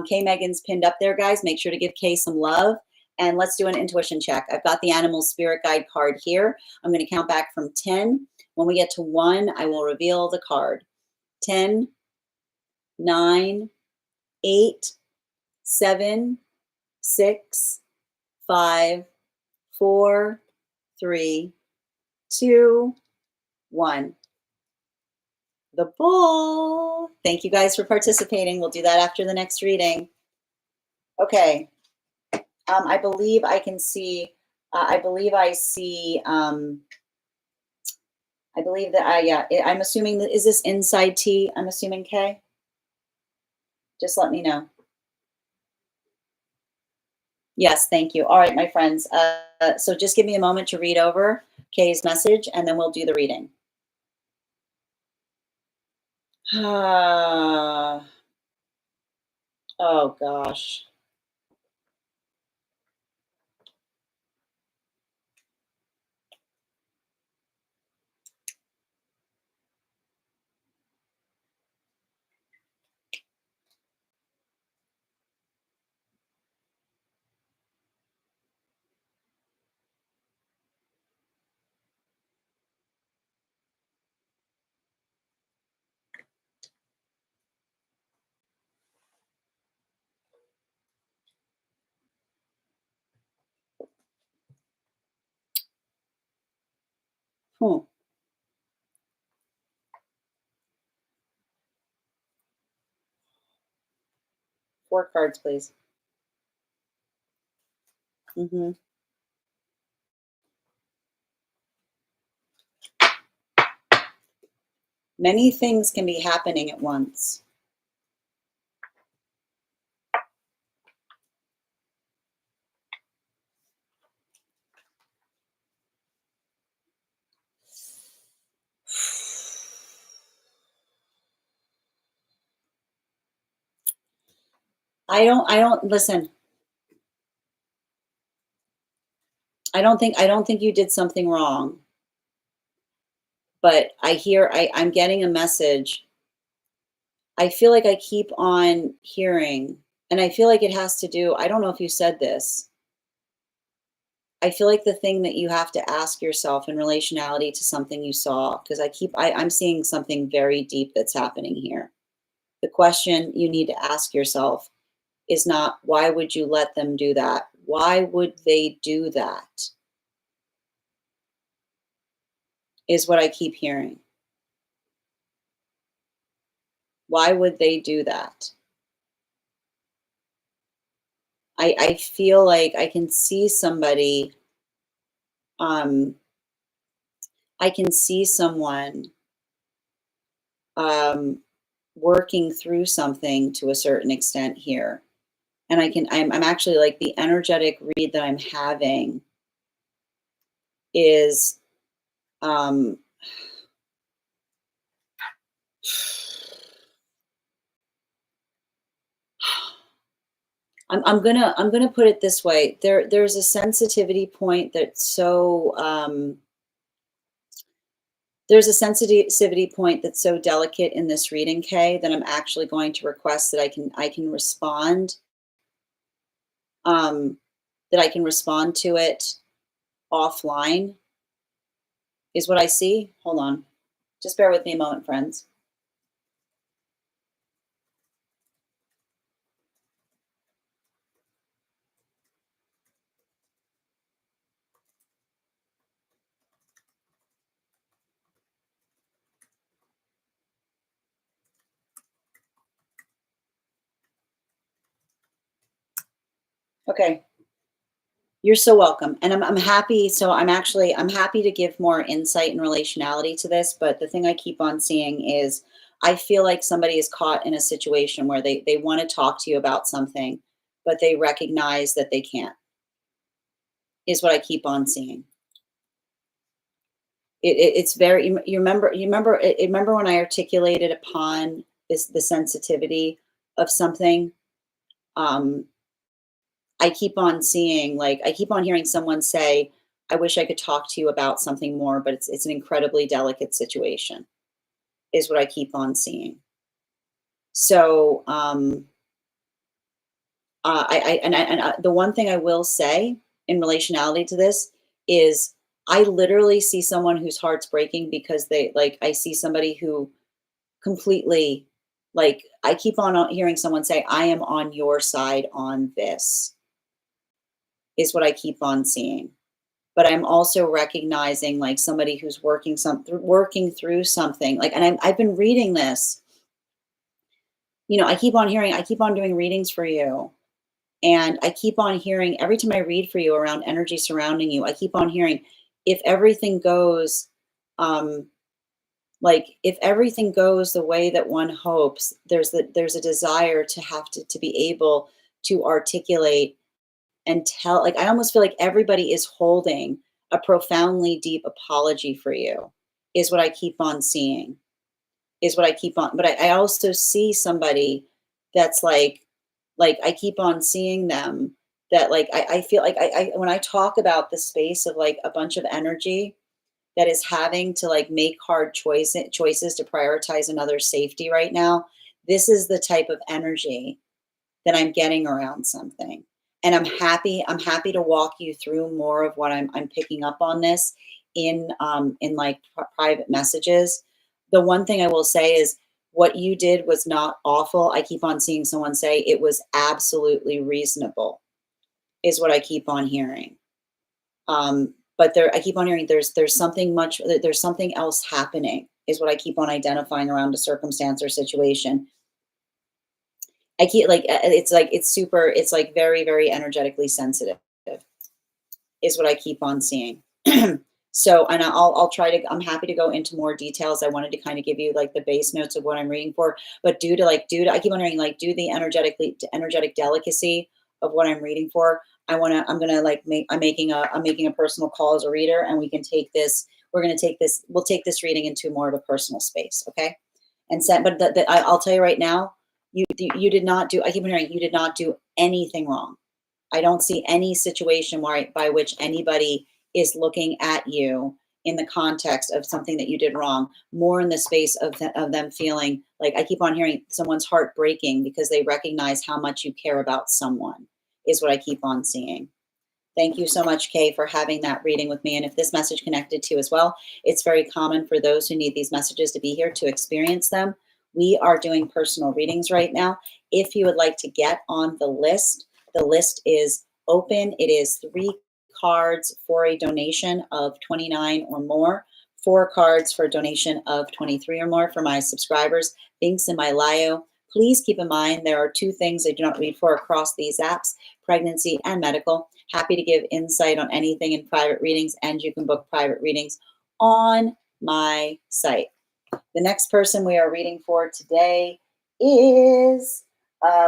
K. Megan's pinned up there, guys. Make sure to give Kay some love. And let's do an intuition check. I've got the animal spirit guide card here. I'm going to count back from 10. When we get to 1, I will reveal the card. 10, 9, 8, 7, 6, 5, 4, 3, 2, 1. The bull. Thank you guys for participating. We'll do that after the next reading. Okay. I believe I can see. I believe that yeah. I'm assuming that is this inside T. I'm assuming K. Just let me know. Yes, thank you. All right, my friends. So just give me a moment to read over Kay's message, and then we'll do the reading. Ah, oh gosh. Hmm. 4 cards, please. Mhm. Many things can be happening at once. I don't listen, I don't think you did something wrong, but I'm getting a message. I feel like I keep on hearing, and I feel like it has to do, I don't know if you said this. I feel like the thing that you have to ask yourself in relationality to something you saw, because I'm seeing something very deep that's happening here. The question you need to ask yourself is not, why would you let them do that? Why would they do that? Is what I keep hearing. Why would they do that? I feel like I can see somebody, um, I can see someone um, working through something to a certain extent here. And I'm actually like, the energetic read that I'm having is, um, I'm gonna put it this way. There's a sensitivity point that's so, there's a sensitivity point that's so delicate in this reading, Kay, that I'm actually going to request that I can respond, um, that I can respond to it offline, is what I see. Hold on. Just bear with me a moment, friends. Okay. You're so welcome. And I'm happy. So I'm happy to give more insight and relationality to this. But the thing I keep on seeing is, I feel like somebody is caught in a situation where they want to talk to you about something, but they recognize that they can't, is what I keep on seeing. It's very, you remember when I articulated upon this, the sensitivity of something. Um, I keep on seeing, like, I keep on hearing someone say, "I wish I could talk to you about something more, but it's an incredibly delicate situation," is what I keep on seeing. So, the one thing I will say in relationality to this is, I literally see someone whose heart's breaking because I see somebody who completely, like, I keep on hearing someone say, "I am on your side on this," is what I keep on seeing. But I'm also recognizing, like, somebody who's working through something, like, and I've been reading this, I keep on doing readings for you, and I keep on hearing, every time I read for you around energy surrounding you, I keep on hearing, if everything goes, um, if everything goes the way that one hopes, there's a desire to have to be able to articulate and tell, like, I almost feel like everybody is holding a profoundly deep apology for you, is what I keep on seeing. is what I keep on. But I also see somebody that's like I keep on seeing them that like I feel like when I talk about the space of like a bunch of energy that is having to like make hard choices to prioritize another's safety right now, this is the type of energy that I'm getting around something. And I'm happy to walk you through more of what I'm picking up on this in like private messages. The one thing I will say is what you did was not awful. I keep on seeing someone say it was absolutely reasonable, is what I keep on hearing. But there, I keep on hearing there's something else happening, is what I keep on identifying around a circumstance or situation. I keep like it's super, it's like very, very energetically sensitive, is what I keep on seeing. So, and I'll try to, I'm happy to go into more details. I wanted to kind of give you like the base notes of what I'm reading for, but I keep on reading, like, due to the energetic delicacy of what I'm reading for, I'm going to like I'm making a personal call as a reader, and we can take this, we'll take this reading into more of a personal space. Okay. And set, but I'll tell you right now, you did not do, I keep on hearing, you did not do anything wrong. I don't see any situation by which anybody is looking at you in the context of something that you did wrong, more in the space of them feeling like, I keep on hearing someone's heart breaking because they recognize how much you care about someone, is what I keep on seeing. Thank you so much, Kay, for having that reading with me. And if this message connected to you as well, it's very common for those who need these messages to be here to experience them. We are doing personal readings right now. If you would like to get on the list is open. It is 3 cards for a donation of $29 or more, 4 cards for a donation of $23 or more for my subscribers. Links in my bio. Please keep in mind there are 2 things I do not read for across these apps: pregnancy and medical. Happy to give insight on anything in private readings, and you can book private readings on my site. The next person we are reading for today is,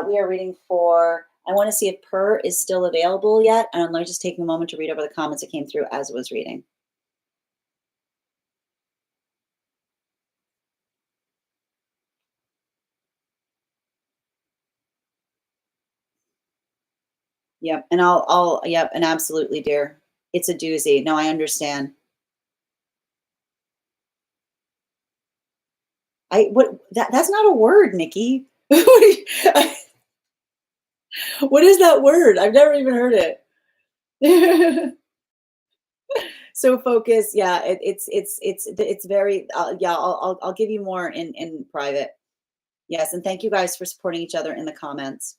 we are reading for, I want to see if Per is still available yet. And let me just take a moment to read over the comments that came through as I was reading. Yep. And yep. And absolutely, dear. It's a doozy. No, I understand. That's not a word, Nikki. What is that word? I've never even heard it. So focus, yeah, it's very, yeah, I'll give you more in private. Yes, and thank you guys for supporting each other in the comments.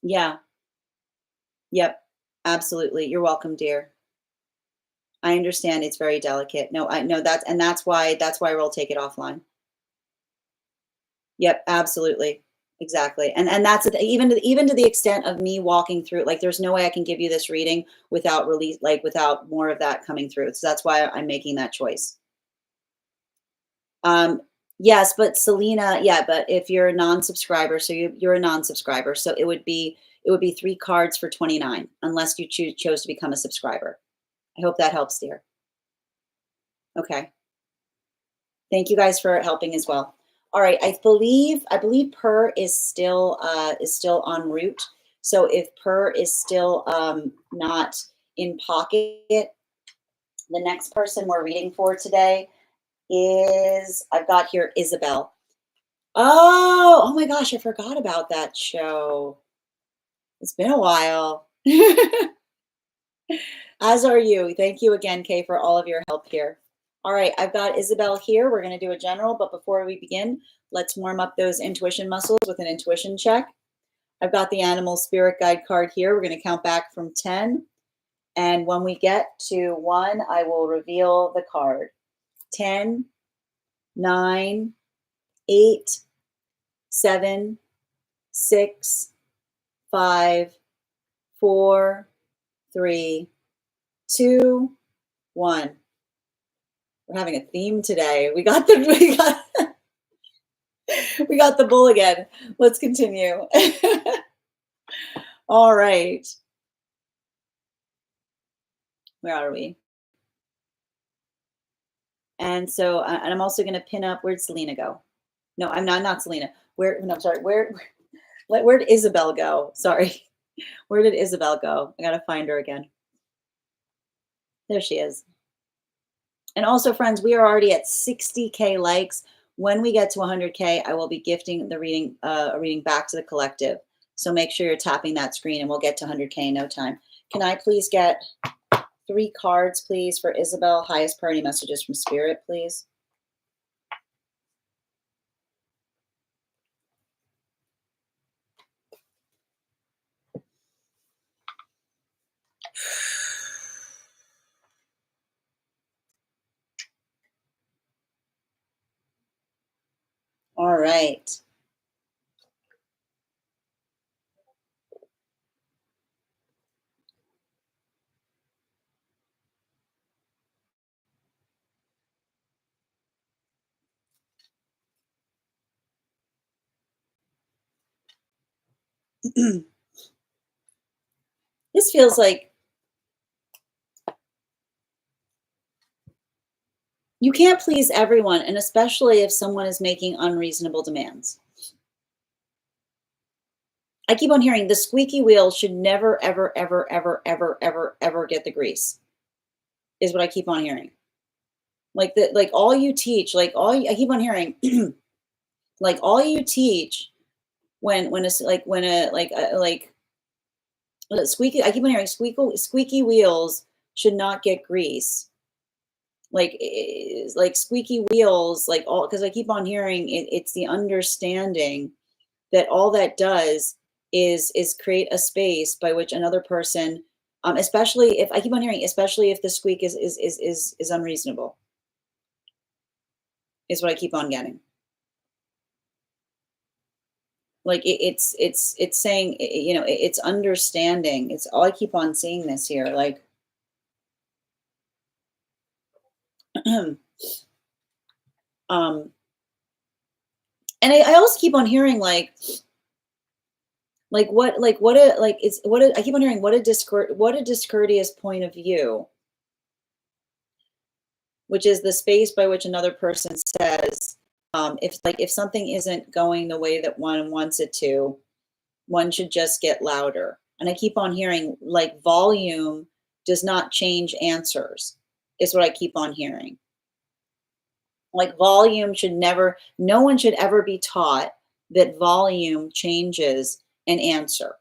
Yeah, yep, absolutely. You're welcome, dear. I understand it's very delicate. No, I know that's why we'll take it offline. Yep, absolutely. Exactly. And that's even to the extent of me walking through, like, there's no way I can give you this reading without without more of that coming through. So that's why I'm making that choice. Um, yes, but Selena, yeah, but if you're a non-subscriber, so you're a non-subscriber, so it would be 3 cards for 29 unless you chose to become a subscriber. I hope that helps, dear. Okay. Thank you guys for helping as well. All right, I believe Per is still en route. So if Per is still not in pocket, the next person we're reading for today is, I've got here, Isabel. Oh my gosh, I forgot about that show. It's been a while. As are you. Thank you again, Kay, for all of your help here. All right, I've got Isabel here. We're going to do a general, but before we begin, let's warm up those intuition muscles with an intuition check. I've got the animal spirit guide card here. We're going to count back from 10. And when we get to 1, I will reveal the card. 10, 9, 8, 7, 6, 5, 4, 3, 2, 1. We're having a theme today. We got the bull again. Let's continue. All right. Where are we? And so, and I'm also going to pin up, where'd Selena go? No, I'm not Selena. Where, no, I'm sorry. Where did Isabel go? Sorry. Where did Isabel go? I got to find her again. There she is. And also, friends, we are already at 60K likes. When we get to 100K, I will be gifting the reading, a reading back to the collective. So make sure you're tapping that screen, and we'll get to 100K in no time. Can I please get 3 cards, please, for Isabel? Highest priority messages from Spirit, please. All right. This feels like you can't please everyone, and especially if someone is making unreasonable demands. I keep on hearing the squeaky wheel should never, ever, ever, ever, ever, ever, ever get the grease, is what I keep on hearing. Like all you teach, I keep on hearing, like all you teach when it's like when a like squeaky, I keep on hearing squeaky wheels should not get grease. Like squeaky wheels, like all, because I keep on hearing it's the understanding that all that does is create a space by which another person, especially if I keep on hearing, especially if the squeak is unreasonable, is what I keep on getting. Like it's saying, it's understanding. It's all I keep on seeing this here. Like, um, and I also keep on hearing what a like it's what a, I keep on hearing what a discourteous point of view, which is the space by which another person says, if something isn't going the way that one wants it to, one should just get louder. And I keep on hearing like volume does not change answers, is what I keep on hearing. Like volume should never, no one should ever be taught that volume changes an answer,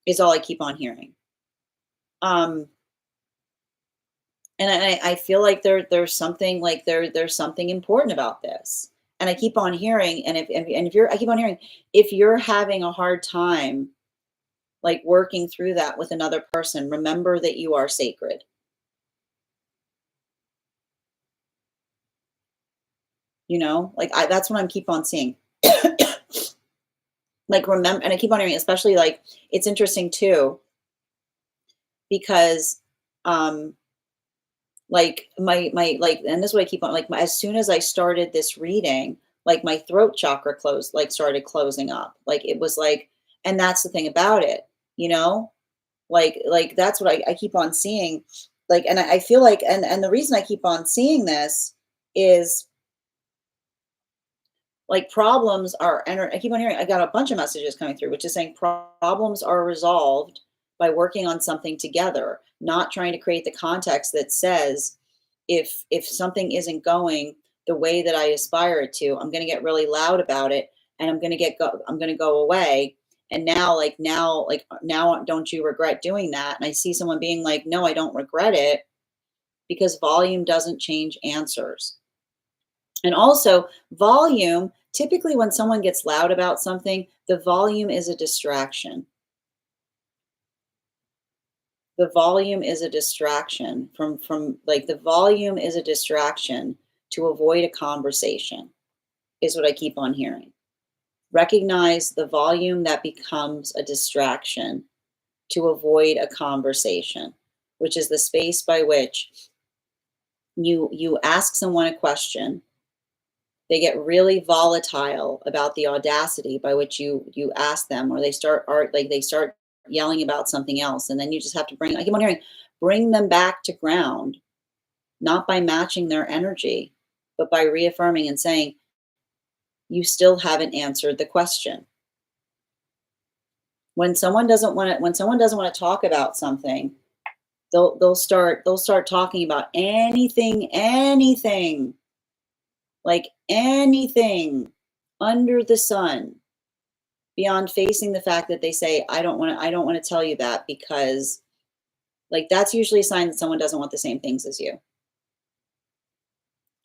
is all I keep on hearing. And I feel like there's something like there's something important about this. And I keep on hearing, and if you're, I keep on hearing, if you're having a hard time like working through that with another person, remember that you are sacred. That's what I'm keep on seeing. Like remember, and I keep on hearing, especially like it's interesting too, because like my like, and this is what I keep on like as soon as I started this reading, like my throat chakra closed, like started closing up. Like it was like, and that's the thing about it, you know, like that's what I keep on seeing. Like, and I feel like, and the reason I keep on seeing this is like problems are, and I keep on hearing, I got a bunch of messages coming through, which is saying problems are resolved by working on something together, not trying to create the context that says, if something isn't going the way that I aspire it to, I'm going to get really loud about it, and I'm going to I'm going to go away. And now, don't you regret doing that? And I see someone being like, no, I don't regret it, because volume doesn't change answers. And also, volume, typically when someone gets loud about something, the volume is a distraction. The volume is a distraction from like the volume is a distraction to avoid a conversation, is what I keep on hearing. Recognize the volume that becomes a distraction to avoid a conversation, which is the space by which you ask someone a question. They get really volatile about the audacity by which you ask them, or they start yelling about something else, and then you just have to I keep on hearing, bring them back to ground not by matching their energy, but by reaffirming and saying, you still haven't answered the question. When someone doesn't want to talk about something, they'll start talking about anything, like anything under the sun, beyond facing the fact that they say, I don't want to tell you that, because like that's usually a sign that someone doesn't want the same things as you.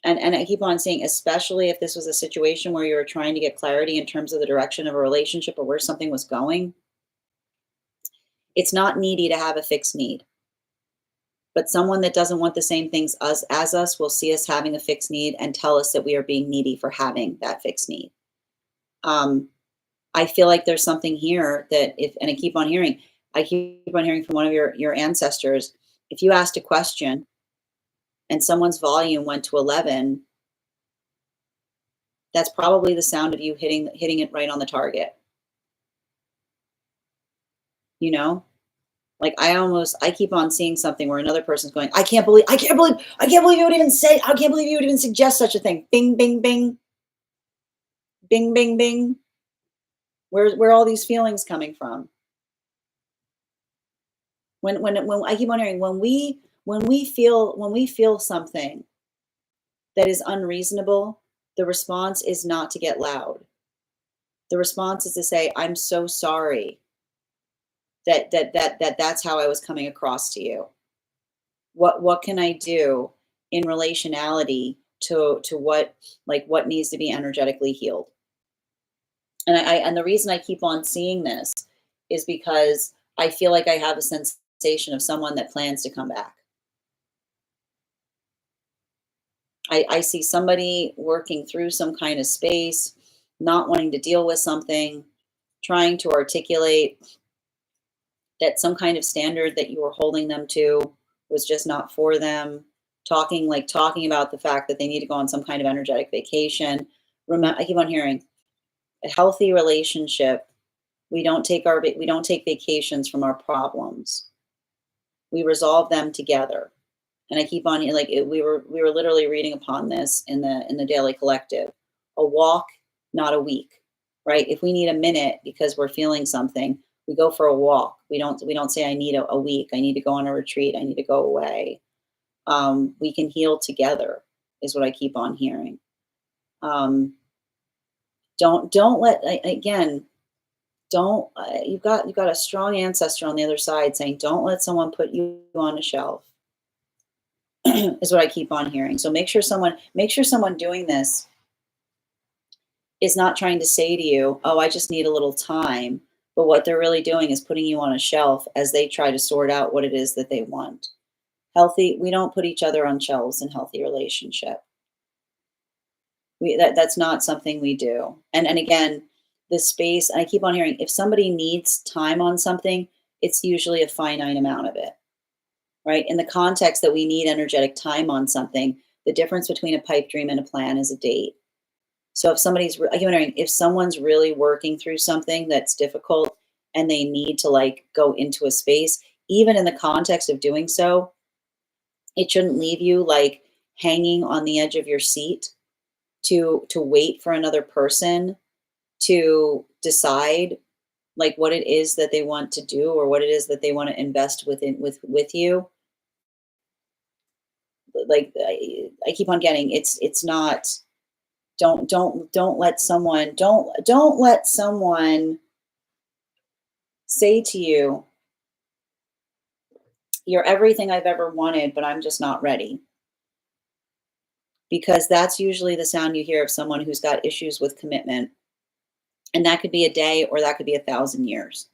And I keep on saying, especially if this was a situation where you were trying to get clarity in terms of the direction of a relationship or where something was going, it's not needy to have a fixed need. But someone that doesn't want the same things as us will see us having a fixed need and tell us that we are being needy for having that fixed need. I feel like there's something here that and I keep on hearing from one of your ancestors, if you asked a question and someone's volume went to 11, that's probably the sound of you hitting it right on the target. You know? Like I keep on seeing something where another person's going, I can't believe you would even say, I can't believe you would even suggest such a thing. Bing, bing, bing, bing, bing, bing. Where are all these feelings coming from? When I keep on hearing, when we feel something that is unreasonable, the response is not to get loud. The response is to say, I'm so sorry that's how I was coming across to you. What can I do in relationality to what needs to be energetically healed? And the reason I keep on seeing this is because I feel like I have a sensation of someone that plans to come back. I see somebody working through some kind of space, not wanting to deal with something, trying to articulate that some kind of standard that you were holding them to was just not for them. Talking about the fact that they need to go on some kind of energetic vacation. I keep on hearing, a healthy relationship, we don't take vacations from our problems. We resolve them together. And I keep on we were literally reading upon this in the daily collective. A walk, not a week, right? If we need a minute because we're feeling something, we go for a walk. We don't say I need a week. I need to go on a retreat. I need to go away. We can heal together, is what I keep on hearing. Don't let, again, don't you've got a strong ancestor on the other side saying, don't let someone put you on a shelf. Is what I keep on hearing. So make sure someone doing this is not trying to say to you, oh, I just need a little time. But what they're really doing is putting you on a shelf as they try to sort out what it is that they want. We don't put each other on shelves in healthy relationship. That's not something we do. And again, the space, and I keep on hearing, if somebody needs time on something, it's usually a finite amount of it. Right? In the context that we need energetic time on something, the difference between a pipe dream and a plan is a date. So if someone's really working through something that's difficult and they need to go into a space, even in the context of doing so, it shouldn't leave you hanging on the edge of your seat to wait for another person to decide what it is that they want to do or what it is that they want to invest with you. I keep on getting, it's not, don't let someone say to you, you're everything I've ever wanted, but I'm just not ready. Because that's usually the sound you hear of someone who's got issues with commitment. And that could be a day or that could be 1,000 years.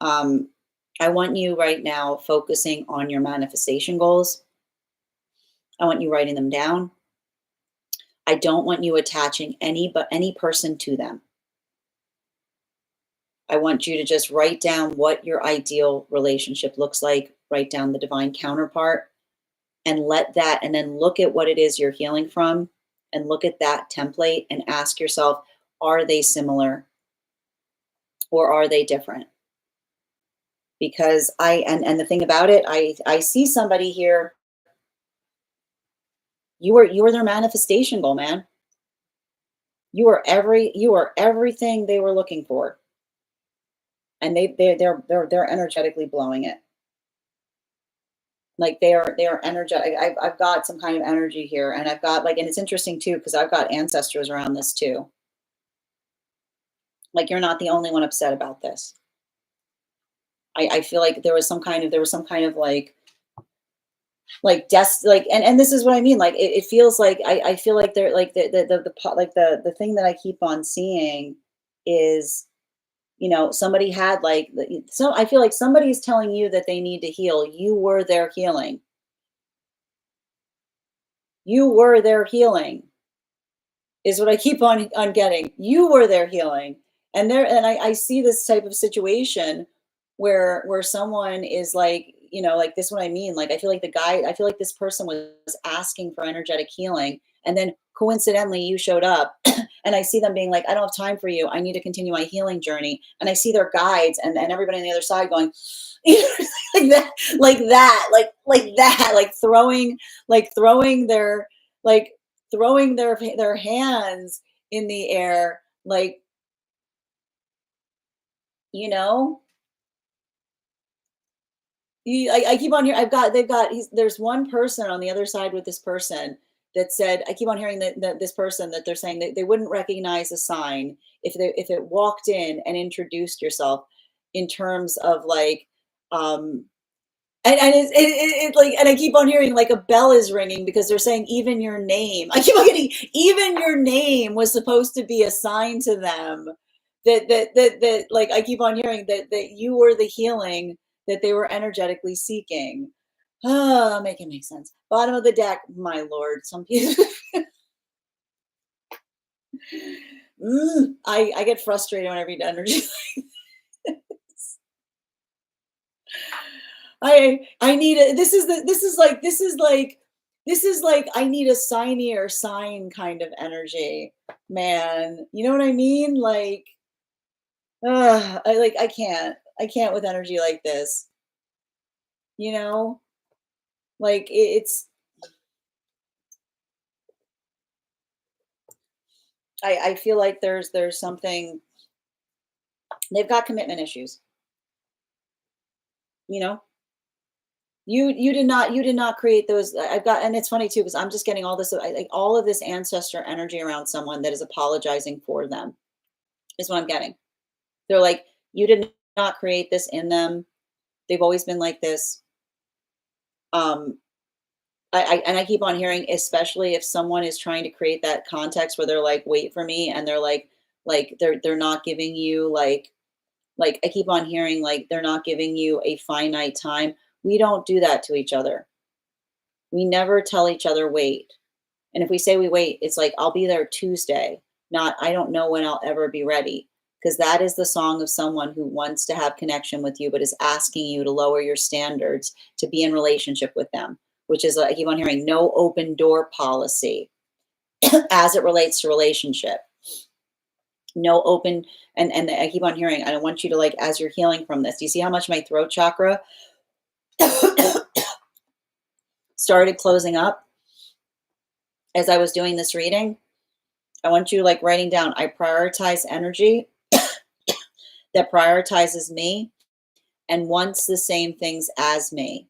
I want you right now focusing on your manifestation goals. I want you writing them down. I don't want you attaching any person to them. I want you to just write down what your ideal relationship looks like, write down the divine counterpart, and then look at what it is you're healing from, and look at that template and ask yourself, are they similar or are they different? Because and the thing about it, I see somebody here You are their manifestation goal, man. You are everything they were looking for. And they're energetically blowing it. Like they are energetic. I've got some kind of energy here, and I've got like, and it's interesting too because I've got ancestors around this too. Like you're not the only one upset about this. I feel like there was some kind of like death, like, and this is what I mean. Like it feels like I feel like they're like the thing that I keep on seeing is, somebody had like so I feel like somebody's telling you that they need to heal. You were their healing. You were their healing is what I keep on getting. You were their healing. And I see this type of situation where someone is like, like this what I mean. Like I feel like this person was asking for energetic healing, and then coincidentally you showed up and I see them being like, I don't have time for you. I need to continue my healing journey. And I see their guides and everybody on the other side going, like that, like throwing their like throwing their hands in the air, like, you know I keep on hearing, there's one person on the other side with this person that said, I keep on hearing that this person that they're saying that they wouldn't recognize a sign if it walked in and introduced yourself in terms of like, um and like, and I keep on hearing like a bell is ringing because they're saying even your name. I keep on getting even your name was supposed to be a sign to them that like I keep on hearing that you were the healing that they were energetically seeking. Oh, make it make sense. Bottom of the deck, my lord. Some people, I get frustrated when I read energy. I need a this is like I need a signier sign kind of energy, man. You know what I mean? Like, I can't with energy like this. You know, like I feel like there's something they've got commitment issues. You know, you did not create those. I've got, and it's funny too because I'm just getting all this like all of this ancestor energy around someone that is apologizing for them is what I'm getting. They're like, you did not create this in them. They've always been like this. Um, I keep on hearing, especially if someone is trying to create that context where they're like, wait for me, and they're like they're not giving you like I keep on hearing like they're not giving you a finite time. We don't do that to each other. We never tell each other wait. And if we say we wait, it's like, I'll be there Tuesday, not, I don't know when I'll ever be ready. Because that is the song of someone who wants to have connection with you, but is asking you to lower your standards to be in relationship with them, which is, I keep on hearing, no open door policy as it relates to relationship. No open, and I keep on hearing, I don't want you to like, as you're healing from this, do you see how much my throat chakra started closing up as I was doing this reading? I want you like writing down, I prioritize energy that prioritizes me and wants the same things as me.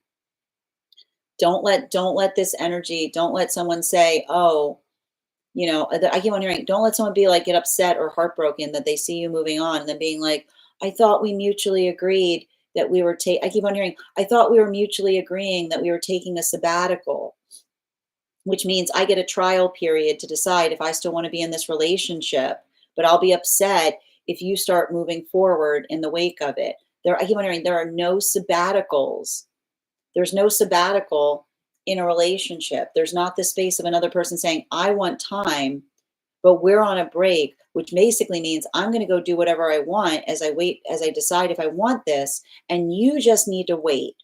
Don't let this energy, don't let someone say, oh, I keep on hearing, don't let someone be like, get upset or heartbroken that they see you moving on and then being like, I thought we mutually agreed that we were I keep on hearing, I thought we were mutually agreeing that we were taking a sabbatical, which means I get a trial period to decide if I still want to be in this relationship, but I'll be upset if you start moving forward in the wake of it. I keep wondering, there are no sabbaticals. There's no sabbatical in a relationship. There's not the space of another person saying, I want time, but we're on a break, which basically means I'm going to go do whatever I want as I wait, as I decide if I want this, and you just need to wait.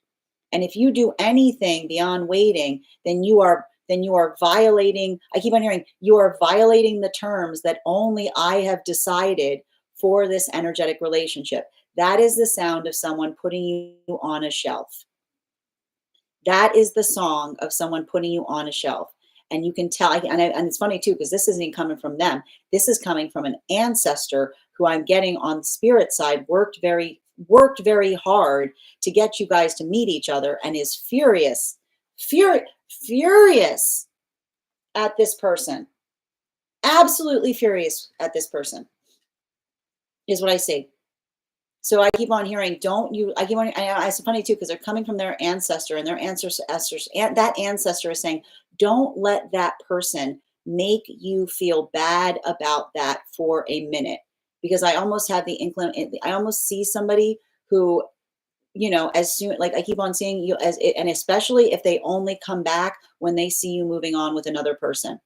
And if you do anything beyond waiting, then you are violating, I keep on hearing, you are violating the terms that only I have decided for this energetic relationship. That is the sound of someone putting you on a shelf. That is the song of someone putting you on a shelf. And you can tell, and it's funny too, because this isn't even coming from them. This is coming from an ancestor who I'm getting on the spirit side worked very hard to get you guys to meet each other, and is furious at this person. Absolutely furious at this person is what I see. So I keep on hearing, it's funny too, because they're coming from their ancestor, and their ancestors, and that ancestor is saying, don't let that person make you feel bad about that for a minute. Because I almost have I almost see somebody who, as soon, like I keep on seeing you and especially if they only come back when they see you moving on with another person.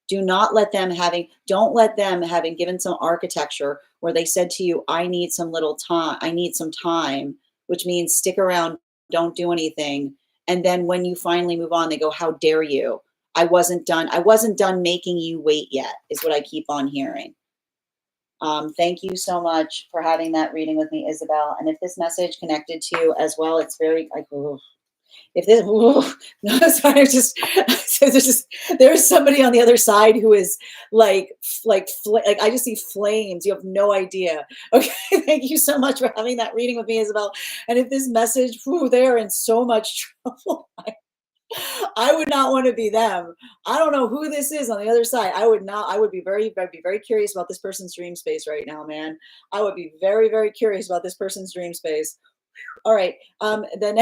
Don't let them having given some architecture where they said to you, I need some time, which means stick around, don't do anything. And then when you finally move on, they go, how dare you? I wasn't done making you wait yet, is what I keep on hearing. Thank you so much for having that reading with me, Isabel. And if this message connected to you as well, it's very like, if this, no, sorry, there's somebody on the other side who is like I just see flames. You have no idea. Okay, thank you so much for having that reading with me, Isabel. And if this message, they're in so much trouble. I would not want to be them. I don't know who this is on the other side. I would be very curious about this person's dream space right now, man. I would be very, very curious about this person's dream space. All right. Then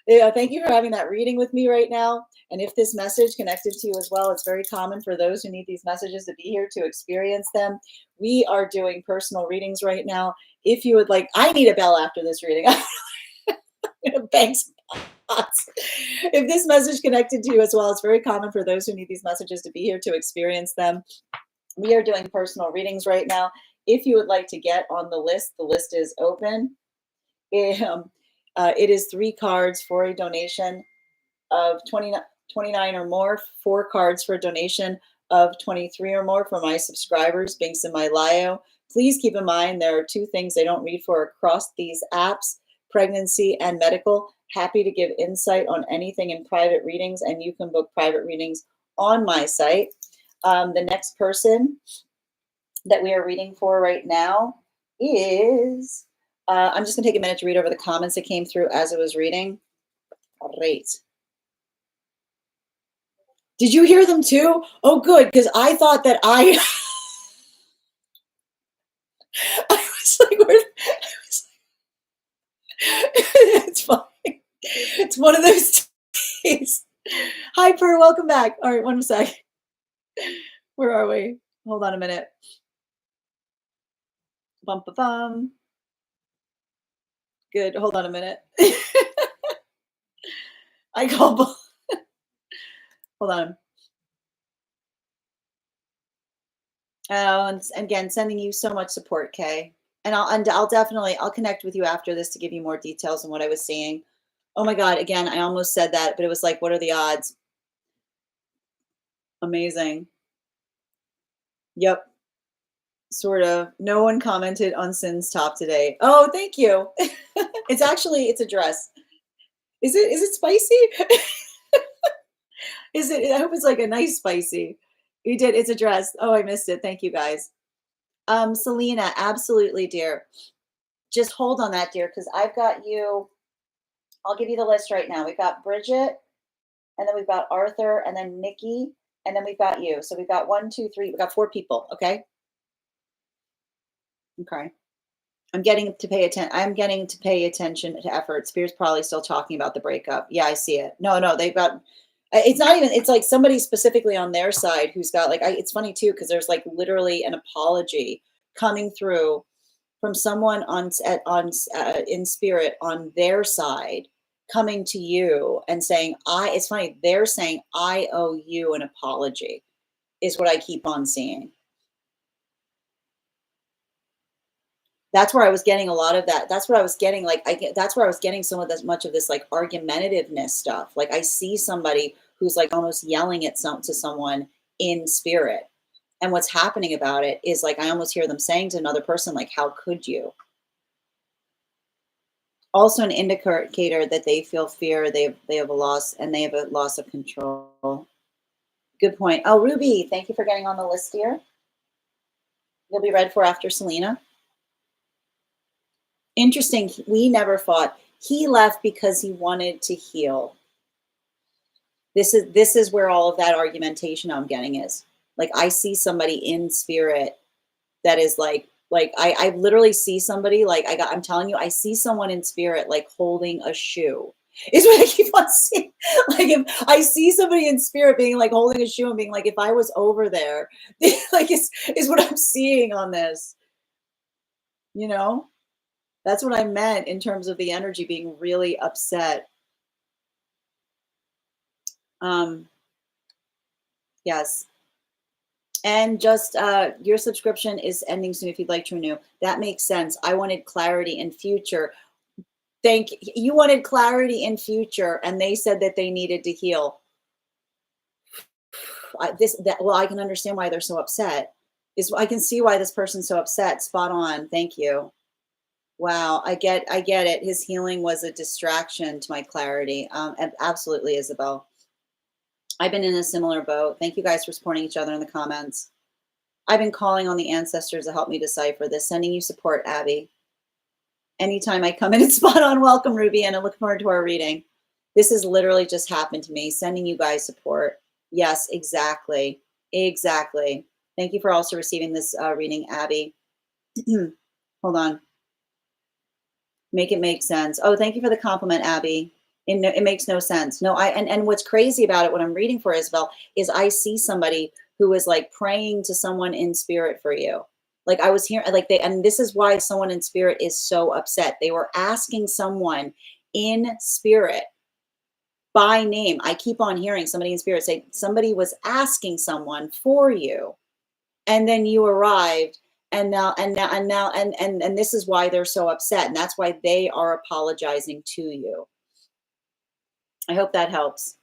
thank you for having that reading with me right now. And if this message connected to you as well, it's very common for those who need these messages to be here to experience them. We are doing personal readings right now. If you would like, I need a bell after this reading. Thanks. If this message connected to you as well, it's very common for those who need these messages to be here to experience them. We are doing personal readings right now. If you would like to get on the list is open. It is 3 cards for a donation of 29 or more, 4 cards for a donation of 23 or more for my subscribers, Binks and my Lio. Please keep in mind there are 2 things they don't read for across these apps, pregnancy and medical. Happy to give insight on anything in private readings, and you can book private readings on my site. The next person that we are reading for right now is, I'm just going to take a minute to read over the comments that came through as I was reading. Great. Did you hear them too? Oh, good, because I thought that I was like, it's fine. It's one of those days. Hi, Per, welcome back. All right, one sec. Where are we? Hold on a minute. Bum, ba, bum. Good. Hold on a minute. I call. Hold on. Oh, and again, sending you so much support, Kay. And I'll definitely connect with you after this to give you more details on what I was seeing. Oh my God! Again, I almost said that, but it was like, what are the odds? Amazing. Yep. Sort of. No one commented on Sin's top today. Oh, thank you. It's a dress. Is it spicy? I hope it's like a nice spicy. You did. It's a dress. Oh, I missed it. Thank you guys. Selena, absolutely, dear. Just hold on that, dear, because I've got you. I'll give you the list right now. We've got Bridget, and then we've got Arthur, and then Nikki, and then we've got you. So we've got 1, 2, 3. We've got 4 people. Okay. Okay. I'm getting to pay attention to effort. Spirit's probably still talking about the breakup. Yeah, I see it. No, they've got. It's not even. It's like somebody specifically on their side who's got like. It's funny too because there's like literally an apology coming through from someone in spirit on their side, coming to you and saying, It's funny. They're saying, I owe you an apology, is what I keep on seeing. That's where I was getting a lot of that. That's where I was getting that's where I was getting much of this like argumentativeness stuff. Like I see somebody who's like almost yelling at to someone in spirit. And what's happening about it is like I almost hear them saying to another person, like, how could you? Also an indicator that they feel fear, they have a loss, and they have a loss of control. Good point. Oh, Ruby, thank you for getting on the list here. You'll be read for after Selena. Interesting. We never fought. He left because he wanted to heal. This is where all of that argumentation I'm getting is. Like, I see somebody in spirit that is like I literally see somebody, like, I'm telling you, I see someone in spirit like holding a shoe. Is what I keep on seeing. Like, if I see somebody in spirit being like holding a shoe and being like, if I was over there, like, is what I'm seeing on this. You know? That's what I meant in terms of the energy being really upset. Yes. And just your subscription is ending soon if you'd like to renew. That makes sense. I wanted clarity in future. You wanted clarity in future, and they said that they needed to heal. Well, I can understand why they're so upset. I can see why this person's so upset. Spot on. Thank you. Wow, I get it. His healing was a distraction to my clarity. Absolutely, Isabel. I've been in a similar boat. Thank you guys for supporting each other in the comments. I've been calling on the ancestors to help me decipher this. Sending you support, Abby. Anytime I come in, it's spot on. Welcome, Ruby, and I look forward to our reading. This has literally just happened to me. Sending you guys support. Yes, exactly. Exactly. Thank you for also receiving this reading, Abby. Hold on. Make it make sense. Oh, thank you for the compliment, Abby. It makes no sense. No, and what's crazy about it, what I'm reading for Isabel, is I see somebody who is like praying to someone in spirit for you. Like, I was here, like, and this is why someone in spirit is so upset. They were asking someone in spirit by name. I keep on hearing somebody in spirit say somebody was asking someone for you, and then you arrived. And this is why they're so upset. And that's why they are apologizing to you. I hope that helps.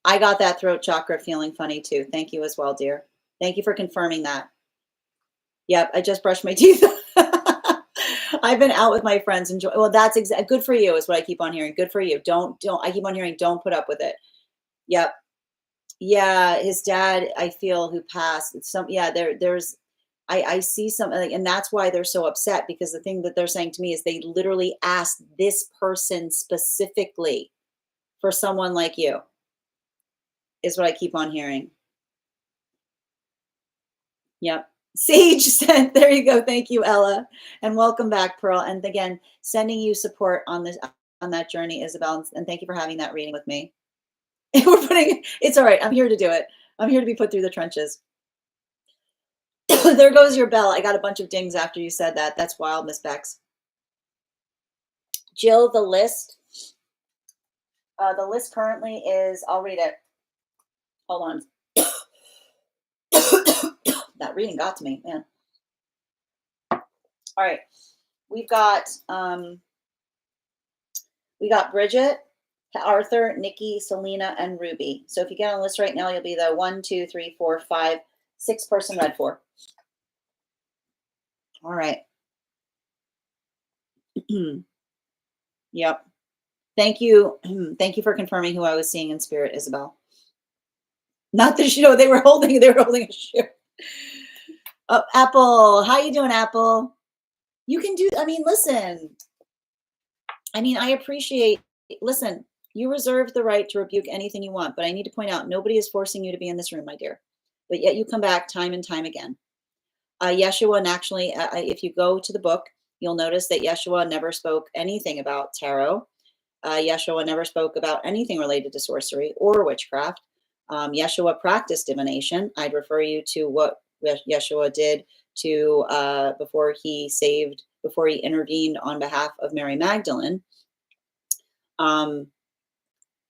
I got that throat chakra feeling funny too. Thank you as well, dear. Thank you for confirming that. Yep, I just brushed my teeth. I've been out with my friends. Well, that's good for you is what I keep on hearing. Good for you. Don't, I keep on hearing, don't put up with it. Yep. Yeah, his dad, I feel, who passed. There's I see something, and that's why they're so upset, because the thing that they're saying to me is they literally asked this person specifically for someone like you, is what I keep on hearing. Yep. Sage said, there you go. Thank you, Ella. And welcome back, Pearl. And again, sending you support on that journey, Isabel. And thank you for having that reading with me. It's all right. I'm here to do it. I'm here to be put through the trenches. There goes your bell. I got a bunch of dings after you said that. That's wild, Miss Bex. Jill, the list. The list currently is, I'll read it. Hold on. That reading got to me, man. All right. We've got Bridget, Arthur, Nikki, Selena, and Ruby. So if you get on the list right now, you'll be the 1, 2, 3, 4, 5, 6 person read for. All right. Yep. Thank you. Thank you for confirming who I was seeing in spirit, Isabel. Not the shoe. They were holding a shoe. Oh, Apple. How you doing, Apple? You can do, listen. I appreciate, listen, you reserve the right to rebuke anything you want, but I need to point out, nobody is forcing you to be in this room, my dear. But yet you come back time and time again. Yeshua, and actually, if you go to the book, you'll notice that Yeshua never spoke anything about tarot. Yeshua never spoke about anything related to sorcery or witchcraft. Yeshua practiced divination. I'd refer you to what Yeshua did before he intervened on behalf of Mary Magdalene. And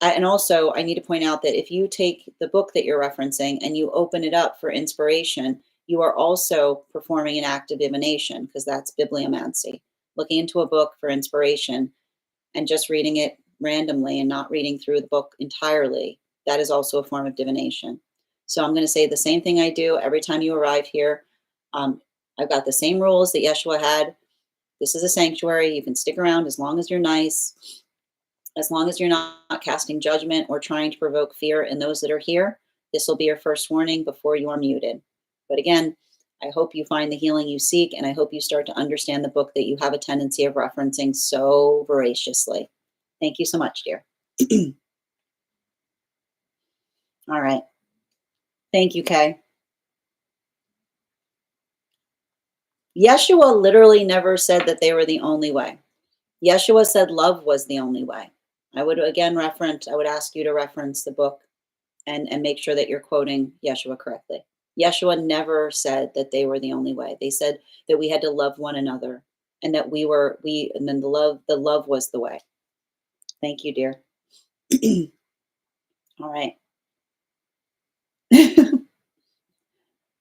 also, I need to point out that if you take the book that you're referencing and you open it up for inspiration, you are also performing an act of divination, because that's bibliomancy. Looking into a book for inspiration and just reading it randomly and not reading through the book entirely, that is also a form of divination. So I'm going to say the same thing I do every time you arrive here. I've got the same rules that Yeshua had. This is a sanctuary. You can stick around as long as you're nice, as long as you're not casting judgment or trying to provoke fear in those that are here. This will be your first warning before you are muted. But again, I hope you find the healing you seek, and I hope you start to understand the book that you have a tendency of referencing so voraciously. Thank you so much, dear. All right. Thank you, Kay. Yeshua literally never said that they were the only way. Yeshua said love was the only way. I would ask you to reference the book and make sure that you're quoting Yeshua correctly. Yeshua never said that they were the only way. They said that we had to love one another, and that and then the love was the way. Thank you, dear. All right.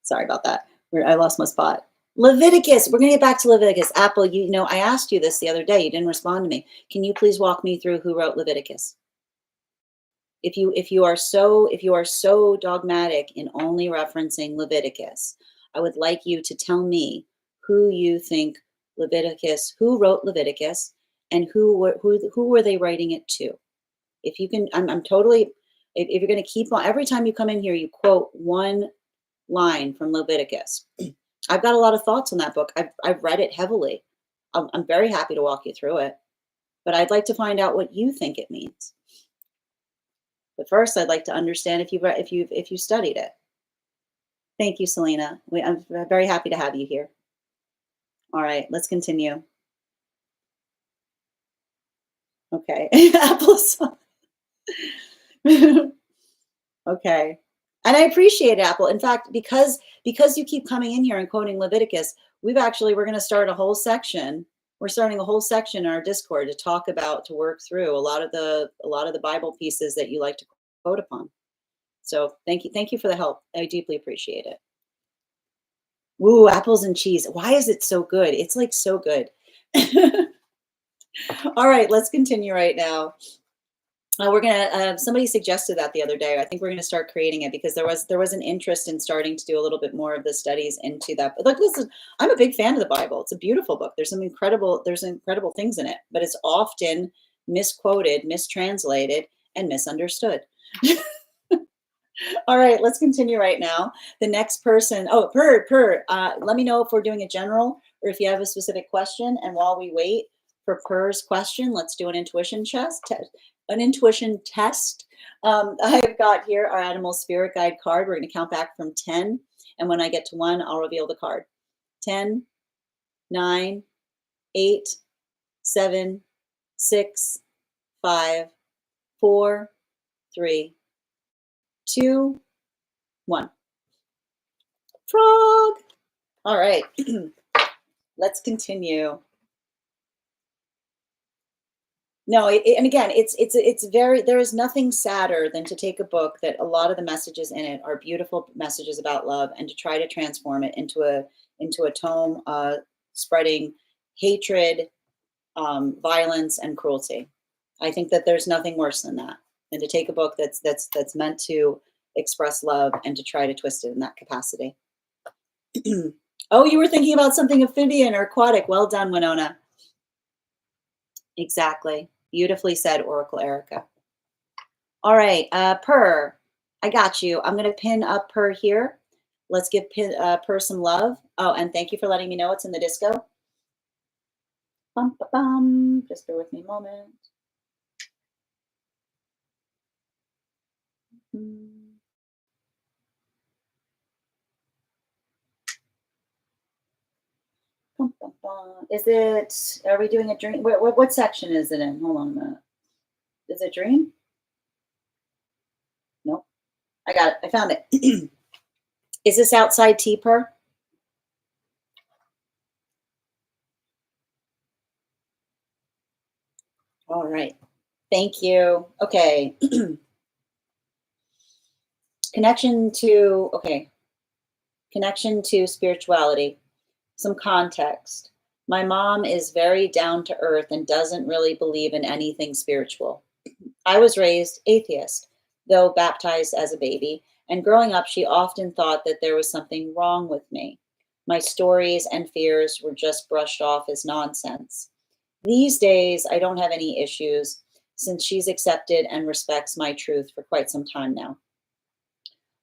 Sorry about that. I lost my spot. Leviticus. We're going to get back to Leviticus. Apple, I asked you this the other day. You didn't respond to me. Can you please walk me through who wrote Leviticus? If you are so dogmatic in only referencing Leviticus, I would like you to tell me who you think who wrote Leviticus, and who were they writing it to? If you can, I'm totally. If you're going to keep on, every time you come in here, you quote one line from Leviticus. I've got a lot of thoughts on that book. I've read it heavily. I'm very happy to walk you through it, but I'd like to find out what you think it means. But first, I'd like to understand if you studied it. Thank you, Selena. I'm very happy to have you here. All right, let's continue. Okay, applesauce. Okay, and I appreciate it, Apple. In fact, because you keep coming in here and quoting Leviticus, we're going to start a whole section. We're starting a whole section in our Discord to work through a lot of the Bible pieces that you like to quote upon. So thank you for the help. I deeply appreciate it. Woo, apples and cheese. Why is it so good? It's like so good. All right, let's continue right now. We're gonna. Somebody suggested that the other day. I think we're gonna start creating it because there was an interest in starting to do a little bit more of the studies into that. But listen, I'm a big fan of the Bible. It's a beautiful book. There's incredible things in it, but it's often misquoted, mistranslated, and misunderstood. All right, let's continue right now. The next person. Oh, let me know if we're doing a general or if you have a specific question. And while we wait for Purr's question, let's do an intuition test. I've got here our animal spirit guide card. We're going to count back from 10. And when I get to 1, I'll reveal the card. 10, 9, 8, 7, 6, 5, 4, 3, 2, 1. Frog. All right. Let's continue. No, and again, it's very, there is nothing sadder than to take a book that a lot of the messages in it are beautiful messages about love, and to try to transform it into a tome spreading hatred, violence, and cruelty. I think that there's nothing worse than that, than to take a book that's meant to express love and to try to twist it in that capacity. Oh, you were thinking about something amphibian or aquatic. Well done, Winona. Exactly. Beautifully said, Oracle Erica. All right, Purr, I got you. I'm going to pin up Purr here. Let's give Purr some love. Oh, and thank you for letting me know it's in the disco. Bum, ba, bum. Just bear with me a moment. Bum, bum, bum. Are we doing a dream? What section is it in? Hold on a minute. Is it dream? Nope. I got it. I found it. Is this outside tea, Purr? All right. Thank you. Okay. Connection to spirituality. Some context. My mom is very down to earth and doesn't really believe in anything spiritual. I was raised atheist, though baptized as a baby, and growing up, she often thought that there was something wrong with me. My stories and fears were just brushed off as nonsense. These days, I don't have any issues since she's accepted and respects my truth for quite some time now.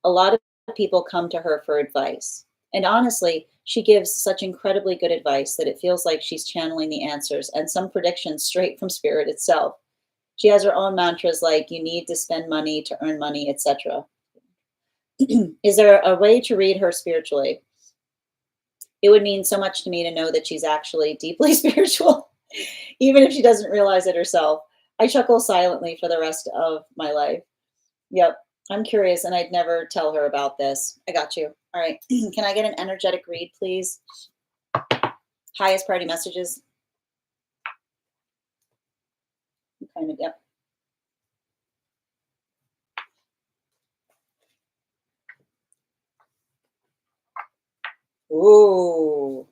A lot of people come to her for advice. And honestly, she gives such incredibly good advice that it feels like she's channeling the answers and some predictions straight from spirit itself. She has her own mantras like you need to spend money to earn money, etc. Is there a way to read her spiritually? It would mean so much to me to know that she's actually deeply spiritual, even if she doesn't realize it herself. I chuckle silently for the rest of my life. Yep. I'm curious, and I'd never tell her about this. I got you. All right. Can I get an energetic read, please? Highest priority messages. Kind of, yep. Ooh.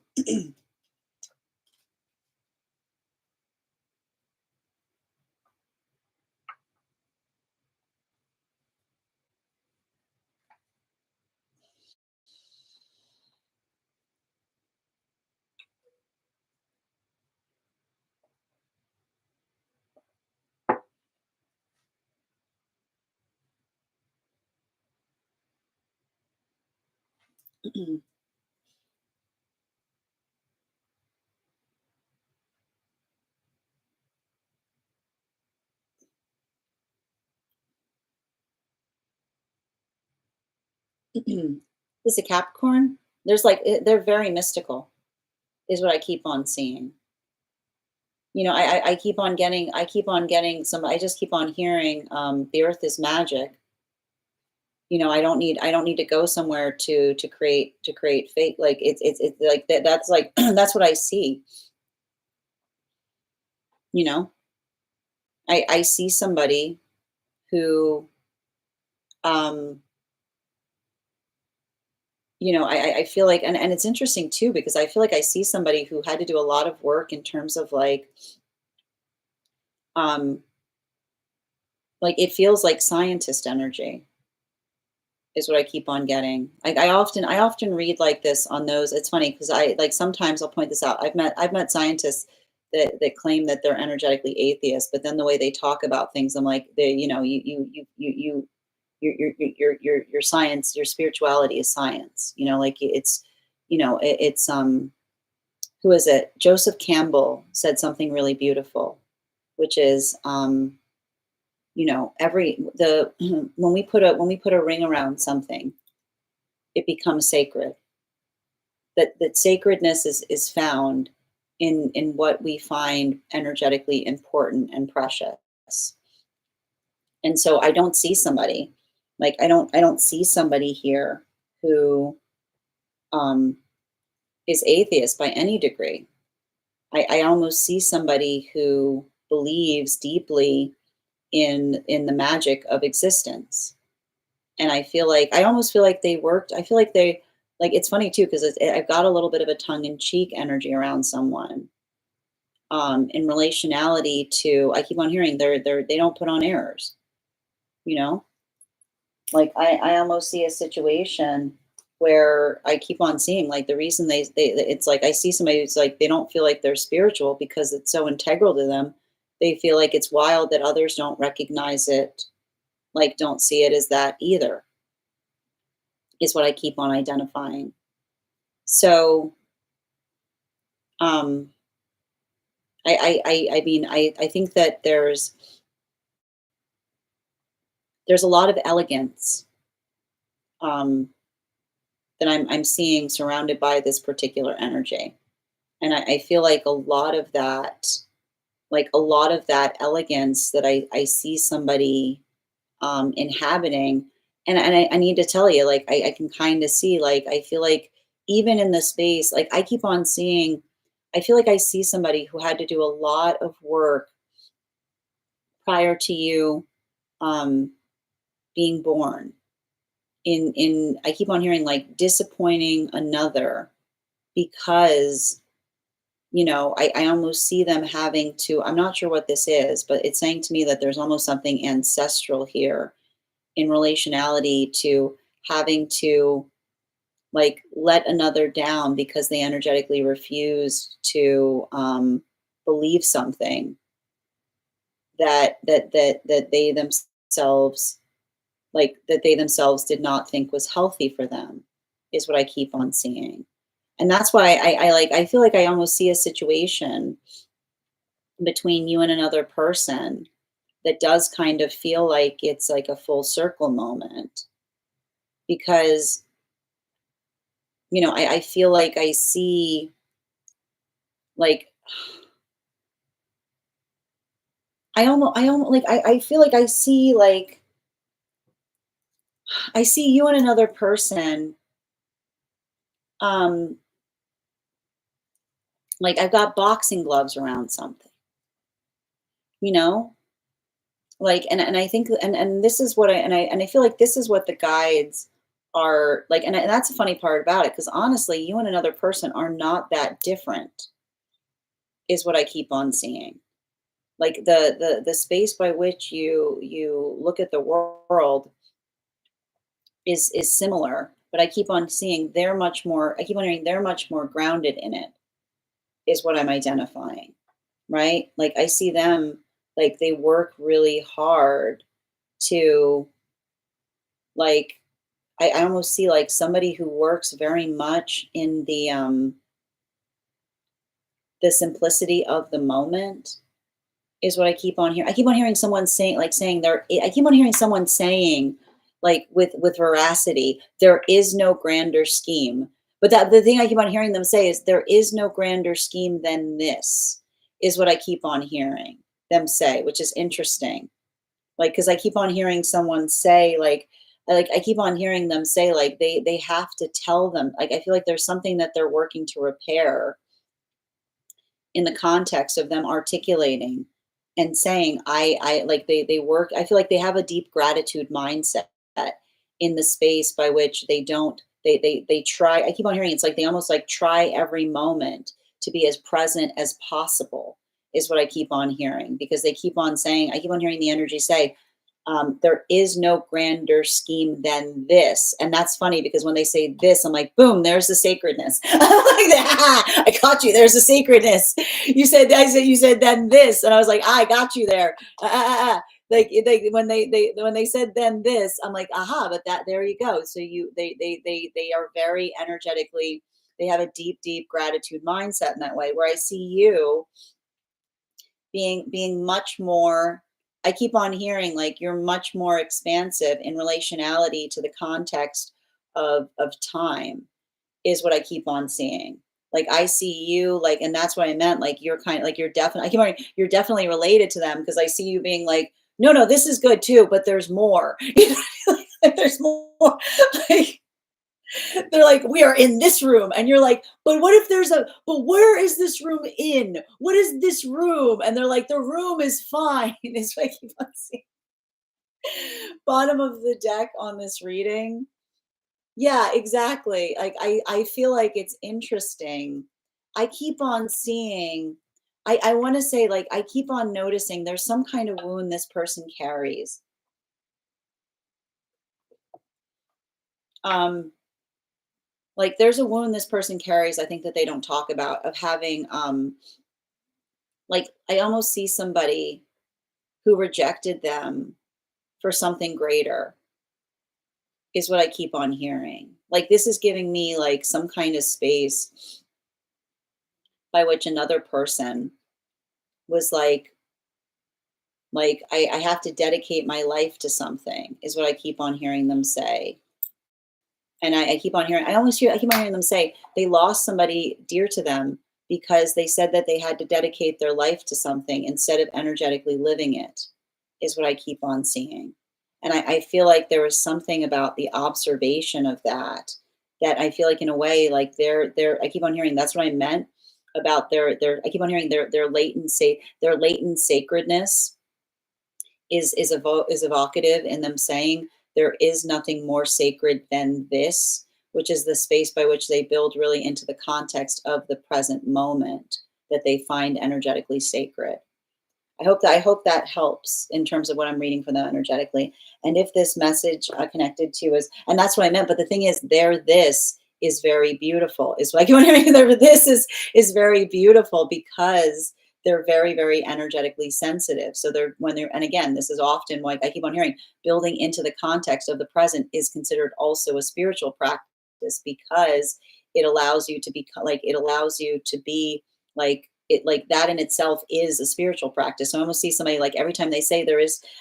This a Capricorn? There's like they're very mystical, is what I keep on seeing. You know, I keep on getting some. I just keep on hearing the Earth is magic. You know, I don't need to go somewhere to create fake. Like it's like that. That's like that's what I see. You know, I see somebody who um you know, I feel like, and it's interesting too because I feel like I see somebody who had to do a lot of work in terms of um like it feels like scientist energy is what I keep on getting. I often read like this on those. It's funny because I like sometimes I'll point this out. I've met scientists that claim that they're energetically atheists, but then the way they talk about things, I'm like, they, you know, your science, your spirituality is science. You know, like it's, you know, it's who is it? Joseph Campbell said something really beautiful, which is you know, every the when we put a ring around something, it becomes sacred. That sacredness is found in what we find energetically important and precious. And so I don't see somebody like I don't see somebody here who um is atheist by any degree. I almost see somebody who believes deeply in the magic of existence. And I feel like I almost feel like they worked. I feel like they like it's funny too because I've got a little bit of a tongue in cheek energy around someone. In relationality to, I keep on hearing they don't put on airs. You know, like I almost see a situation where I keep on seeing like the reason they it's like I see somebody who's like they don't feel like they're spiritual because it's so integral to them. They feel like it's wild that others don't recognize it, like don't see it as that either, is what I keep on identifying. So, um, I mean, I think that there's a lot of elegance um, that I'm seeing surrounded by this particular energy, and I feel like a lot of that elegance that I see somebody inhabiting, and I need to tell you, like I can kind of see, like I feel like even in the space, like I keep on seeing. I feel like I see somebody who had to do a lot of work prior to you um, being born. In I keep on hearing like disappointing another because you know I almost see them having to. I'm not sure what this is, but it's saying to me that there's almost something ancestral here in relationality to having to like let another down because they energetically refused to believe something that they themselves like that they themselves did not think was healthy for them, is what I keep on seeing. And that's why I feel like I almost see a situation between you and another person that does kind of feel like it's like a full circle moment, because I feel like I see, like, I almost like I feel like I see you and another person, um like I've got boxing gloves around something, you know? Like, and I think, and this is what I feel like this is what the guides are like, and that's the funny part about it, because honestly, you and another person are not that different, is what I keep on seeing. Like the space by which you look at the world is similar, but I keep on seeing they're much more. I keep on hearing they're much more grounded in it, is what I'm identifying, right? Like I see them, like they work really hard to, like, I almost see like somebody who works very much in the simplicity of the moment, is what I keep on hearing. I keep on hearing someone saying, like saying there I keep on hearing someone saying, like, with veracity, there is no grander scheme. But that the thing I keep on hearing them say is there is no grander scheme than this, is what I keep on hearing them say, which is interesting. Like, because I keep on hearing someone say, like I keep on hearing them say, like they have to tell them, like I feel like there's something that they're working to repair in the context of them articulating and saying, I like they work. I feel like they have a deep gratitude mindset in the space by which they don't they try. I keep on hearing it's like they almost like try every moment to be as present as possible, is what I keep on hearing, because they keep on saying, I keep on hearing the energy say, there is no grander scheme than this. And that's funny because when they say this, I'm like, boom, there's the sacredness. I'm like, ah, I caught you. There's the sacredness. You said then this. And I was like, I got you there. Like when they said then this, I'm like, aha, but that, there you go. So they are very energetically, they have a deep, deep gratitude mindset in that way, where I see you being much more. I keep on hearing like you're much more expansive in relationality to the context of time, is what I keep on seeing. Like I see you like, and that's what I meant, like you're kind of like, you're definitely, I keep on, you're definitely related to them, because I see you being like, no, no, this is good too, but there's more. You know, like, there's more. Like, they're like, we are in this room. And you're like, but what if there's but where is this room in? What is this room? And they're like, the room is fine. Is what I keep on seeing. Bottom of the deck on this reading. Yeah, exactly. Like I feel like it's interesting. I keep on seeing, I want to say, like, I keep on noticing there's some kind of wound this person carries. Um, like there's a wound this person carries, I think, that they don't talk about, of having like I almost see somebody who rejected them for something greater, is what I keep on hearing. Like this is giving me like some kind of space by which another person was like I have to dedicate my life to something, is what I keep on hearing them say. And I keep on hearing, I keep on hearing them say they lost somebody dear to them because they said that they had to dedicate their life to something instead of energetically living it, is what I keep on seeing. And I feel like there was something about the observation of that, that I feel like in a way, like they're I keep on hearing that's what I meant about their I keep on hearing their latent sacredness is evocative in them saying there is nothing more sacred than this, which is the space by which they build really into the context of the present moment that they find energetically sacred. I hope that helps in terms of what I'm reading for them energetically. And if this message connected to is, and that's what I meant. But the thing is, this is very beautiful. Is like you want to hear there. This is very beautiful because they're very, very energetically sensitive. So and again, this is often like I keep on hearing, building into the context of the present is considered also a spiritual practice because it allows you to be like it, like that in itself is a spiritual practice. So I almost see somebody like every time they say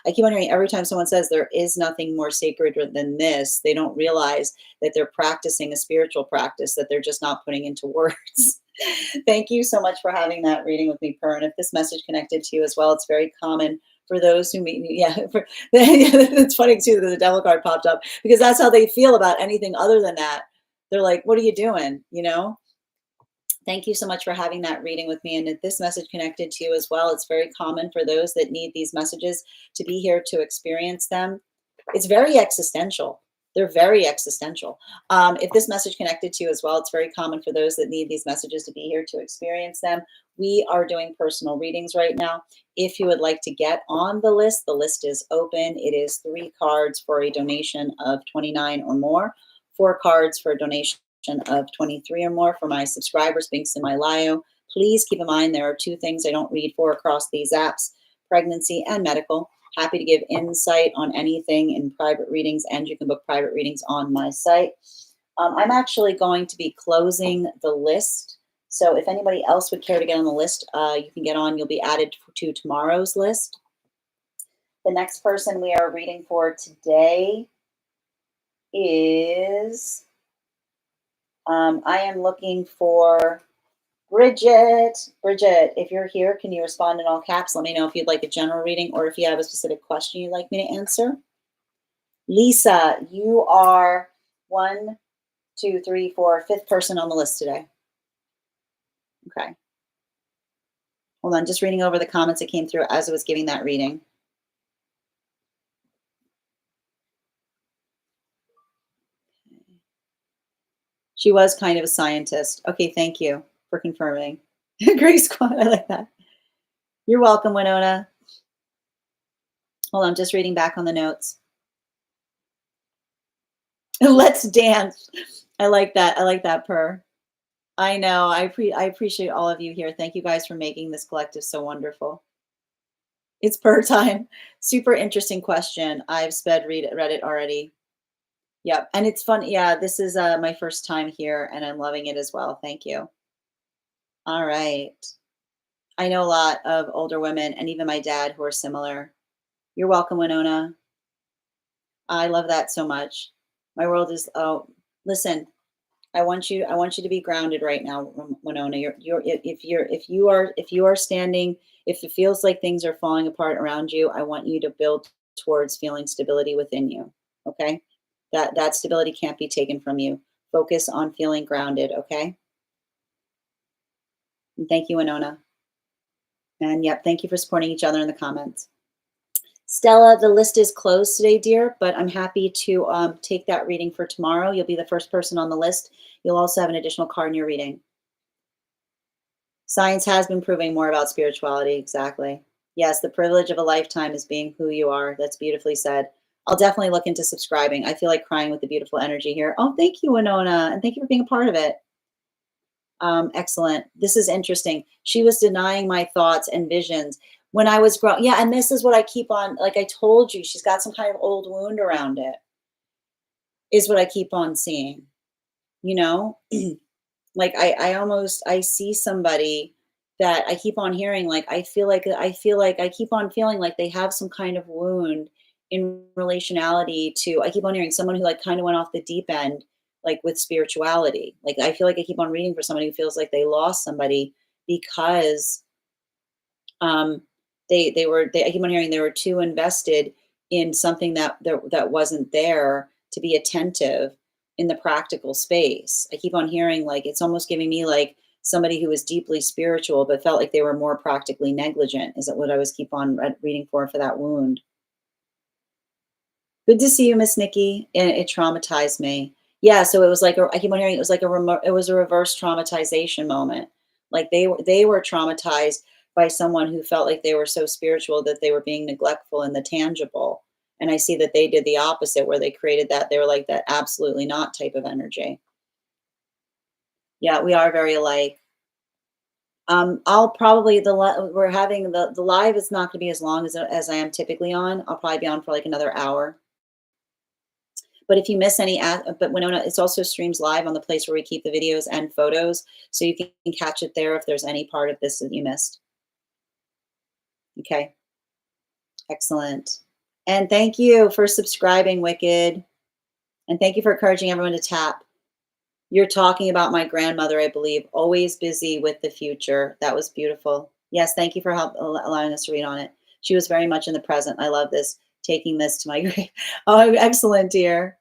I keep on hearing every time someone says there is nothing more sacred than this, they don't realize that they're practicing a spiritual practice that they're just not putting into words. Thank you so much for having that reading with me, Per. And if this message connected to you as well, it's very common for those who meet me. Yeah, it's funny too that the devil card popped up because that's how they feel about anything other than that. They're like, "What are you doing?" You know. Thank you so much for having that reading with me. And if this message connected to you as well, it's very common for those that need these messages to be here to experience them. It's very existential. They're very existential. If this message connected to you as well, it's very common for those that need these messages to be here to experience them. We are doing personal readings right now. If you would like to get on the list is open. It is 3 cards for a donation of 29 or more, 4 cards for a donation of 23 or more for my subscribers, links in my bio. Please keep in mind there are 2 things I don't read for across these apps: pregnancy and medical. Happy to give insight on anything in private readings, and you can book private readings on my site. I'm actually going to be closing the list. So if anybody else would care to get on the list, you can get on. You'll be added to tomorrow's list. The next person we are reading for today is, I am looking for Bridget. Bridget, if you're here, can you respond in all caps? Let me know if you'd like a general reading or if you have a specific question you'd like me to answer. Lisa, you are 1, 2, 3, 4, 5th person on the list today. Okay. Hold on, just reading over the comments that came through as I was giving that reading. She was kind of a scientist. Okay, thank you for confirming. Great squad, I like that. You're welcome, Winona. Hold on, I'm just reading back on the notes. Let's dance. I like that. I like that, Per. I know. I appreciate all of you here. Thank you guys for making this collective so wonderful. It's Per time. Super interesting question. I've read it already. Yep. And it's fun. Yeah, this is my first time here and I'm loving it as well. Thank you. All right. I know a lot of older women and even my dad who are similar. You're welcome, Winona. I love that so much. My world is, oh, listen, I want you to be grounded right now, Winona. If you are standing, if it feels like things are falling apart around you, I want you to build towards feeling stability within you. Okay? That stability can't be taken from you. Focus on feeling grounded, okay? And thank you, Winona. And yep, thank you for supporting each other in the comments. Stella, the list is closed today, dear, but I'm happy to take that reading for tomorrow. You'll be the first person on the list. You'll also have an additional card in your reading. Science has been proving more about spirituality. Exactly. Yes, the privilege of a lifetime is being who you are. That's beautifully said. I'll definitely look into subscribing. I feel like crying with the beautiful energy here. Oh, thank you, Winona, and thank you for being a part of it. Excellent. This is interesting. She was denying my thoughts and visions when I was growing. Yeah, and this is what I keep on, like I told you, she's got some kind of old wound around it, is what I keep on seeing. You know? Like I see somebody that I keep on hearing, like I feel like I keep on feeling like they have some kind of wound in relationality to, I keep on hearing someone who like kind of went off the deep end, like with spirituality. Like I feel like I keep on reading for somebody who feels like they lost somebody because um I keep on hearing they were too invested in something that wasn't there to be attentive in the practical space. I keep on hearing like it's almost giving me like somebody who was deeply spiritual but felt like they were more practically negligent. Is that what I was keep on reading for that wound? Good to see you, Miss Nikki. And it traumatized me. Yeah, so it was like I keep on hearing it was like it was a reverse traumatization moment. Like they were traumatized by someone who felt like they were so spiritual that they were being neglectful in the tangible. And I see that they did the opposite where they created that. They were like that absolutely not type of energy. Yeah, we are very alike. I'll probably we're having the live is not going to be as long as I am typically on. I'll probably be on for like another hour. But if you miss any, but Winona, it's also streams live on the place where we keep the videos and photos, so you can catch it there if there's any part of this that you missed. Okay, excellent. And thank you for subscribing, Wicked. And thank you for encouraging everyone to tap. You're talking about my grandmother, I believe, always busy with the future. That was beautiful. Yes, thank you for allowing us to read on it. She was very much in the present. I love this, taking this to my grave. Oh, excellent, dear.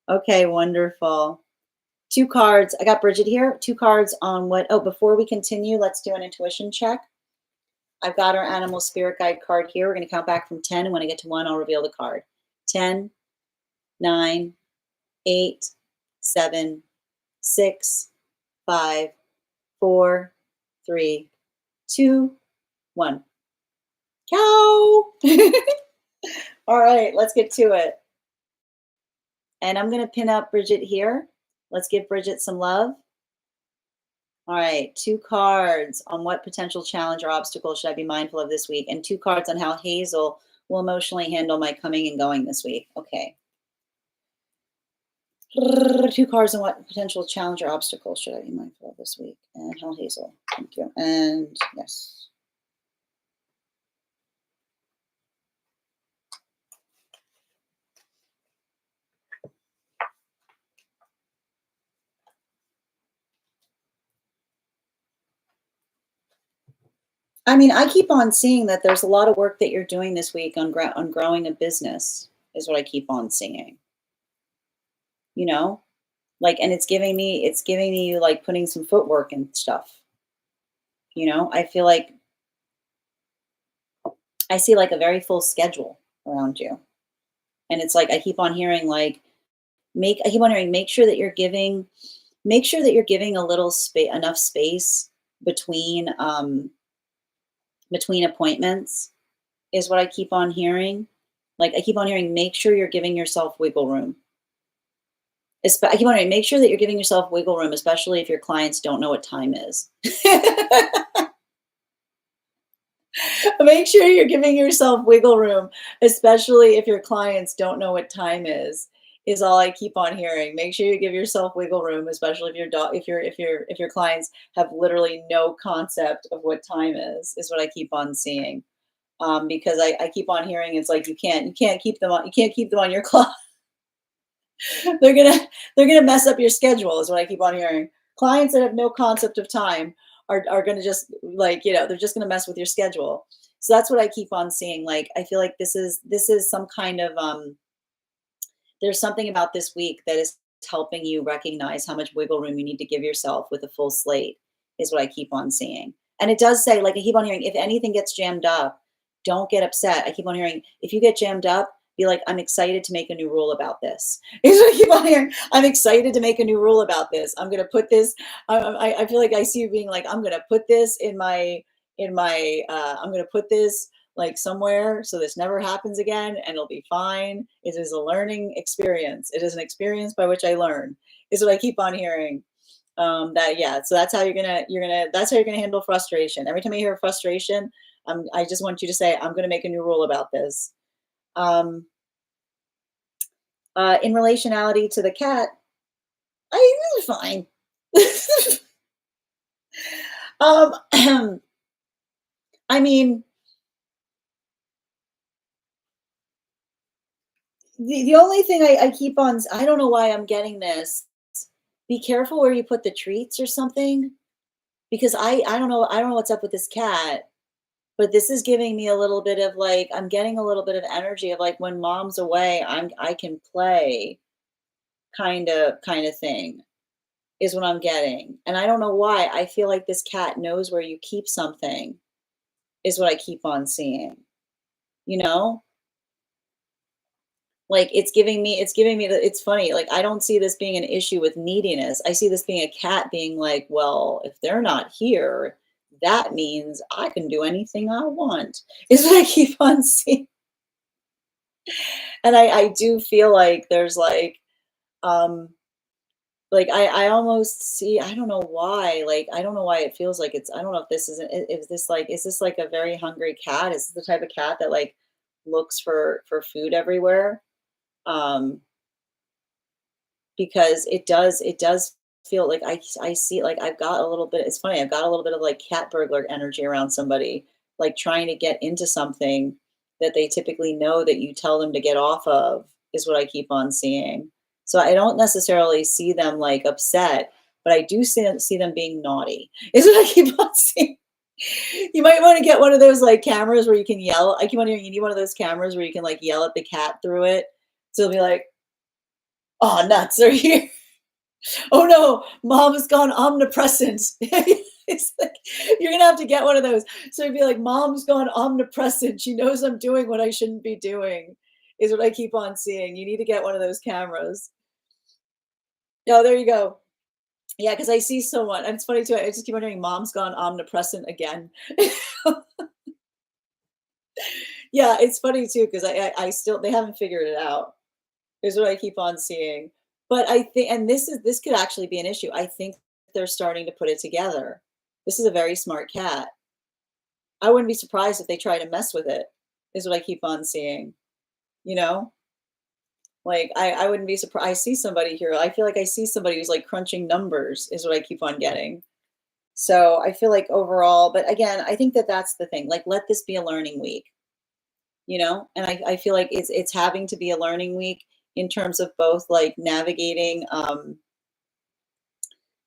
Okay, wonderful. 2 cards. I got Bridget here. 2 cards on what? Oh, before we continue, let's do an intuition check. I've got our animal spirit guide card here. We're going to count back from 10. And when I get to 1, I'll reveal the card. 10, 9, 8, 7, 6, 5, 4, 3, 2, 1. Cow! All right, let's get to it. And I'm going to pin up Bridget here. Let's give Bridget some love. All right, 2 cards on what potential challenge or obstacle should I be mindful of this week, and 2 cards on how Hazel will emotionally handle my coming and going this week. Okay. 2 cards on what potential challenge or obstacle should I be mindful of this week, and how Hazel. Thank you. And yes. I mean, I keep on seeing that there's a lot of work that you're doing this week on growing a business is what I keep on seeing. You know? Like, and it's giving me like putting some footwork and stuff. You know? I feel like I see like a very full schedule around you. And it's like I keep on hearing like I keep on hearing make sure that you're giving a little space enough space between between appointments is what I keep on hearing. Like I keep on hearing, make sure you're giving yourself wiggle room. I keep on hearing, make sure that you're giving yourself wiggle room, especially if your clients don't know what time is. Make sure you're giving yourself wiggle room, especially if your clients don't know what time is all I keep on hearing. Make sure you give yourself wiggle room, especially if your clients have literally no concept of what time is what I keep on seeing. Because I keep on hearing it's like you can't keep them on your clock. they're gonna mess up your schedule is what I keep on hearing. Clients that have no concept of time are gonna just like, they're just gonna mess with your schedule. So that's what I keep on seeing. Like I feel like this is some kind of there's something about this week that is helping you recognize how much wiggle room you need to give yourself with a full slate is what I keep on seeing. And it does say, like I keep on hearing, if anything gets jammed up, don't get upset. I keep on hearing, if you get jammed up, be like, I'm excited to make a new rule about this. Is what I keep on hearing. I'm excited to make a new rule about this. I'm gonna put this. I feel like I see you being like, I'm gonna put this I'm gonna put this like somewhere so this never happens again and it'll be fine. It is a learning experience. It is an experience by which I learn. Is what I keep on hearing. So that's how you're gonna handle frustration. Every time you hear frustration, I just want you to say, I'm gonna make a new rule about this. In relationality to the cat, this is fine. I mean, the only thing I keep on, I don't know why I'm getting this. Be careful where you put the treats or something, because I don't know what's up with this cat, but this is giving me a little bit of like, I'm getting a little bit of energy of like when mom's away, I can play kind of thing is what I'm getting. And I don't know why. I feel like this cat knows where you keep something is what I keep on seeing. You know? Like it's funny. Like I don't see this being an issue with neediness. I see this being a cat being like, well, if they're not here, that means I can do anything I want. Is what I keep on seeing. And I do feel like there's um Like I almost see, I don't know why, like I don't know why it feels like it's, I don't know if this isn't, is this like, is this like a very hungry cat? Is this the type of cat that like looks for food everywhere? Um, because it does feel like I see, like I've got a little bit, it's funny, I've got a little bit of like cat burglar energy around somebody, like trying to get into something that they typically know that you tell them to get off of, is what I keep on seeing. So I don't necessarily see them like upset, but I do see them being naughty, is what I keep on seeing. You might want to get one of those like cameras where you can yell. I keep on hearing you need one of those cameras where you can like yell at the cat through it. So it'll be like, oh, nuts are here. Oh no, mom has gone omnipresent. It's like, you're gonna have to get one of those. So it'd be like, mom's gone omnipresent. She knows I'm doing what I shouldn't be doing, is what I keep on seeing. You need to get one of those cameras. Oh, there you go. Yeah, because I see someone, and it's funny too. I just keep wondering, mom's gone omnipresent again. Yeah, it's funny too because I still, they haven't figured it out, is what I keep on seeing. But I think, and this could actually be an issue. I think they're starting to put it together. This is a very smart cat. I wouldn't be surprised if they try to mess with it, is what I keep on seeing, you know? Like I wouldn't be surprised. I see somebody here. I feel like I see somebody who's like crunching numbers, is what I keep on getting. So I feel like overall, but again, I think that that's the thing. Like, let this be a learning week, you know? And I feel like it's having to be a learning week in terms of both like navigating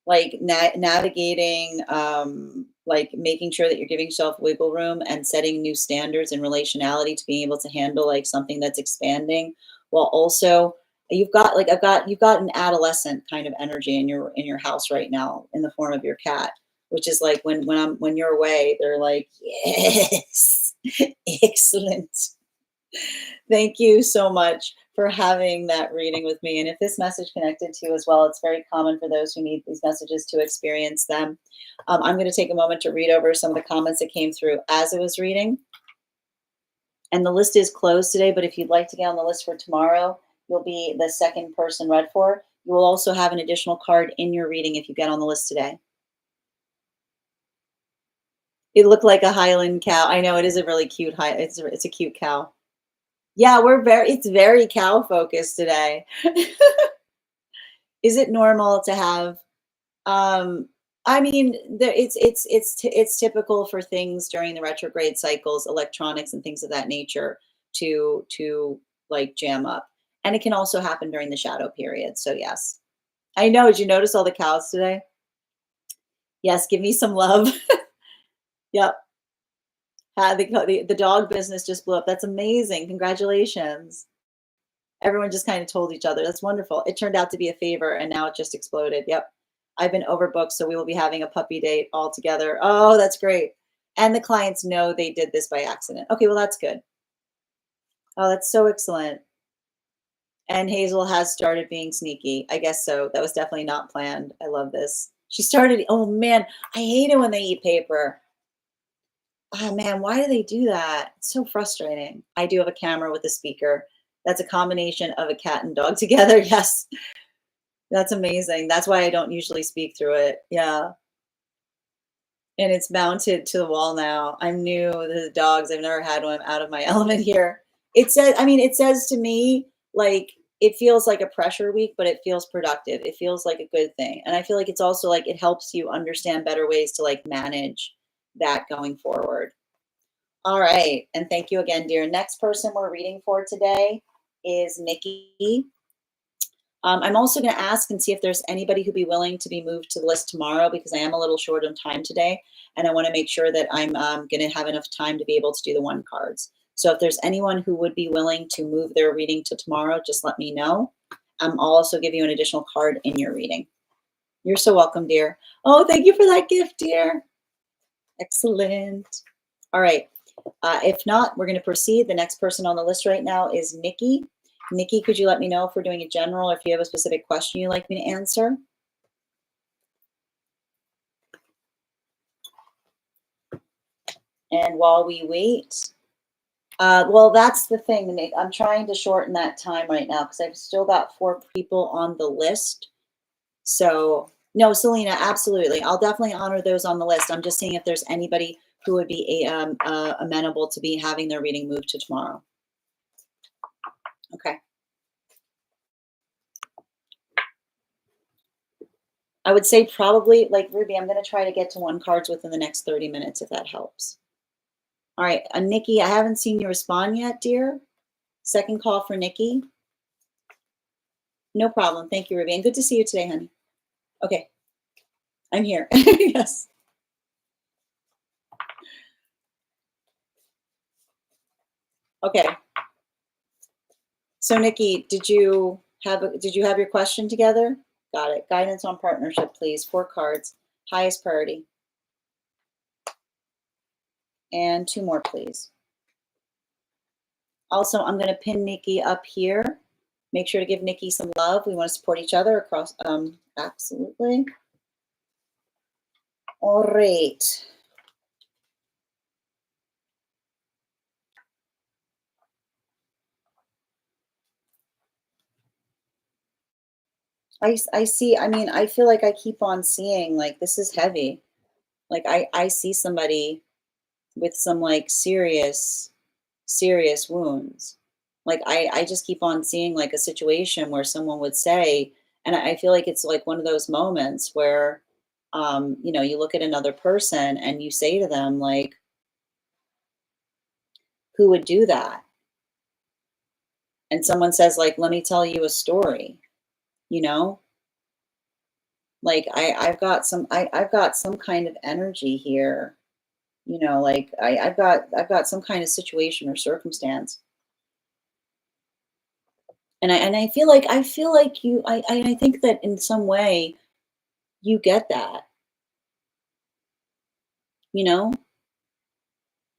navigating like making sure that you're giving yourself wiggle room and setting new standards and relationality to being able to handle like something that's expanding, while also you've got like you've got an adolescent kind of energy in your house right now in the form of your cat, which is like when you're away, they're like, yes, excellent. Thank you so much for having that reading with me. And if this message connected to you as well, it's very common for those who need these messages to experience them. I'm going to take a moment to read over some of the comments that came through as it was reading. And the list is closed today, but if you'd like to get on the list for tomorrow, you'll be the second person read for. You will also have an additional card in your reading if you get on the list today. It looked like a Highland cow. I know, it is a really cute it's a cute cow. Yeah, it's very cow focused today. Is it normal to have um I mean, it's typical for things during the retrograde cycles, electronics and things of that nature to like jam up. And it can also happen during the shadow period. So yes. I know, did you notice all the cows today? Yes, give me some love. Yep. The dog business just blew up. That's amazing. Congratulations. Everyone just kind of told each other. That's wonderful. It turned out to be a favor and now it just exploded. Yep. I've been overbooked, so we will be having a puppy date all together. Oh, that's great. And the clients know they did this by accident. Okay, well, that's good. Oh, that's so excellent. And Hazel has started being sneaky. I guess so. That was definitely not planned. I love this. She started, oh man, I hate it when they eat paper. Oh man, why do they do that? It's so frustrating. I do have a camera with a speaker. That's a combination of a cat and dog together. Yes. That's amazing. That's why I don't usually speak through it. Yeah. And it's mounted to the wall now. I'm new to the dogs. I've never had one. Out of my element here. It says, I mean, it says to me, like, it feels like a pressure week, but it feels productive. It feels like a good thing. And I feel like it's also like it helps you understand better ways to like manage that going forward. All right. And thank you again, dear. Next person we're reading for today is Nikki. I'm also going to ask and see if there's anybody who'd be willing to be moved to the list tomorrow, because I am a little short on time today. And I want to make sure that I'm going to have enough time to be able to do the one cards. So if there's anyone who would be willing to move their reading to tomorrow, just let me know. I'll also give you an additional card in your reading. You're so welcome, dear. Oh, thank you for that gift, dear. Excellent. All right. If not, we're going to proceed. The next person on the list right now is Nikki. Nikki, could you let me know if we're doing a general or if you have a specific question you'd like me to answer? And while we wait, well, that's the thing, Nick. I'm trying to shorten that time right now because I've still got 4 people on the list. So no, Selena, absolutely. I'll definitely honor those on the list. I'm just seeing if there's anybody who would be amenable to be having their reading moved to tomorrow. Okay. I would say probably, like, Ruby, I'm going to try to get to 1 cards within the next 30 minutes, if that helps. All right. Nikki, I haven't seen you respond yet, dear. Second call for Nikki. No problem. Thank you, Ruby. And good to see you today, honey. Okay. I'm here. Yes. Okay. So Nikki, did you have your question together? Got it. Guidance on partnership, please. 4 cards. Highest priority. And 2 more, please. Also, I'm going to pin Nikki up here. Make sure to give Nikki some love. We want to support each other across. Absolutely. All right. I see. I mean, I feel like I keep on seeing, like, this is heavy. Like, I see somebody with some, like, serious wounds. Like, I just keep on seeing, like, a situation where someone would say, and I feel like it's like one of those moments where, you know, you look at another person and you say to them, like, who would do that? And someone says, like, let me tell you a story, you know? Like, I've got some kind of energy here, you know, like, I've got some kind of situation or circumstance. And I feel like you, I think that in some way you get that, you know?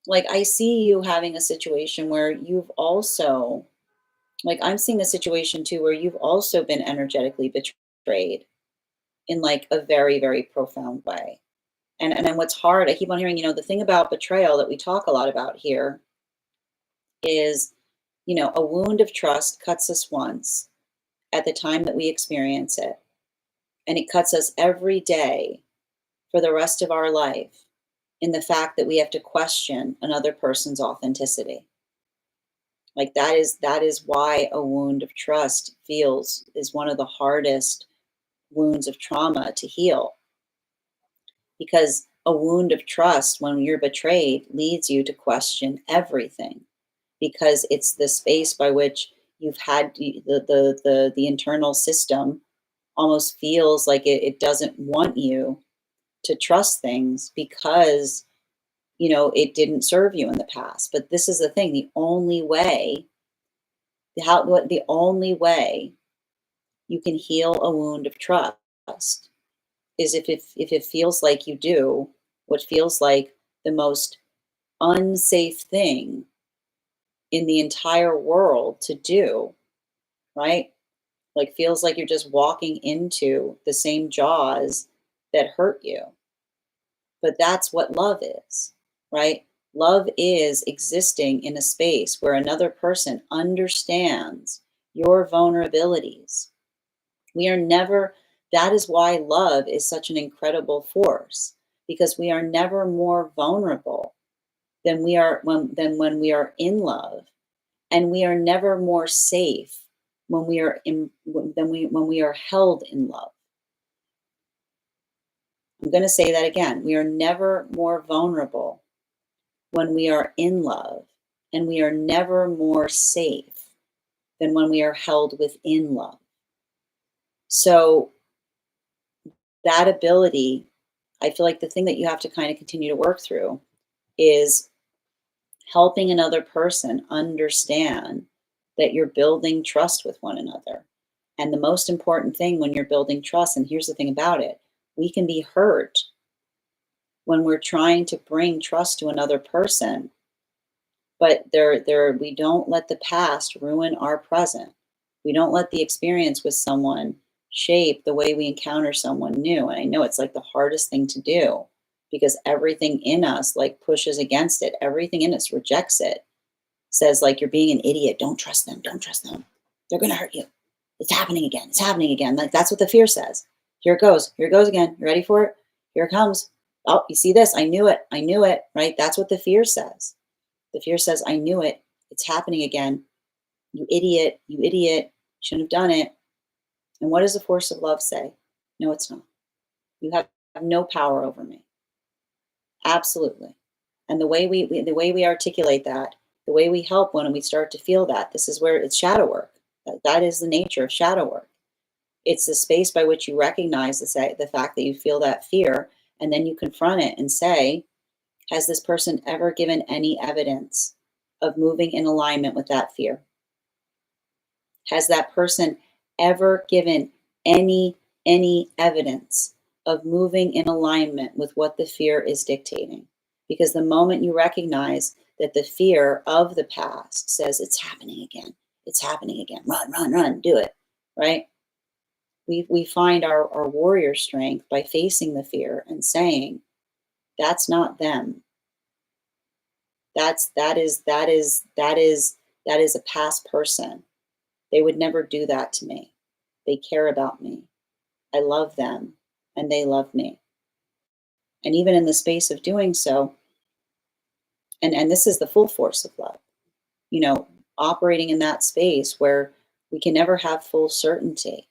Like, I see you having a situation where you've also, like, I'm seeing a situation too where you've also been energetically betrayed in, like, a very, very profound way. And then what's hard, I keep on hearing, you know, the thing about betrayal that we talk a lot about here is, you know, a wound of trust cuts us once at the time that we experience it, and it cuts us every day for the rest of our life in the fact that we have to question another person's authenticity. Like, that is why a wound of trust feels is one of the hardest wounds of trauma to heal, because a wound of trust when you're betrayed leads you to question everything, because it's the space by which you've had the internal system almost feels like it doesn't want you to trust things because, you know, it didn't serve you in the past. But this is the thing, the only way you can heal a wound of trust is if it feels like you do what feels like the most unsafe thing in the entire world to do, right? Like, feels like you're just walking into the same jaws that hurt you. But that's what love is, right? Love is existing in a space where another person understands your vulnerabilities. We are never, that is why love is such an incredible force, because we are never more vulnerable than when we are in love, and we are never more safe when we are in when we are held in love. I'm going to say that again. We are never more vulnerable when we are in love, and we are never more safe than when we are held within love. So that ability, I feel like the thing that you have to kind of continue to work through is helping another person understand that you're building trust with one another. And the most important thing when you're building trust, and here's the thing about it, we can be hurt when we're trying to bring trust to another person, but we don't let the past ruin our present. We don't let the experience with someone shape the way we encounter someone new. And I know it's like the hardest thing to do, because everything in us like pushes against it. Everything in us rejects it. Says, like, you're being an idiot. Don't trust them. Don't trust them. They're going to hurt you. It's happening again. It's happening again. Like, that's what the fear says. Here it goes. Here it goes again. You ready for it? Here it comes. Oh, you see this? I knew it. I knew it, right? That's what the fear says. The fear says, I knew it. It's happening again. You idiot. You idiot. Shouldn't have done it. And what does the force of love say? No, it's not. You have no power over me. Absolutely. And the way we articulate that, the way we help when we start to feel that, this is where it's shadow work. That is the nature of shadow work. It's the space by which you recognize the fact that you feel that fear, and then you confront it and say, has this person ever given any evidence of moving in alignment with that fear? Has that person ever given any evidence of moving in alignment with what the fear is dictating? Because the moment you recognize that the fear of the past says it's happening again, run, run, run, do it, right? We find our warrior strength by facing the fear and saying, that's not them. That is a past person. They would never do that to me. They care about me. I love them and they love me. And even in the space of doing so, and this is the full force of love, you know, operating in that space where we can never have full certainty.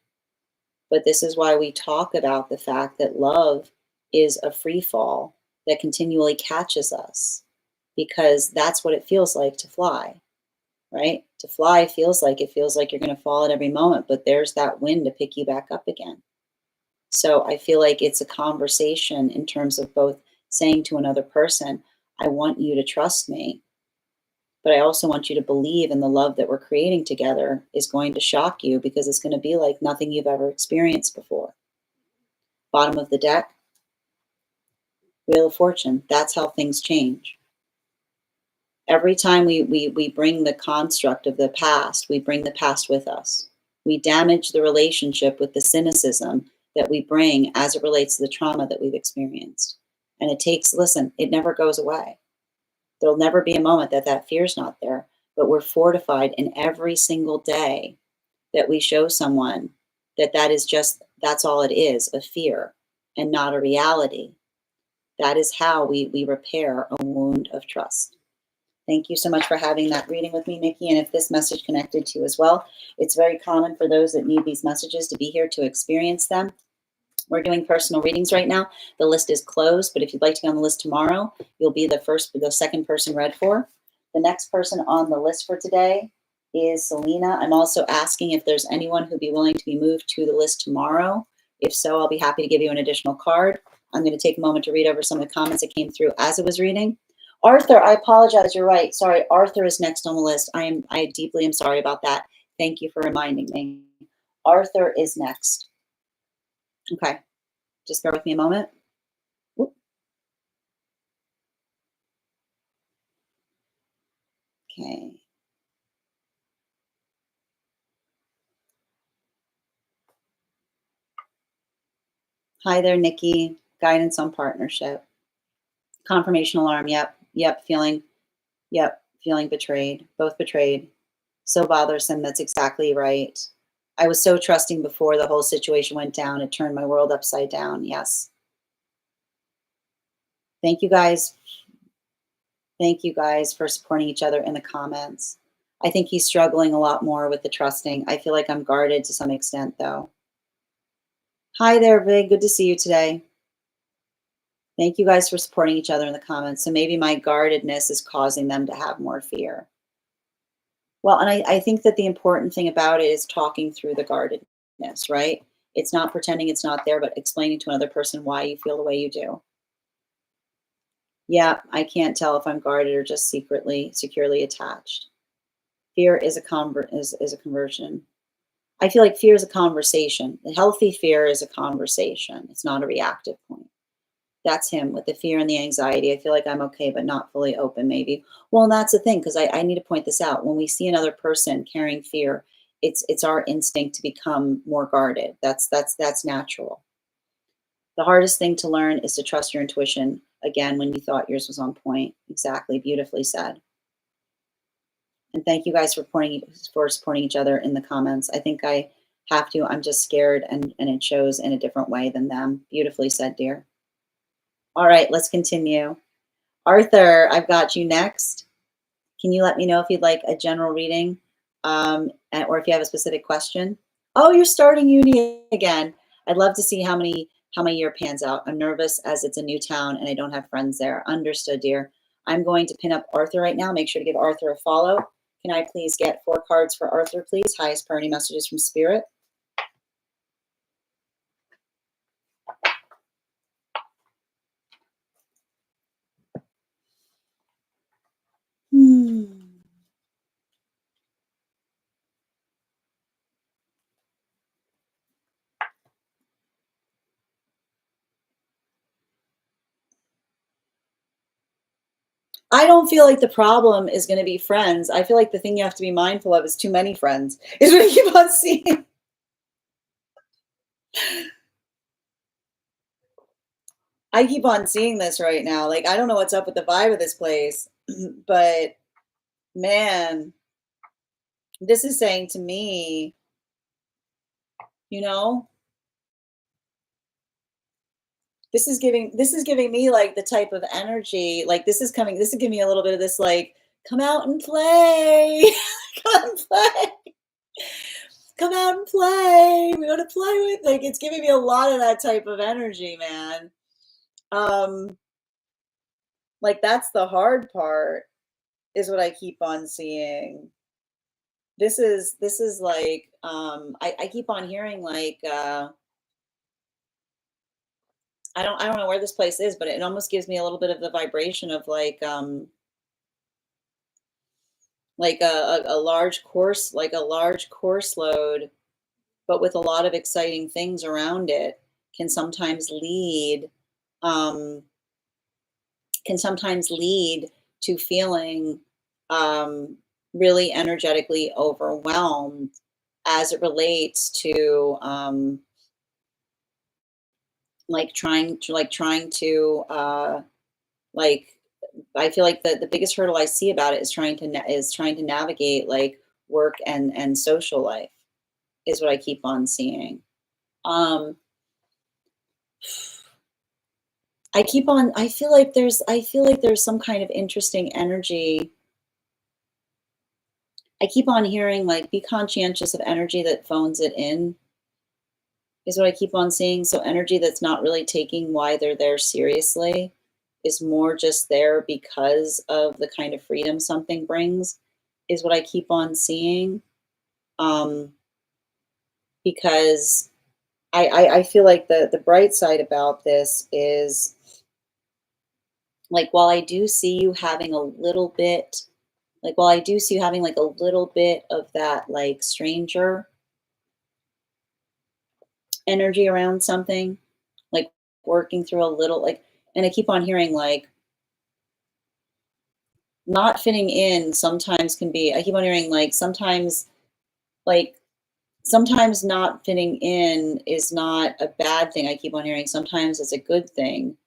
But this is why we talk about the fact that love is a free fall that continually catches us, because that's what it feels like to fly, right? To fly feels like you're going to fall at every moment, but there's that wind to pick you back up again. So I feel like it's a conversation in terms of both saying to another person, I want you to trust me, but I also want you to believe in the love that we're creating together is going to shock you, because it's going to be like nothing you've ever experienced before. Bottom of the deck, Wheel of Fortune. That's how things change. Every time we bring the construct of the past, we bring the past with us. We damage the relationship with the cynicism that we bring as it relates to the trauma that we've experienced. And listen, it never goes away. There'll never be a moment that fear's not there, but we're fortified in every single day that we show someone that's all it is, a fear and not a reality. That is how we repair a wound of trust. Thank you so much for having that reading with me, Nikki. And if this message connected to you as well, it's very common for those that need these messages to be here to experience them. We're doing personal readings right now. The list is closed, but if you'd like to get on the list tomorrow, you'll be the second person read for. The next person on the list for today is Selena. I'm also asking if there's anyone who'd be willing to be moved to the list tomorrow. If so, I'll be happy to give you an additional card. I'm going to take a moment to read over some of the comments that came through as it was reading. Arthur, I apologize. You're right. Sorry. Arthur is next on the list. I deeply am sorry about that. Thank you for reminding me. Arthur is next. Okay. Just bear with me a moment. Whoop. Okay. Hi there, Nikki. Guidance on partnership. Confirmation alarm. Yep. Feeling betrayed. Both betrayed. So bothersome. That's exactly right. I was so trusting before the whole situation went down. It turned my world upside down. Yes. Thank you guys. Thank you guys for supporting each other in the comments. I think he's struggling a lot more with the trusting. I feel like I'm guarded to some extent, though. Hi there, Vig. Good to see you today. Thank you guys for supporting each other in the comments. So maybe my guardedness is causing them to have more fear. Well, and I think that the important thing about it is talking through the guardedness, right? It's not pretending it's not there, but explaining to another person why you feel the way you do. Yeah, I can't tell if I'm guarded or just securely attached. Fear is a conversion. I feel like fear is a conversation. A healthy fear is a conversation. It's not a reactive point. That's him with the fear and the anxiety. I feel like I'm okay, but not fully open, maybe. Well, and that's the thing, because I need to point this out. When we see another person carrying fear, it's our instinct to become more guarded. That's natural. The hardest thing to learn is to trust your intuition again when you thought yours was on point. Exactly, beautifully said. And thank you guys for supporting each other in the comments. I think I have to. I'm just scared, and it shows in a different way than them. Beautifully said, dear. All right, let's continue. Arthur, I've got you next. Can you let me know if you'd like a general reading, or if you have a specific question? Oh, you're starting uni again. I'd love to see how my year pans out. I'm nervous as it's a new town and I don't have friends there. Understood, dear. I'm going to pin up Arthur right now. Make sure to give Arthur a follow. Can I please get 4 cards for Arthur, please? Highest priority messages from Spirit. I don't feel like the problem is going to be friends. I feel like the thing you have to be mindful of is too many friends. Is what I keep on seeing. I keep on seeing this right now. Like, I don't know what's up with the vibe of this place, but man, this is saying to me, you know, this is giving me like the type of energy, like this is giving me a little bit of this, like, come out and play. Come out and play. Come out and play. We want to play with, like, it's giving me a lot of that type of energy, man. Um, like, that's the hard part, is what I keep on seeing. This is like, I keep on hearing like, I don't know where this place is, but it almost gives me a little bit of the vibration of like a large course, like a large course load, but with a lot of exciting things around it, can sometimes lead, um, can sometimes lead to feeling, um, really energetically overwhelmed as it relates to, trying to, like, I feel like the biggest hurdle I see about it is trying to navigate, like, work and social life, is what I keep on seeing. Um, I feel like there's some kind of interesting energy. I keep on hearing, like, be conscientious of energy that phones it in, is what I keep on seeing. So energy that's not really taking why they're there seriously, is more just there because of the kind of freedom something brings, is what I keep on seeing. Um, because I feel like the bright side about this is, like, while I do see you having a little bit, while I do see you having like a little bit of that, like, stranger energy around something, like, working through a little, like, and I keep on hearing, like, not fitting in sometimes can be, I keep on hearing, like, like, sometimes not fitting in is not a bad thing. I keep on hearing sometimes it's a good thing,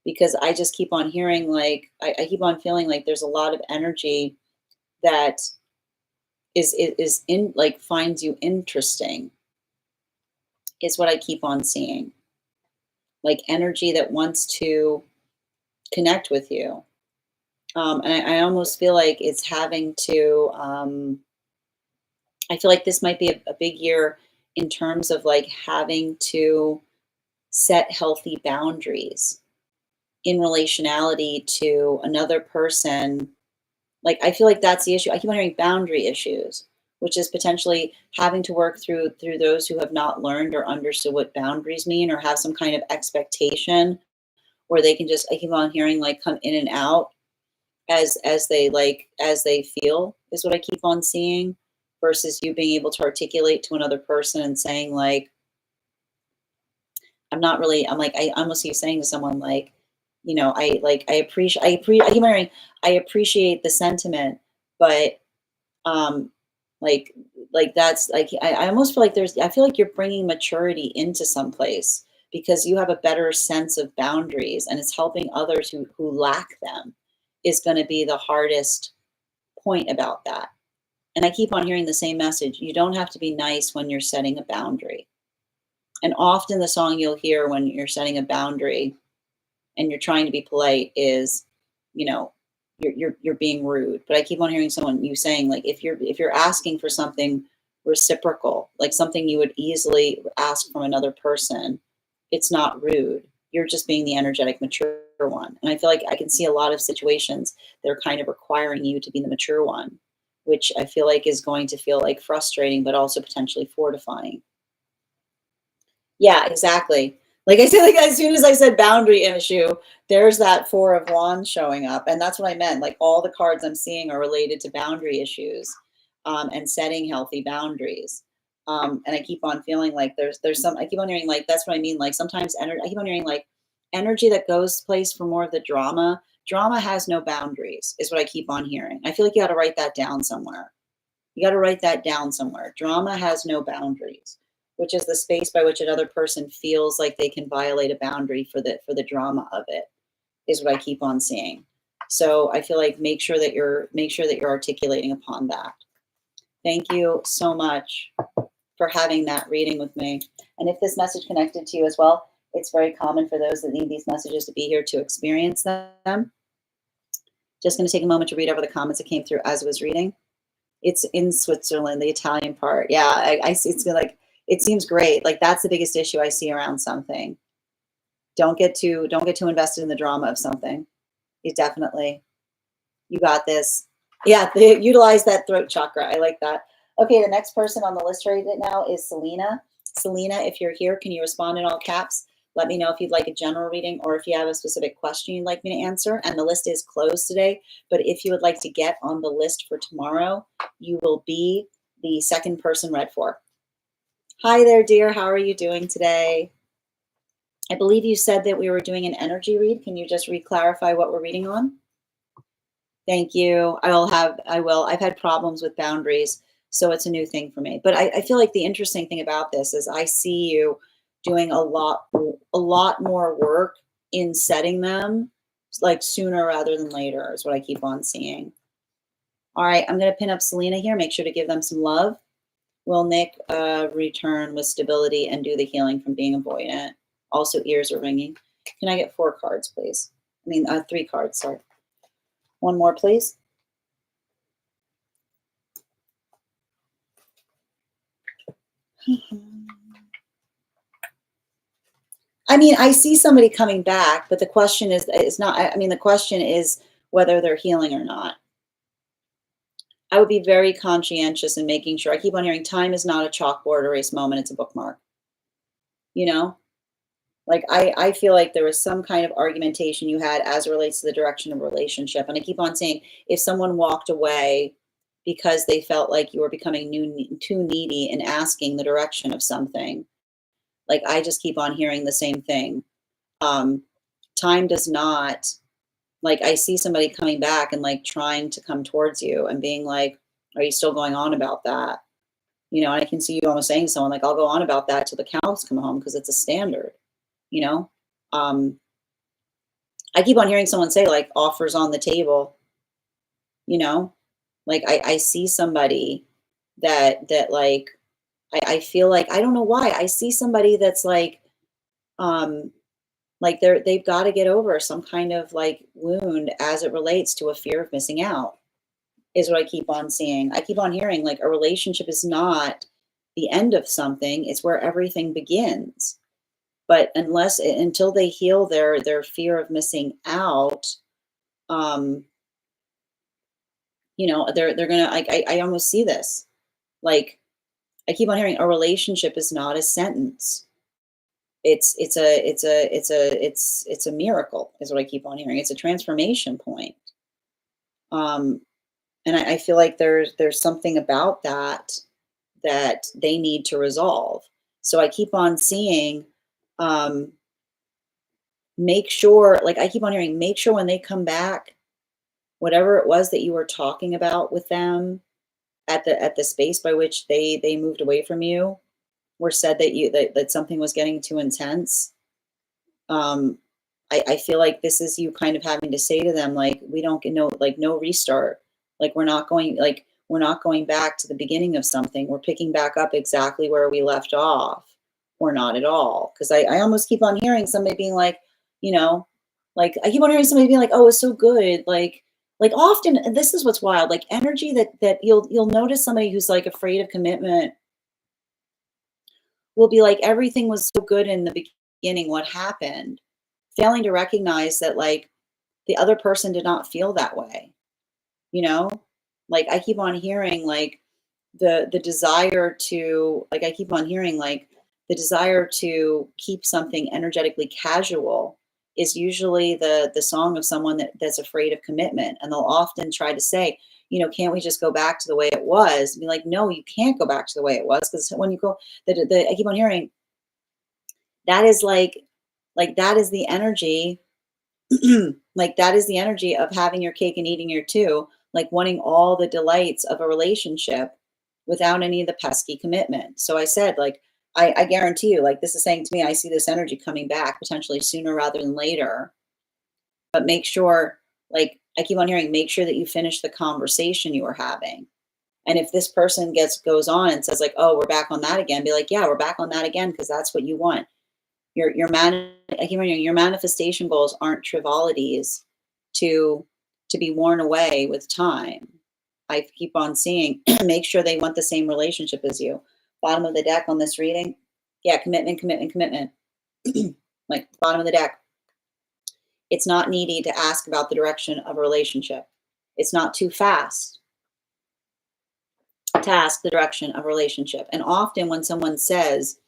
because I just keep on hearing, like, I keep on feeling like there's a lot of energy that is in, like, finds you interesting, is what I keep on seeing. Like, energy that wants to connect with you. And I almost feel like it's having to, I feel like this might be a big year in terms of, like, having to set healthy boundaries in relationality to another person. Like, I feel like that's the issue. I keep on hearing boundary issues, which is potentially having to work through those who have not learned or understood what boundaries mean, or have some kind of expectation where they can just, I keep on hearing, like, come in and out as they feel, is what I keep on seeing, versus you being able to articulate to another person and saying, like, I'm like, I almost see you saying to someone, like, I keep hearing, I appreciate the sentiment, but, um, like that's like, I almost feel like I feel like you're bringing maturity into some place, because you have a better sense of boundaries, and it's helping others who lack them, is going to be the hardest point about that. And I keep on hearing the same message. You don't have to be nice when you're setting a boundary. And often the song you'll hear when you're setting a boundary and you're trying to be polite is, you know, you're being rude. But I keep on hearing you saying, like, if you're asking for something reciprocal, like something you would easily ask from another person, it's not rude. You're just being the energetic mature one. And I feel like I can see a lot of situations that are kind of requiring you to be the mature one, which I feel like is going to feel like frustrating, but also potentially fortifying. Yeah, exactly. Like I said, like as soon as I said boundary issue, there's that Four of Wands showing up. And that's what I meant. Like all the cards I'm seeing are related to boundary issues, and setting healthy boundaries. And I keep on feeling like there's some, I keep on hearing like, that's what I mean. Like sometimes I keep on hearing like energy that goes place for more of the drama. Drama has no boundaries, is what I keep on hearing. I feel like you got to write that down somewhere. You got to write that down somewhere. Drama has no boundaries, which is the space by which another person feels like they can violate a boundary for the drama of it, is what I keep on seeing. So I feel like make sure that you're articulating upon that. Thank you so much for having that reading with me. And if this message connected to you as well, it's very common for those that need these messages to be here to experience them. Just going to take a moment to read over the comments that came through as I was reading. It's in Switzerland, the Italian part. Yeah, I see. It's like, it seems great. Like that's the biggest issue I see around something. Don't get too invested in the drama of something. You got this. Yeah, utilize that throat chakra. I like that. Okay, the next person on the list right now is Selena. Selena, if you're here, can you respond in all caps? Let me know if you'd like a general reading or if you have a specific question you'd like me to answer. And the list is closed today, but if you would like to get on the list for tomorrow, you will be the second person read for. Hi there, dear. How are you doing today? I believe you said that we were doing an energy read. Can you just re-clarify what we're reading on? Thank you. I will. I've had problems with boundaries, so it's a new thing for me. But I feel like the interesting thing about this is I see you doing a lot more work in setting them, like sooner rather than later, is what I keep on seeing. All right, I'm going to pin up Selena here. Make sure to give them some love. Will Nick return with stability and do the healing from being avoidant? Also, ears are ringing. Can I get 4 cards, please? I mean, 3 cards, sorry. One more, please. I mean, I see somebody coming back, but the question is, the question is whether they're healing or not. I would be very conscientious in making sure. I keep on hearing time is not a chalkboard erase moment, it's a bookmark. You know? Like I feel like there was some kind of argumentation you had as it relates to the direction of relationship. And I keep on saying, if someone walked away because they felt like you were becoming too needy in asking the direction of something, like I just keep on hearing the same thing. Time does not, like I see somebody coming back and like trying to come towards you and being like, are you still going on about that? You know, and I can see you almost saying to someone like, I'll go on about that till the cows come home because it's a standard, you know? I keep on hearing someone say like offers on the table, you know, like I see somebody that like, I feel like, I don't know why I see somebody that's like they've got to get over some kind of like wound as it relates to a fear of missing out, is what I keep on seeing. I keep on hearing like a relationship is not the end of something, it's where everything begins. But until they heal their fear of missing out, you know, they're gonna like I almost see this. Like I keep on hearing a relationship is not a sentence. It's a miracle, is what I keep on hearing. It's a transformation point. And I feel like there's something about that they need to resolve. So I keep on seeing, make sure, like I keep on hearing, make sure when they come back, whatever it was that you were talking about with them at the space by which they moved away from you, or said that something was getting too intense. I feel like this is you kind of having to say to them, like, we don't get no, like no restart. Like we're not going, like We're not going back to the beginning of something. We're picking back up exactly where we left off, or not at all. Because I almost keep on hearing somebody being like, you know, like I keep on hearing somebody being like, oh, it's so good. Like often, and this is what's wild, like energy that you'll notice somebody who's like afraid of commitment will be like, everything was so good in the beginning. What happened? Failing to recognize that like the other person did not feel that way, you know? Like I keep on hearing like the desire to, like I keep on hearing like the desire to keep something energetically casual is usually the song of someone that's afraid of commitment. And they'll often try to say, you know, can't we just go back to the way it was? And be like, no, you can't go back to the way it was. Because when you go, I keep on hearing that is like that is the energy like that is the energy of having your cake and eating your too, like wanting all the delights of a relationship without any of the pesky commitment. So I said, like, I guarantee you, like this is saying to me, I see this energy coming back potentially sooner rather than later. But make sure, like I keep on hearing, make sure that you finish the conversation you were having. And if this person goes on and says, like, oh, we're back on that again, be like, yeah, we're back on that again, because that's what you want. I keep reminding you, your manifestation goals aren't frivolities to be worn away with time. I keep on seeing, make sure they want the same relationship as you. Bottom of the deck on this reading, yeah, commitment, commitment, commitment. Like bottom of the deck, it's not needy to ask about the direction of a relationship. It's not too fast to ask the direction of a relationship. And often when someone says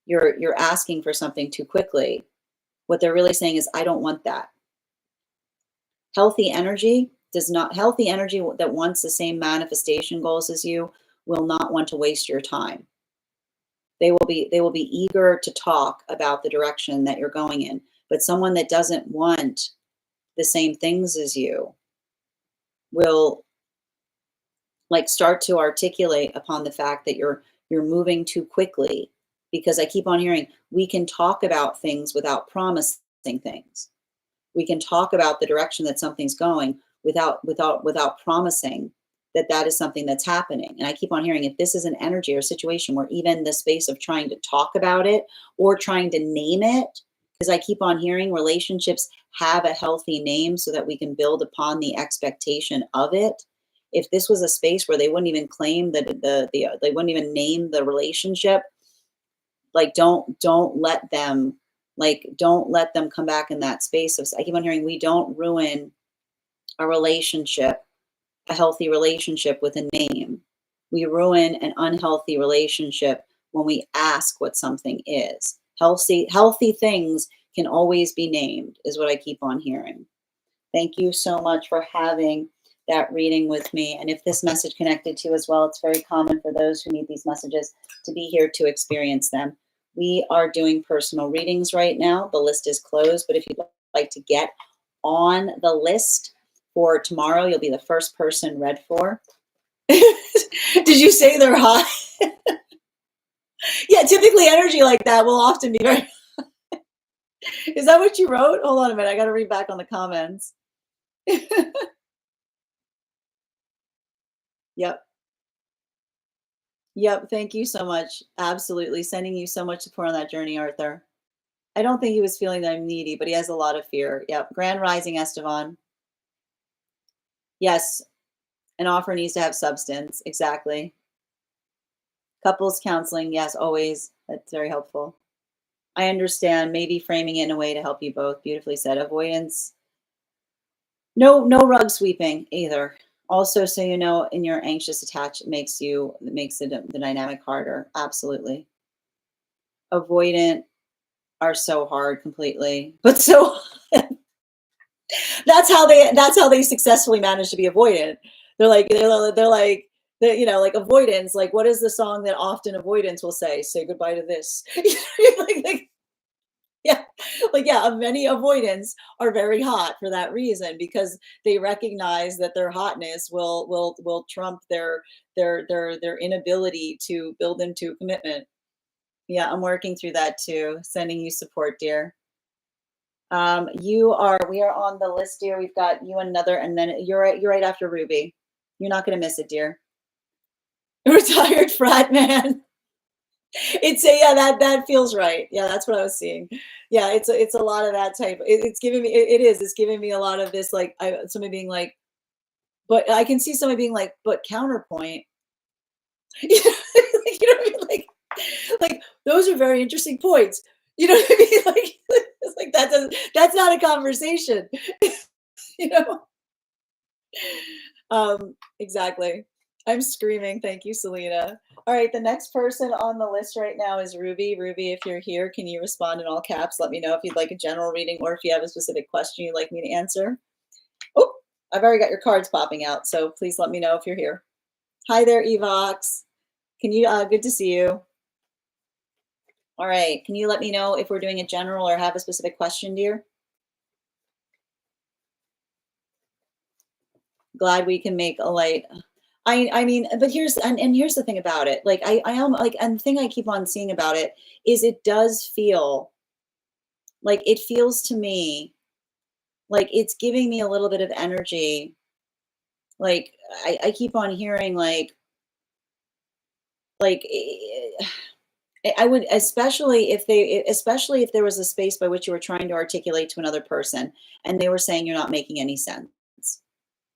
you're asking for something too quickly, what they're really saying is, I don't want that. Healthy energy that wants the same manifestation goals as you will not want to waste your time. They will be eager to talk about the direction that you're going in. But someone that doesn't want the same things as you will like start to articulate upon the fact that you're moving too quickly. Because I keep on hearing, we can talk about things without promising things. We can talk about the direction that something's going without promising that that is something that's happening. And I keep on hearing, if this is an energy or a situation where even the space of trying to talk about it or trying to name it, because I keep on hearing relationships have a healthy name so that we can build upon the expectation of it. If this was a space where they wouldn't even claim that they wouldn't even name the relationship, like don't let them come back in that space of, I keep on hearing, we don't ruin a relationship, a healthy relationship, with a name. We ruin an unhealthy relationship when we ask what something is. Healthy things can always be named, is what I keep on hearing. Thank you so much for having that reading with me. And if this message connected to you as well, it's very common for those who need these messages to be here to experience them. We are doing personal readings right now. The list is closed, but if you'd like to get on the list for tomorrow, you'll be the first person read for. Did you say they're hot? Yeah, typically energy like that will often be very. Is that what you wrote? Hold on a minute. I got to read back on the comments. Yep. Yep. Thank you so much. Absolutely. Sending you so much support on that journey, Arthur. I don't think he was feeling that I'm needy, but he has a lot of fear. Yep. Grand Rising, Estevan. Yes. An offer needs to have substance. Exactly. Couples counseling. Yes, always. That's very helpful. I understand. Maybe framing it in a way to help you both. Beautifully said. Avoidance. No rug sweeping either. Also, so you know, in your anxious attach, it makes the dynamic harder. Absolutely. Avoidant are so hard completely, but so that's how they successfully manage to be avoidant. They're you know, like avoidance. Like, what is the song that often avoidance will say? Say goodbye to this. like, yeah, like yeah, many avoidants are very hot for that reason, because they recognize that their hotness will trump their inability to build into commitment. Yeah, I'm working through that too. Sending you support, dear. We are on the list, dear. We've got you another, and then you're right after Ruby. You're not gonna miss it, dear. Retired frat man. It's a yeah, that feels right. Yeah, that's what I was seeing. Yeah, it's a lot of that type. It's giving me it is. It's giving me a lot of this like somebody being like, but I can see somebody being like, but counterpoint. You know what I mean? Like those are very interesting points. You know what I mean? Like it's like that's not a conversation. You know? Exactly. I'm screaming. Thank you, Selena. All right, the next person on the list right now is Ruby. Ruby, if you're here, can you respond in all caps? Let me know if you'd like a general reading or if you have a specific question you'd like me to answer. Oh, I've already got your cards popping out, so please let me know if you're here. Hi there, Evox. Can you, good to see you. All right, can you let me know if we're doing a general or have a specific question, dear? Glad we can make a light. I mean, but here's and here's the thing about it. Like I am like and the thing I keep on seeing about it is it does feel like it feels to me like it's giving me a little bit of energy. Like I keep on hearing like I would especially if there was a space by which you were trying to articulate to another person and they were saying you're not making any sense.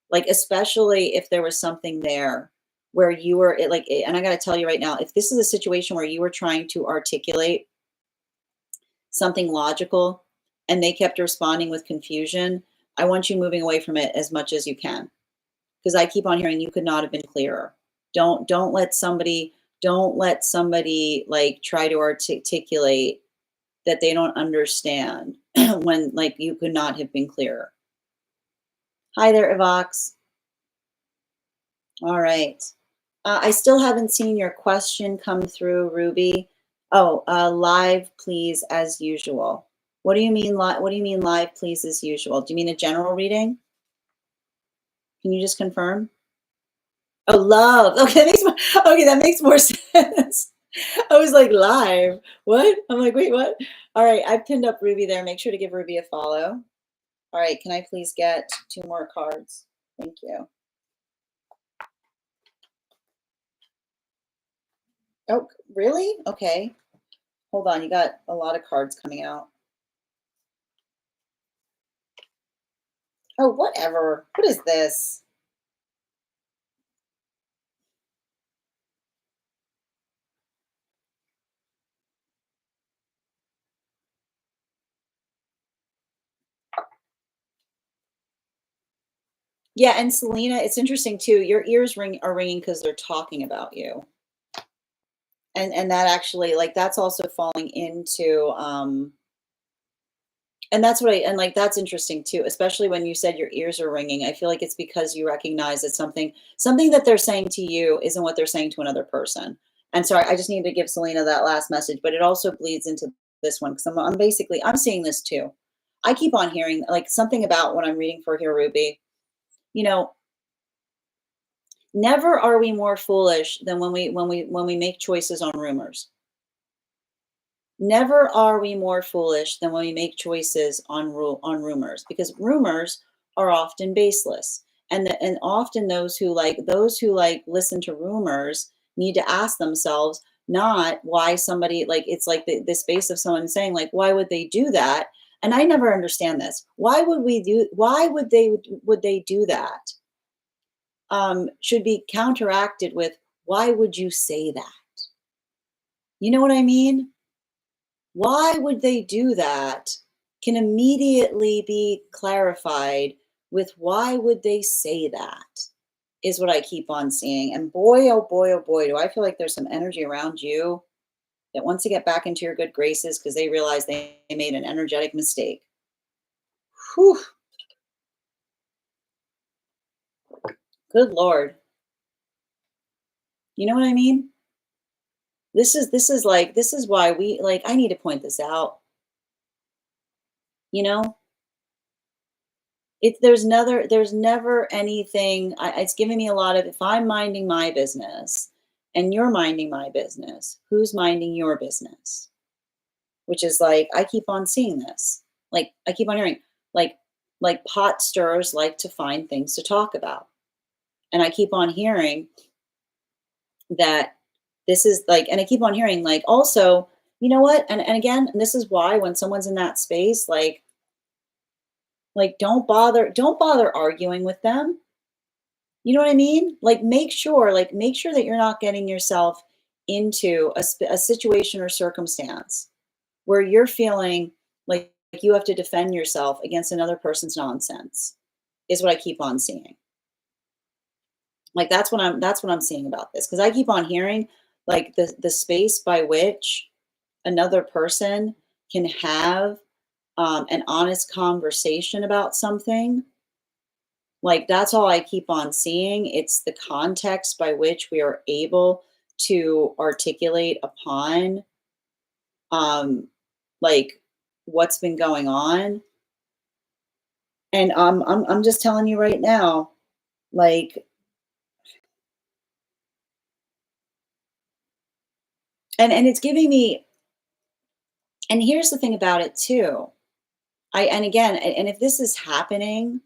Like, especially if there was something there where you were and I gotta tell you right now, if this is a situation where you were trying to articulate something logical and they kept responding with confusion, I want you moving away from it as much as you can. Because I keep on hearing you could not have been clearer. Don't let somebody like try to articulate that they don't understand when like you could not have been clearer. Hi there, Evox. All right. I still haven't seen your question come through, Ruby. Oh, live, please, as usual. What do you mean live? What do you mean live, please, as usual? Do you mean a general reading? Can you just confirm? Oh, love. Okay, that makes more sense. I was like live. What? I'm like, wait, what? All right, I pinned up Ruby there. Make sure to give Ruby a follow. All right, can I please get 2 more cards? Thank you. Oh, really? Okay. Hold on, you got a lot of cards coming out. Oh, whatever. What is this? Yeah, and Selena, it's interesting too. Your ears are ringing because they're talking about you. And that actually like that's also falling into and that's what I and like that's interesting too, especially when you said your ears are ringing. I feel like it's because you recognize that something that they're saying to you isn't what they're saying to another person. And sorry, I just need to give Selena that last message, but it also bleeds into this one because I'm basically I'm seeing this too. I keep on hearing like something about what I'm reading for here, Ruby. You know, never are we more foolish than when we make choices on rumors. Never are we more foolish than when we make choices on rumors because rumors are often baseless. And often those who like listen to rumors need to ask themselves not why somebody like it's like the space of someone saying like why would they do that? And I never understand this. Why would they do that? Should be counteracted with why would you say that? You know what I mean? Why would they do that? Can immediately be clarified with why would they say that? Is what I keep on seeing. And boy, oh boy, oh boy, do I feel like there's some energy around you that wants to get back into your good graces because they realize they made an energetic mistake. Whew, good Lord. You know what I mean? This is why we like I need to point this out. You know, there's never anything it's giving me a lot of if I'm minding my business and you're minding my business, who's minding your business? Which is like I keep on seeing this. Like I keep on hearing like pot stirrers like to find things to talk about. And I keep on hearing that this is like, and I keep on hearing like, also, you know what? And again, and this is why when someone's in that space, like don't bother arguing with them. You know what I mean? Make sure that you're not getting yourself into a situation or circumstance where you're feeling like you have to defend yourself against another person's nonsense, is what I keep on seeing. Like that's what I'm seeing about this, because I keep on hearing like the space by which another person can have an honest conversation about something. Like that's all I keep on seeing. It's the context by which we are able to articulate upon um like what's been going on. And I'm just telling you right now, like, and it's giving me, and here's the thing about it too. And again, and if this is happening,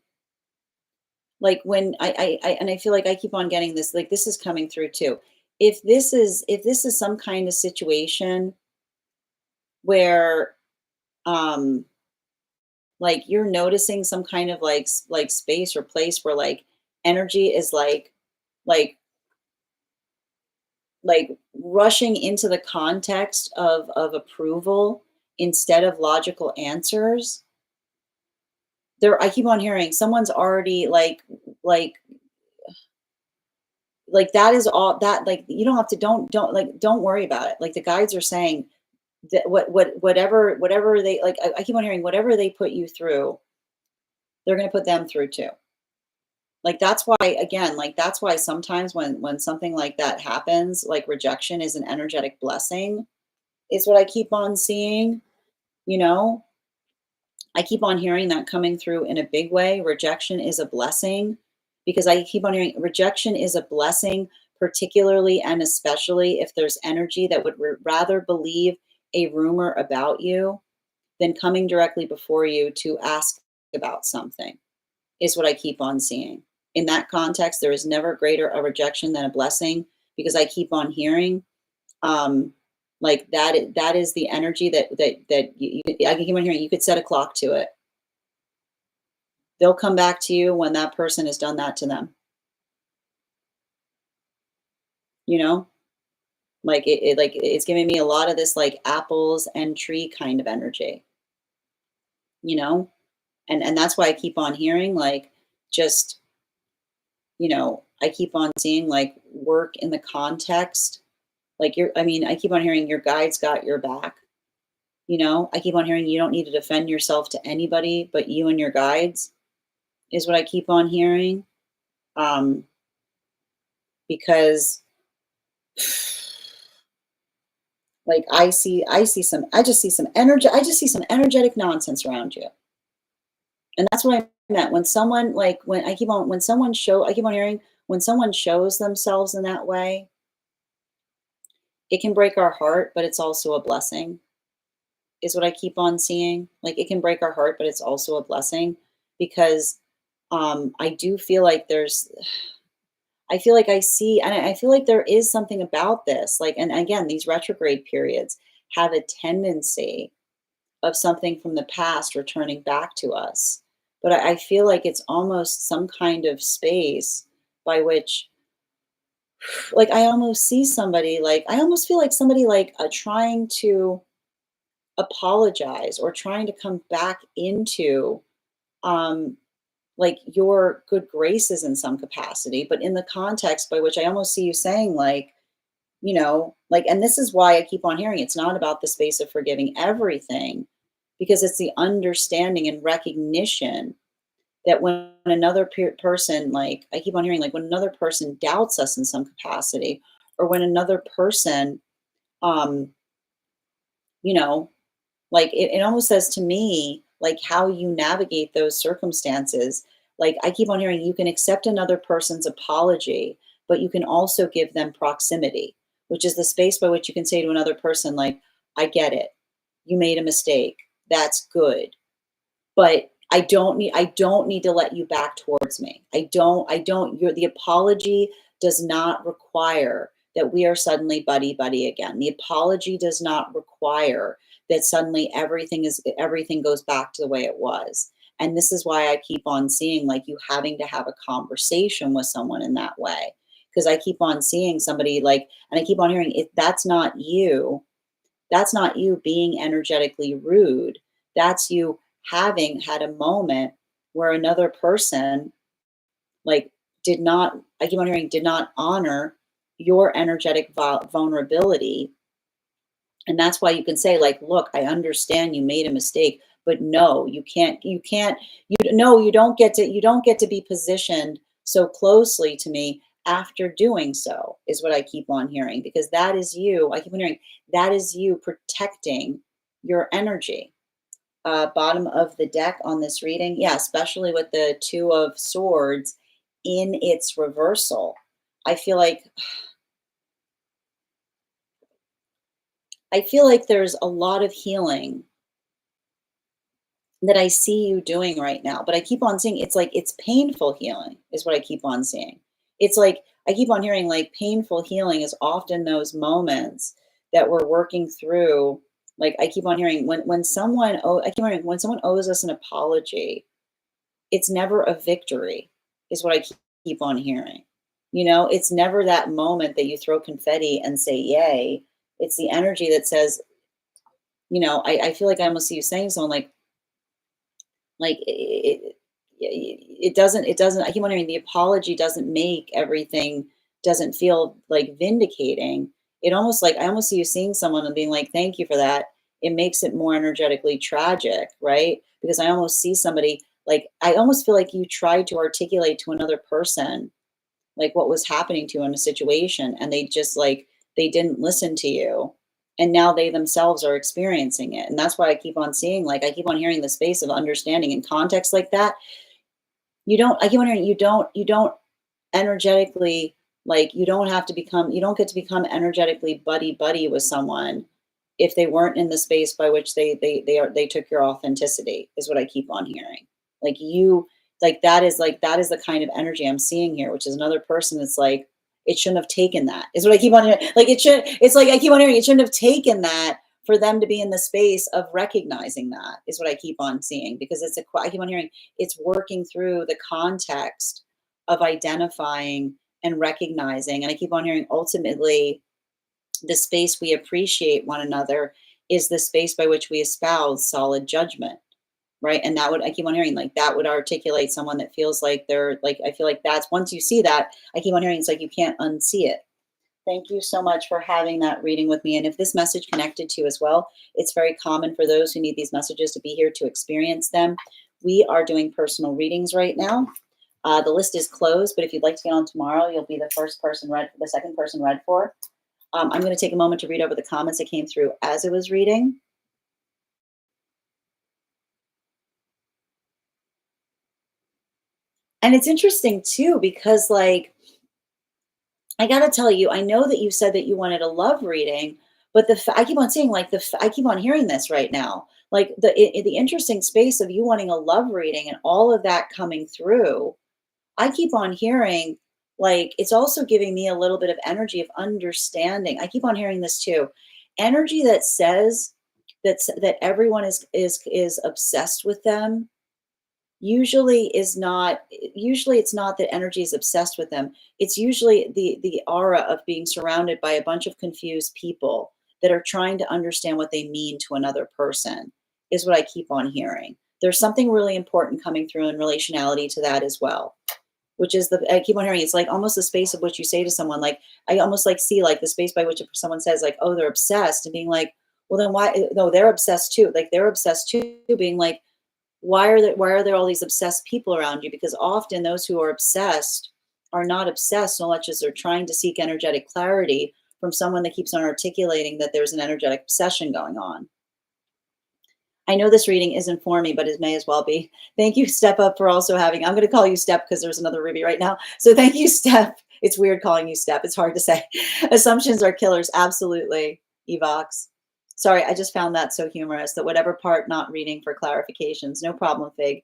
like when and I feel like I keep on getting this, like this is coming through too. If this is some kind of situation where um like you're noticing some kind of like space or place where like energy is like like rushing into the context of approval instead of logical answers, there I keep on hearing someone's already like like that is all that, like you don't have to, don't like don't worry about it. Like the guides are saying that whatever they like, I keep on hearing whatever they put you through, they're going to put them through too. Like that's why, again, like that's why sometimes when something like that happens, like rejection is an energetic blessing, is what I keep on seeing, you know? I keep on hearing that coming through in a big way. Rejection is a blessing, because I keep on hearing rejection is a blessing, particularly and especially if there's energy that would rather believe a rumor about you than coming directly before you to ask about something, is what I keep on seeing. In that context, there is never greater a rejection than a blessing, because I keep on hearing like that is the energy that I can keep on hearing. You could set a clock to it. They'll come back to you when that person has done that to them. You know, like like it's giving me a lot of this like apples and tree kind of energy. You know, and that's why I keep on hearing like just, I keep on seeing like work in the context. Like I mean, I keep on hearing your guides got your back. I keep on hearing you don't need to defend yourself to anybody but you and your guides, is what I keep on hearing. Um, because like I just see some energy, I just see some energetic nonsense around you. And that's what I meant when someone like when I keep on when someone show I keep on hearing when someone shows themselves in that way, it can break our heart, but it's also a blessing, is what I keep on seeing. Like it can break our heart, but it's also a blessing, because I do feel like I feel like I see, and I feel like there is something about this. Like, and again, these retrograde periods have a tendency of something from the past returning back to us. But I feel like it's almost some kind of space by which, like, I almost see somebody, like, I almost feel like somebody, like, trying to apologize or trying to come back into, um, like, your good graces in some capacity, but in the context by which I almost see you saying, like, like, and this is why I keep on hearing it's not about the space of forgiving everything, because it's the understanding and recognition that when another person, like, I keep on hearing, like, when another person doubts us in some capacity, or when another person, um, you know, like it almost says to me, like how you navigate those circumstances. Like I keep on hearing you can accept another person's apology, but you can also give them proximity, which is the space by which you can say to another person, like, I get it. You made a mistake. That's good. But I don't need to let you back towards me. I don't, the apology does not require that we are suddenly buddy-buddy again. The apology does not require that suddenly everything goes back to the way it was. And this is why I keep on seeing like you having to have a conversation with someone in that way. Because I keep on seeing somebody like, and I keep on hearing it, that's not you being energetically rude. That's you having had a moment where another person like I keep on hearing, did not honor your energetic vulnerability. And that's why you can say like, look, I understand you made a mistake, but no, you don't get to be positioned so closely to me after doing so, is what I keep on hearing, because that is you. I keep on hearing that is you protecting your energy. Bottom of the deck on this reading, yeah, especially with the Two of Swords in its reversal. I feel like there's a lot of healing that I see you doing right now, but I keep on seeing it's like it's painful healing is what I keep on seeing. It's like I keep on hearing like painful healing is often those moments that we're working through. Like I keep on hearing I keep on hearing when someone owes us an apology, it's never a victory, is what I keep on hearing. You know, it's never that moment that you throw confetti and say yay. It's the energy that says, I feel like I almost see you saying something like it doesn't, I keep wondering, the apology doesn't make everything, doesn't feel like vindicating. It almost like I almost see you seeing someone and being like, thank you for that. It makes it more energetically tragic, right? Because I almost see somebody like I almost feel like you tried to articulate to another person like what was happening to you in a situation, and they just like they didn't listen to you, and now they themselves are experiencing it. And that's why I keep on seeing, like I keep on hearing the space of understanding in context like that. You don't I keep on hearing you don't energetically, like you don't get to become energetically buddy buddy with someone if they weren't in the space by which they took your authenticity, is what I keep on hearing. Like you, that is the kind of energy I'm seeing here, which is another person that's like, it shouldn't have taken that, is what I keep on hearing. Like it's like I keep on hearing it shouldn't have taken that for them to be in the space of recognizing that, is what I keep on seeing, because I keep on hearing it's working through the context of identifying and recognizing. And I keep on hearing ultimately the space we appreciate one another is the space by which we espouse solid judgment, right? And that would, I keep on hearing like that would articulate someone that feels like they're like, I feel like that's once you see that, I keep on hearing it's like you can't unsee it. Thank you so much for having that reading with me. And if this message connected to you as well, it's very common for those who need these messages to be here to experience them. We are doing personal readings right now. The list is closed, but if you'd like to get on tomorrow, you'll be the second person read for. I'm going to take a moment to read over the comments that came through as it was reading. And it's interesting too, because like, I got to tell you, I know that you said that you wanted a love reading, but I keep on saying like I keep on hearing this right now, like the interesting space of you wanting a love reading and all of that coming through. I keep on hearing like it's also giving me a little bit of energy of understanding. I keep on hearing this too. Energy that says that everyone is obsessed with them usually it's not that energy is obsessed with them. It's usually the aura of being surrounded by a bunch of confused people that are trying to understand what they mean to another person, is what I keep on hearing. There's something really important coming through in relationality to that as well, which is I keep on hearing it's like almost the space of which you say to someone, like I almost like see like the space by which if someone says like, oh, they're obsessed, and being like, well then why, no, they're obsessed too, like they're obsessed too, being like, why are there all these obsessed people around you? Because often those who are obsessed are not obsessed so much as they're trying to seek energetic clarity from someone that keeps on articulating that there's an energetic obsession going on. I know this reading isn't for me, but it may as well be. Thank you, Step Up, for also having, I'm going to call you Step because there's another Ruby right now. So thank you, Step. It's weird calling you Step. It's hard to say. Assumptions are killers. Absolutely. Evox. Sorry, I just found that so humorous, that whatever part not reading for clarifications. No problem, Fig.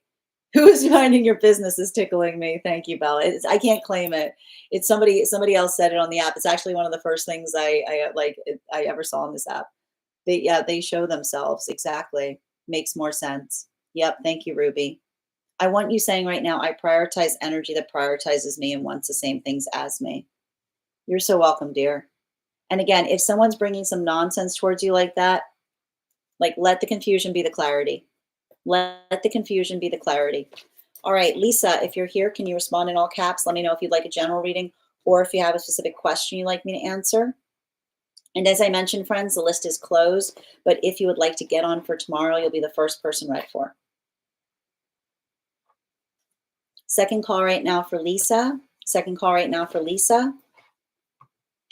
Who is minding your business is tickling me. Thank you, Bella. I can't claim it. It's somebody else said it on the app. It's actually one of the first things I ever saw on this app. They show themselves. Exactly. Makes more sense. Yep. Thank you, Ruby. I want you saying right now, I prioritize energy that prioritizes me and wants the same things as me. You're so welcome, dear. And again, if someone's bringing some nonsense towards you like that, like let the confusion be the clarity. Let the confusion be the clarity. All right, Lisa, if you're here, can you respond in all caps? Let me know if you'd like a general reading or if you have a specific question you'd like me to answer. And as I mentioned, friends, the list is closed, but if you would like to get on for tomorrow, you'll be the first person read for. Second call right now for Lisa. Second call right now for Lisa.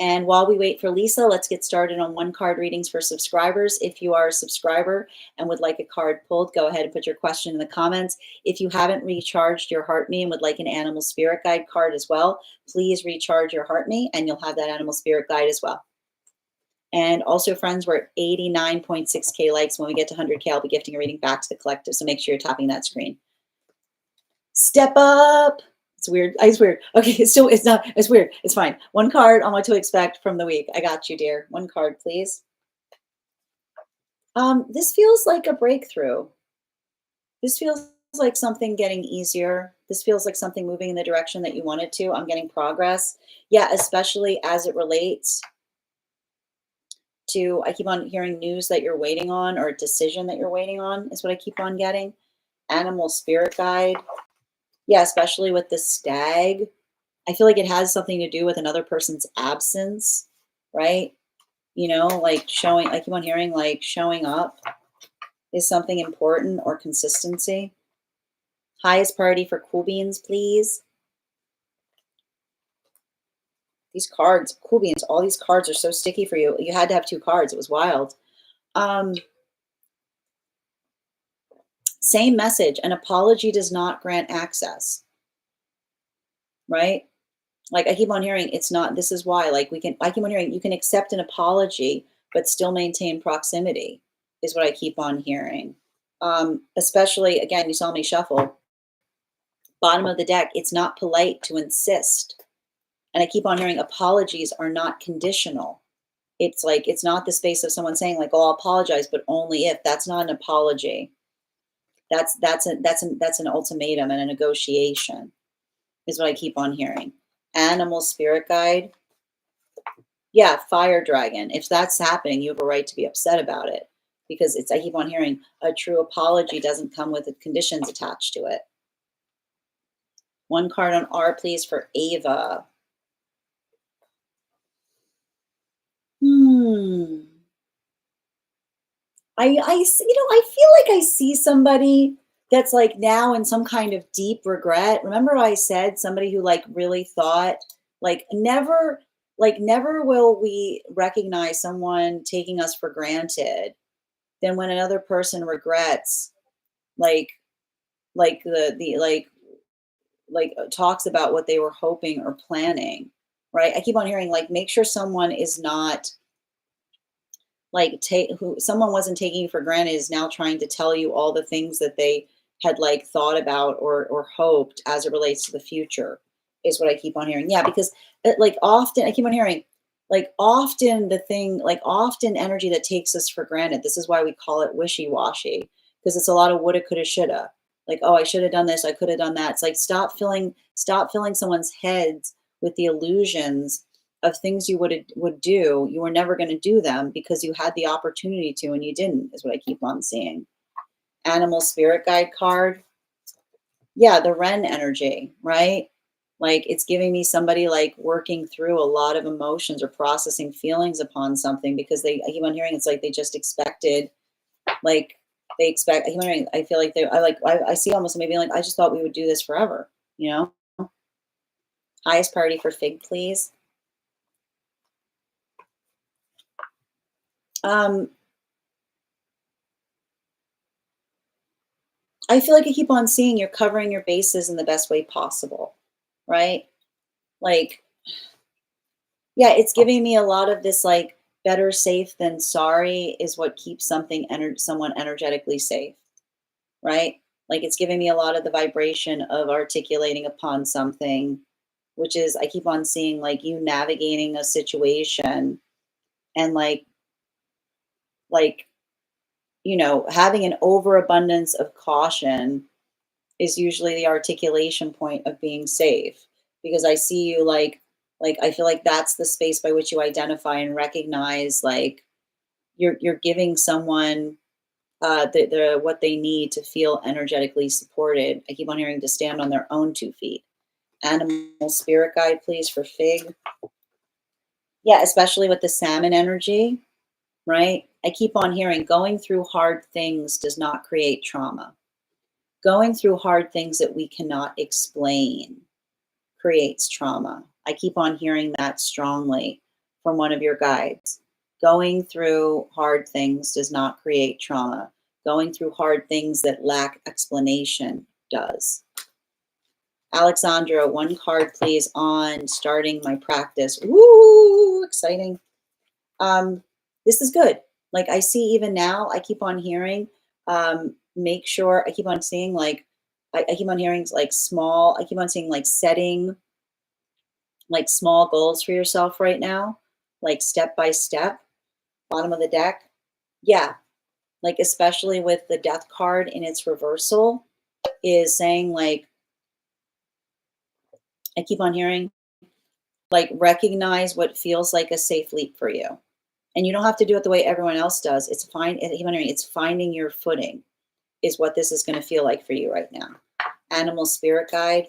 And while we wait for Lisa, let's get started on one card readings for subscribers. If you are a subscriber and would like a card pulled, go ahead and put your question in the comments. If you haven't recharged your heart me and would like an animal spirit guide card as well, please recharge your heart me and you'll have that animal spirit guide as well. And also, friends, we're at 89.6K likes. When we get to 100K, I'll be gifting a reading back to the collective. So make sure you're tapping that screen. Step up. It's weird. It's weird. Okay, it's not, it's weird. It's fine. One card on what to expect from the week. I got you, dear. One card, please. This feels like a breakthrough. This feels like something getting easier. This feels like something moving in the direction that you want it to. I'm getting progress. Yeah, especially as it relates to, I keep on hearing news that you're waiting on or a decision that you're waiting on is what I keep on getting. Animal spirit guide. Yeah, especially with the stag. I feel like it has something to do with another person's absence, right? You know, like showing, I keep on hearing like showing up is something important or consistency. Highest priority for cool beans, please. These cards, cool beans, all these cards are so sticky for you. You had to have two cards. It was wild. Same message. An apology does not grant access, right? Like I keep on hearing, it's not, this is why, like I keep on hearing, you can accept an apology, but still maintain proximity is what I keep on hearing. Especially, again, you saw me shuffle. Bottom of the deck, it's not polite to insist. And I keep on hearing apologies are not conditional. It's like, it's not the space of someone saying like, oh, I'll apologize, but only if. That's not an apology. That's an ultimatum and a negotiation is what I keep on hearing. Animal spirit guide. Yeah, fire dragon. If that's happening, you have a right to be upset about it because I keep on hearing a true apology doesn't come with the conditions attached to it. One card on R, please, for Ava. I feel like I see somebody that's like now in some kind of deep regret. Remember I said somebody who like really thought like never will we recognize someone taking us for granted than when another person regrets like talks about what they were hoping or planning, right? I keep on hearing like make sure someone is not like who someone wasn't taking you for granted is now trying to tell you all the things that they had like thought about or hoped as it relates to the future is what I keep on hearing. Yeah, because like often I keep on hearing like often the thing like often energy that takes us for granted. This is why we call it wishy-washy because it's a lot of woulda, coulda, shoulda. Like, oh, I should have done this, I could have done that. It's like stop filling someone's heads with the illusions of things you would do. You were never going to do them because you had the opportunity to and you didn't, is what I keep on seeing. Animal spirit guide card. Yeah, the Ren energy, right? Like it's giving me somebody like working through a lot of emotions or processing feelings upon something because I keep on hearing it's like they just expected, like they expect, I keep on hearing, I feel like I see almost maybe like, I just thought we would do this forever, you know? Highest priority for Fig, please. I feel like I keep on seeing you're covering your bases in the best way possible, right? Like, yeah, it's giving me a lot of this like better safe than sorry is what keeps someone energetically safe, right? Like it's giving me a lot of the vibration of articulating upon something, which is I keep on seeing like you navigating a situation and like having an overabundance of caution is usually the articulation point of being safe, because I see you like I feel like that's the space by which you identify and recognize like you're giving someone the what they need to feel energetically supported. I keep on hearing to stand on their own 2 feet. Animal spirit guide, please, for Fig. Yeah, especially with the salmon energy, right? I keep on hearing going through hard things does not create trauma. Going through hard things that we cannot explain creates trauma. I keep on hearing that strongly from one of your guides. Going through hard things does not create trauma. Going through hard things that lack explanation does. Alexandra, 1 card, please, on starting my practice. Woo, exciting. This is good. Like I see even now, I keep on hearing, make sure, I keep on seeing like, I keep on hearing like small, I keep on seeing like setting like small goals for yourself right now, like step by step, bottom of the deck. Yeah, like especially with the death card in its reversal is saying like, I keep on hearing like recognize what feels like a safe leap for you. And you don't have to do it the way everyone else does. It's fine. I keep on hearing it's finding your footing is what this is going to feel like for you right now. Animal spirit guide.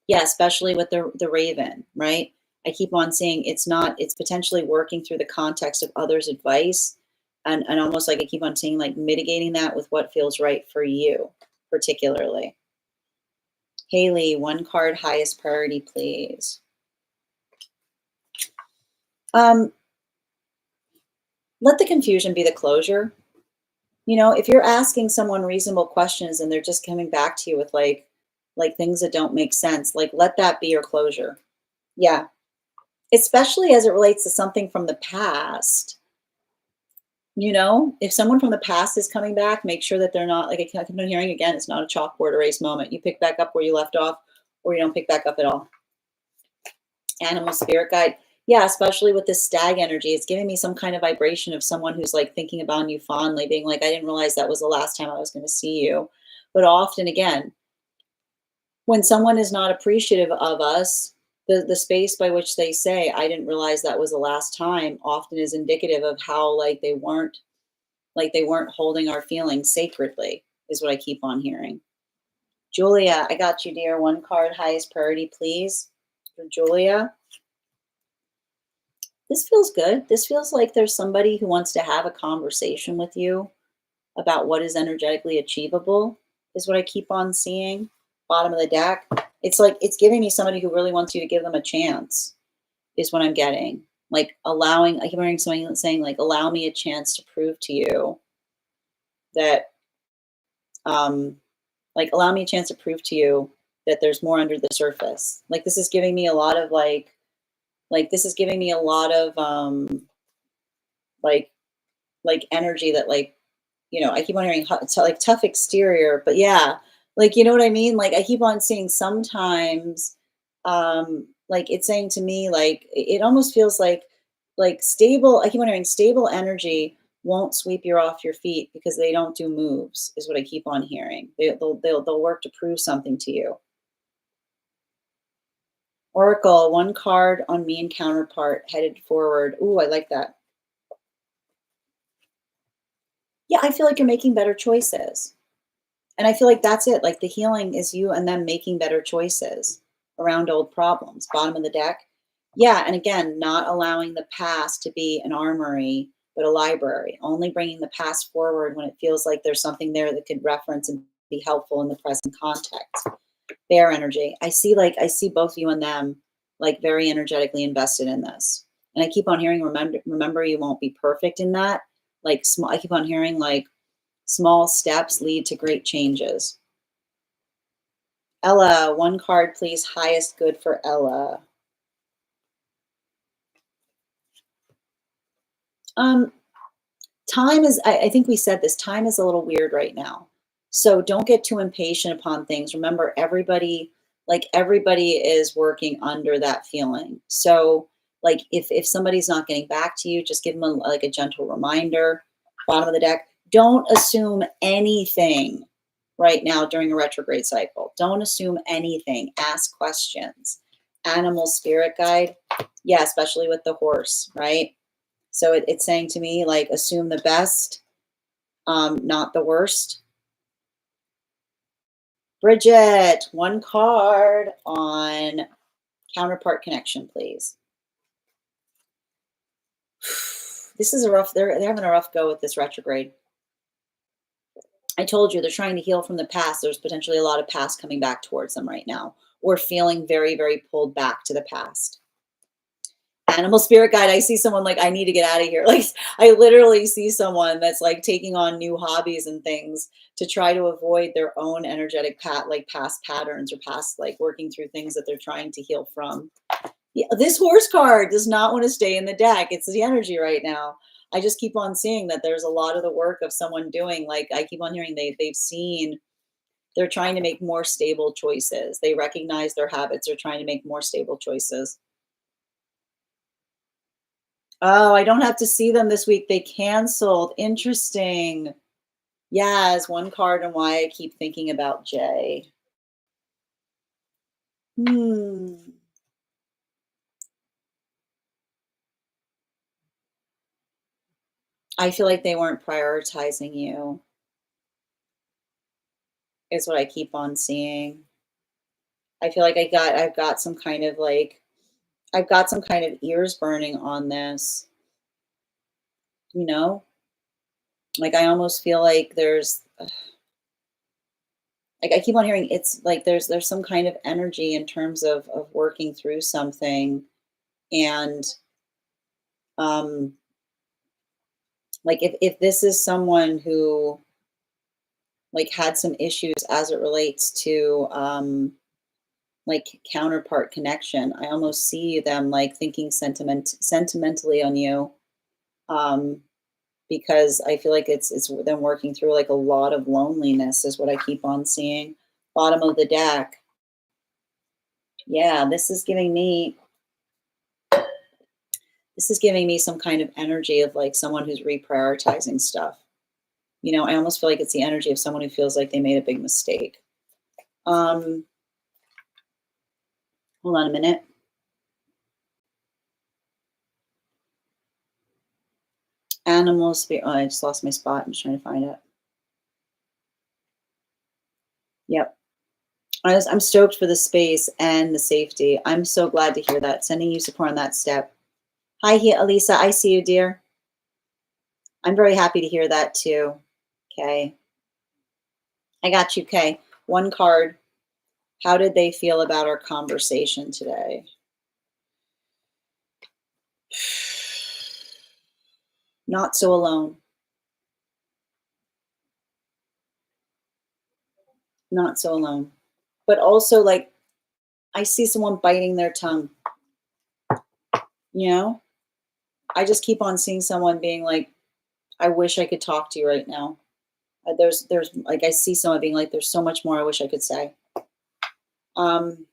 Yeah, especially with the raven, right? I keep on saying it's potentially working through the context of others' advice and almost like I keep on saying like mitigating that with what feels right for you, particularly. Haley, 1 card, highest priority, please. Let the confusion be the closure. If you're asking someone reasonable questions and they're just coming back to you with like things that don't make sense, like let that be your closure. Yeah. Especially as it relates to something from the past. If someone from the past is coming back, make sure that they're not like I keep on hearing again, it's not a chalkboard erase moment. You pick back up where you left off, or you don't pick back up at all. Animal spirit guide. Yeah, especially with this stag energy, it's giving me some kind of vibration of someone who's like thinking about you fondly, being like, I didn't realize that was the last time I was going to see you. But often, again, when someone is not appreciative of us, the space by which they say, I didn't realize that was the last time, often is indicative of how they weren't holding our feelings sacredly, is what I keep on hearing. Julia, I got you, dear. 1 card, highest priority, please. For Julia. This feels good. This feels like there's somebody who wants to have a conversation with you about what is energetically achievable, is what I keep on seeing. Bottom of the deck. It's like it's giving me somebody who really wants you to give them a chance, is what I'm getting. Like allowing, I keep hearing somebody saying, like, allow me a chance to prove to you that, like, allow me a chance to prove to you that there's more under the surface. Like, this is giving me a lot of this is giving me a lot of, like, energy that I keep on hearing like tough exterior, but yeah, like you know what I mean? Like I keep on seeing sometimes like it's saying to me like it almost feels like stable, I keep on hearing stable energy won't sweep you off your feet because they don't do moves, is what I keep on hearing. They'll work to prove something to you. Oracle, 1 card on me and counterpart headed forward. Ooh, I like that. Yeah, I feel like you're making better choices. And I feel like that's it. Like the healing is you and them making better choices around old problems. Bottom of the deck. Yeah. And again, not allowing the past to be an armory, but a library, only bringing the past forward when it feels like there's something there that could reference and be helpful in the present context. Bear energy. I see both you and them like very energetically invested in this. And I keep on hearing, remember you won't be perfect in that. Like small, I keep on hearing like small steps lead to great changes. Ella, 1 card, please. Highest good for Ella. Time is, I think we said this, time is a little weird right now. So don't get too impatient upon things. Remember, everybody is working under that feeling. So like if somebody's not getting back to you, just give them like a gentle reminder. Bottom of the deck. Don't assume anything right now during a retrograde cycle. Don't assume anything. Ask questions. Animal spirit guide. Yeah, especially with the horse, right? So it's saying to me, like, assume the best, not the worst. Bridget, one card on counterpart connection, please. This is a rough, they're having a rough go with this retrograde. I told you they're trying to heal from the past. There's potentially a lot of past coming back towards them right now, or feeling very, very pulled back to the past. Animal spirit guide. I see someone like, I need to get out of here. Like I literally see someone that's like taking on new hobbies and things to try to avoid their own energetic past patterns, or past like working through things that they're trying to heal from. Yeah, this horse card does not want to stay in the deck. It's the energy right now. I just keep on seeing that there's a lot of the work of someone doing, like I keep on hearing they've seen, they're trying to make more stable choices. They recognize their habits. They're trying to make more stable choices. Oh, I don't have to see them this week. They canceled. Interesting. Yes, one card and why I keep thinking about Jay. Hmm. I feel like they weren't prioritizing you, is what I keep on seeing. I feel like I've got some kind of like, I've got some kind of ears burning on this, you know? Like I almost feel like there's like I keep on hearing it's like there's some kind of energy in terms of working through something, and um like if this is someone who like had some issues as it relates to like counterpart connection, I almost see them like thinking sentimentally on you, um because I feel like it's them working through like a lot of loneliness is what I keep on seeing. Bottom of the deck. Yeah, this is giving me some kind of energy of like someone who's reprioritizing stuff. You know, I almost feel like it's the energy of someone who feels like they made a big mistake. Um, Hold on a minute. Animal spirit. Oh, I just lost my spot. I'm just trying to find it. Yep. I'm stoked for the space and the safety. I'm so glad to hear that. Sending you support on that step. Hi, here, Elisa. I see you, dear. I'm very happy to hear that too. Okay. I got you, Kay. One card. How did they feel about our conversation today? Not so alone. Not so alone. But also, like, I see someone biting their tongue. You know? I just keep on seeing someone being like, I wish I could talk to you right now. There's like, I see someone being like, there's so much more I wish I could say. Um,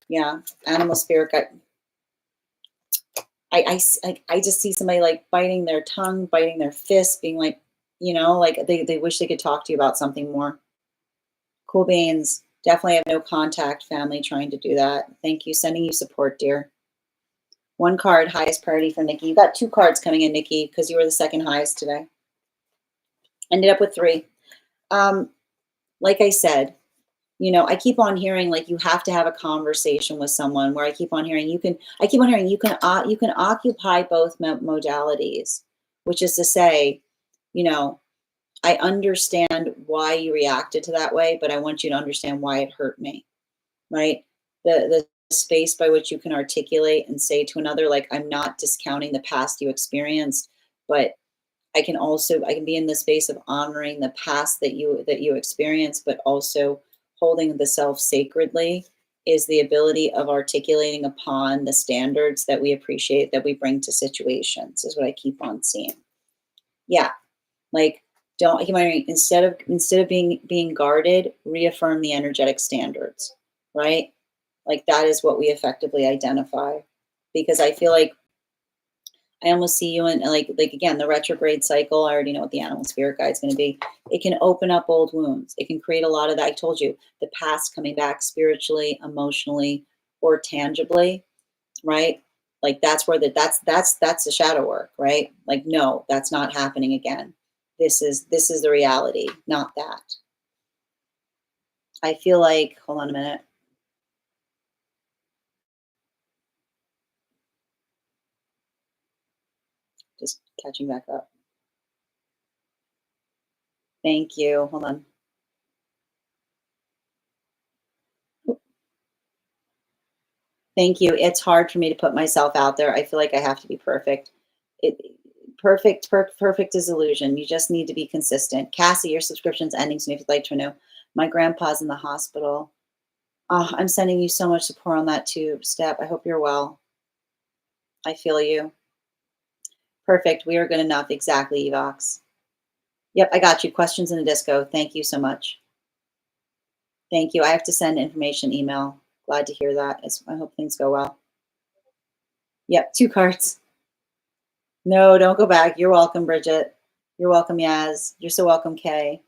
yeah, animal spirit guide. I just see somebody like biting their tongue, biting their fist, being like, you know, like they wish they could talk to you about something more. Cool beans. Definitely have no contact family trying to do that. Thank you. Sending you support, dear. One card, highest priority for Nikki. You got two cards coming in, Nikki, because you were the second highest today. Ended up with three. Like I said, you know, I keep on hearing like you have to have a conversation with someone. Where I keep on hearing you can occupy both modalities, which is to say, you know, I understand why you reacted to that way, but I want you to understand why it hurt me, right? The space by which you can articulate and say to another, like, I'm not discounting the past you experienced, but I can be in the space of honoring the past that you experienced, but also holding the self sacredly is the ability of articulating upon the standards that we appreciate that we bring to situations, is what I keep on seeing. Yeah. Like, Don't, you might, instead of being guarded, reaffirm the energetic standards, right? Like that is what we effectively identify. Because I feel like I almost see you in like again, the retrograde cycle. I already know what the animal spirit guide is going to be. It can open up old wounds. It can create a lot of that. I told you, the past coming back spiritually, emotionally, or tangibly, right? Like that's where that's the shadow work, right? Like no, that's not happening again. This is the reality, not that. I feel like, hold on a minute, just catching back up. Thank you. Hold on. Thank you. It's hard for me to put myself out there. I feel like I have to be perfect. It perfect is illusion. You just need to be consistent. Cassie, your subscription's ending soon if you'd like to know. My grandpa's in the hospital. I'm sending you so much support on that too, Step. I hope you're well. I feel you. Perfect. We are good enough. Exactly, Evox. Yep, I got you. Questions in the disco. Thank you so much. Thank you. I have to send information email. Glad to hear that. I hope things go well. Yep, 2 cards. No, don't go back. You're welcome, Bridget. You're welcome, Yaz. You're so welcome, Kay.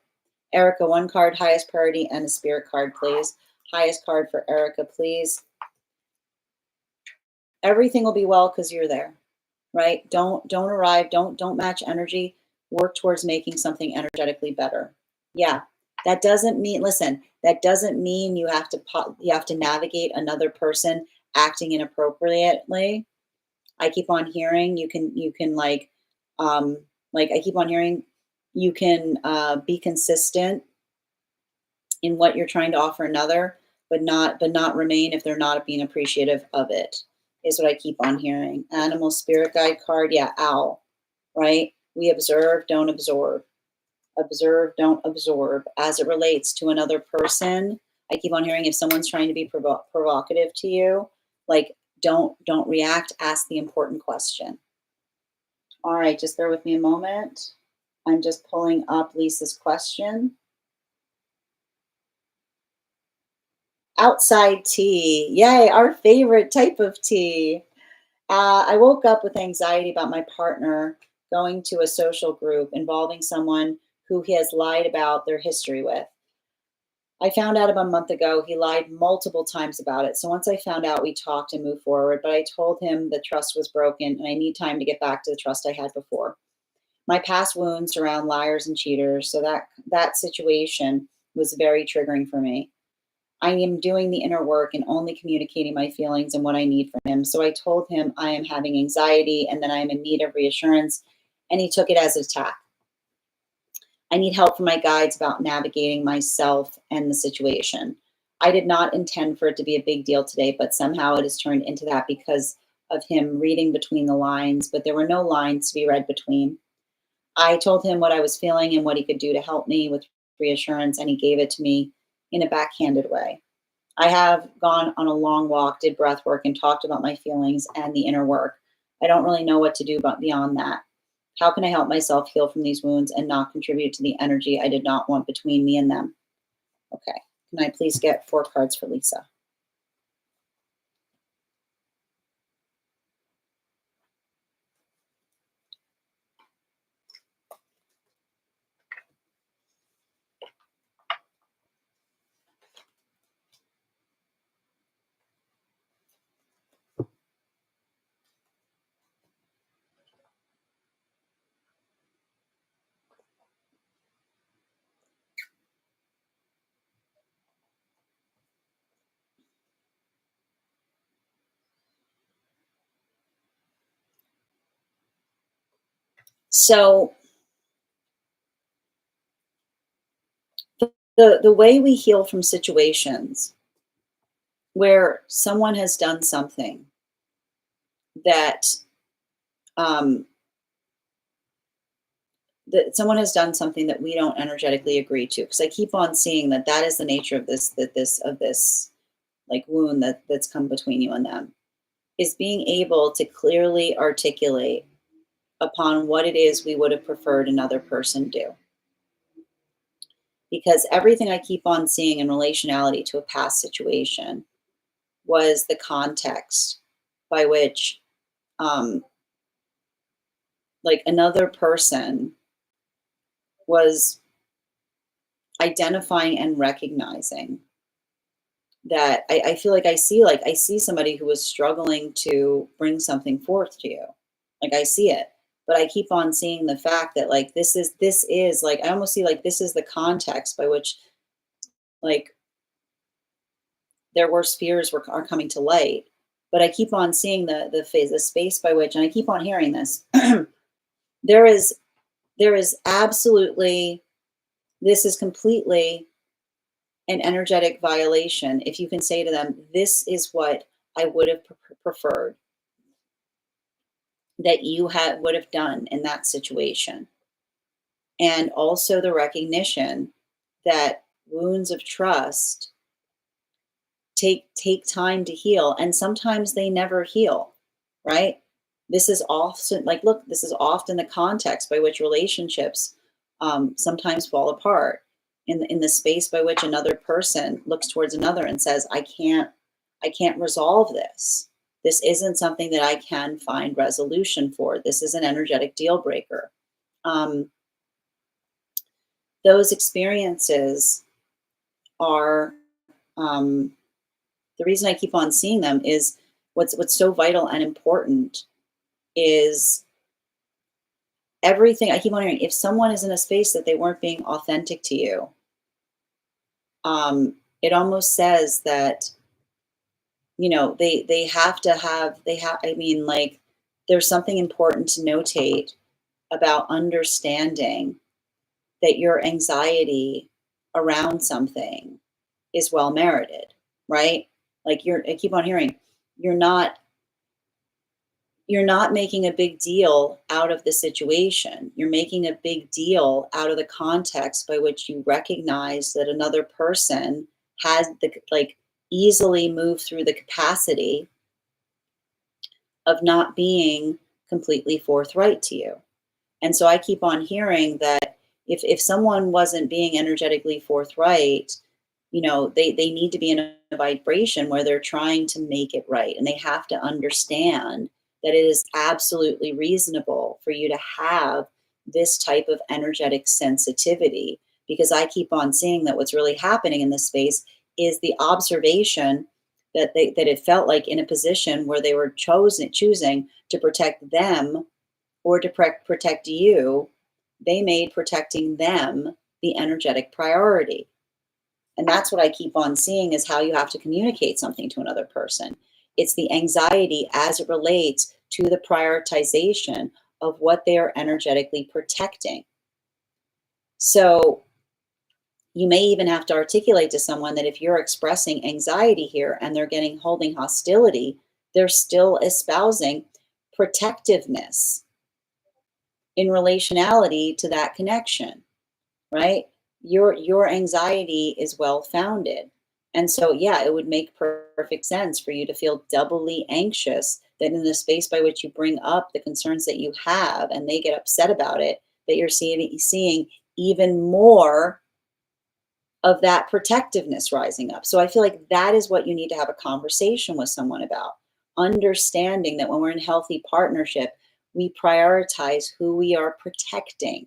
Erica, 1 card, highest priority, and a spirit card, please. Highest card for Erica, please. Everything will be well because you're there, right? Don't arrive. Don't match energy. Work towards making something energetically better. Yeah, that doesn't mean. Listen, that doesn't mean you have to navigate another person acting inappropriately. I keep on hearing you can like I keep on hearing you can be consistent in what you're trying to offer another, but not remain if they're not being appreciative of it, is what I keep on hearing. Animal spirit guide card, yeah, owl, right? We observe, don't absorb. Observe, don't absorb. As it relates to another person, I keep on hearing if someone's trying to be provocative to you, like don't react, ask the important question. All right, just bear with me a moment. I'm just pulling up Lisa's question. Outside tea. Yay, our favorite type of tea. I woke up with anxiety about my partner going to a social group involving someone who he has lied about their history with. I found out about a month ago he lied multiple times about it. So once I found out, we talked and moved forward. But I told him the trust was broken and I need time to get back to the trust I had before. My past wounds surround liars and cheaters, so that situation was very triggering for me. I am doing the inner work and only communicating my feelings and what I need from him. So I told him I am having anxiety and that I am in need of reassurance, and he took it as an attack. I need help from my guides about navigating myself and the situation. I did not intend for it to be a big deal today, but somehow it has turned into that because of him reading between the lines, but there were no lines to be read between. I told him what I was feeling and what he could do to help me with reassurance, and he gave it to me in a backhanded way. I have gone on a long walk, did breath work, and talked about my feelings and the inner work. I don't really know what to do but beyond that. How can I help myself heal from these wounds and not contribute to the energy I did not want between me and them? Okay. Can I please get 4 cards for Lisa? So the way we heal from situations where someone has done something that um, someone has done something that we don't energetically agree to, because I keep on seeing that is the nature of this like wound that's come between you and them, is being able to clearly articulate upon what it is we would have preferred another person do. because everything I keep on seeing in relationality to a past situation was the context by which, um, like, another person was identifying and recognizing that I feel like I see somebody who was struggling to bring something forth to you. Like, I see it. But I keep on seeing the fact that, like, this is like, I almost see like this is the context by which, like, their worst fears are coming to light. But I keep on seeing the phase, the space by which, and I keep on hearing this. there is there is absolutely, this is completely an energetic violation if you can say to them, this is what I would have preferred that you would have done in that situation. And also the recognition that wounds of trust take time to heal, and sometimes they never heal, right? This is often, like, look, this is often the context by which relationships sometimes fall apart, in the space by which another person looks towards another and says, I can't resolve this. This isn't something that I can find resolution for. This is an energetic deal breaker. um, those experiences are, um, the reason I keep on seeing them is, what's so vital and important is everything I keep on hearing. If someone is in a space that they weren't being authentic to you, it almost says that, they have to have, I mean, like, there's something important to notate about understanding that your anxiety around something is well merited, right? Like, I keep on hearing, you're not you're not making a big deal out of the situation. You're making a big deal out of the context by which you recognize that another person has like, easily move through the capacity of not being completely forthright to you. And so I keep on hearing that if someone wasn't being energetically forthright, they need to be in a vibration where they're trying to make it right. And they have to understand that it is absolutely reasonable for you to have this type of energetic sensitivity. Because I keep on seeing that what's really happening in this space is the observation that it felt like, in a position where they were choosing to protect them or to protect you, they made protecting them the energetic priority. And that's what I keep on seeing, is how you have to communicate something to another person. It's the anxiety as it relates to the prioritization of what they are energetically protecting. So you may even have to articulate to someone that if you're expressing anxiety here and they're holding hostility, they're still espousing protectiveness in relationality to that connection, right? Your anxiety is well founded. And so, yeah, it would make perfect sense for you to feel doubly anxious, that in the space by which you bring up the concerns that you have and they get upset about it, that you're seeing even more of that protectiveness rising up. So I feel like that is what you need to have a conversation with someone about. Understanding that when we're in healthy partnership, we prioritize who we are protecting.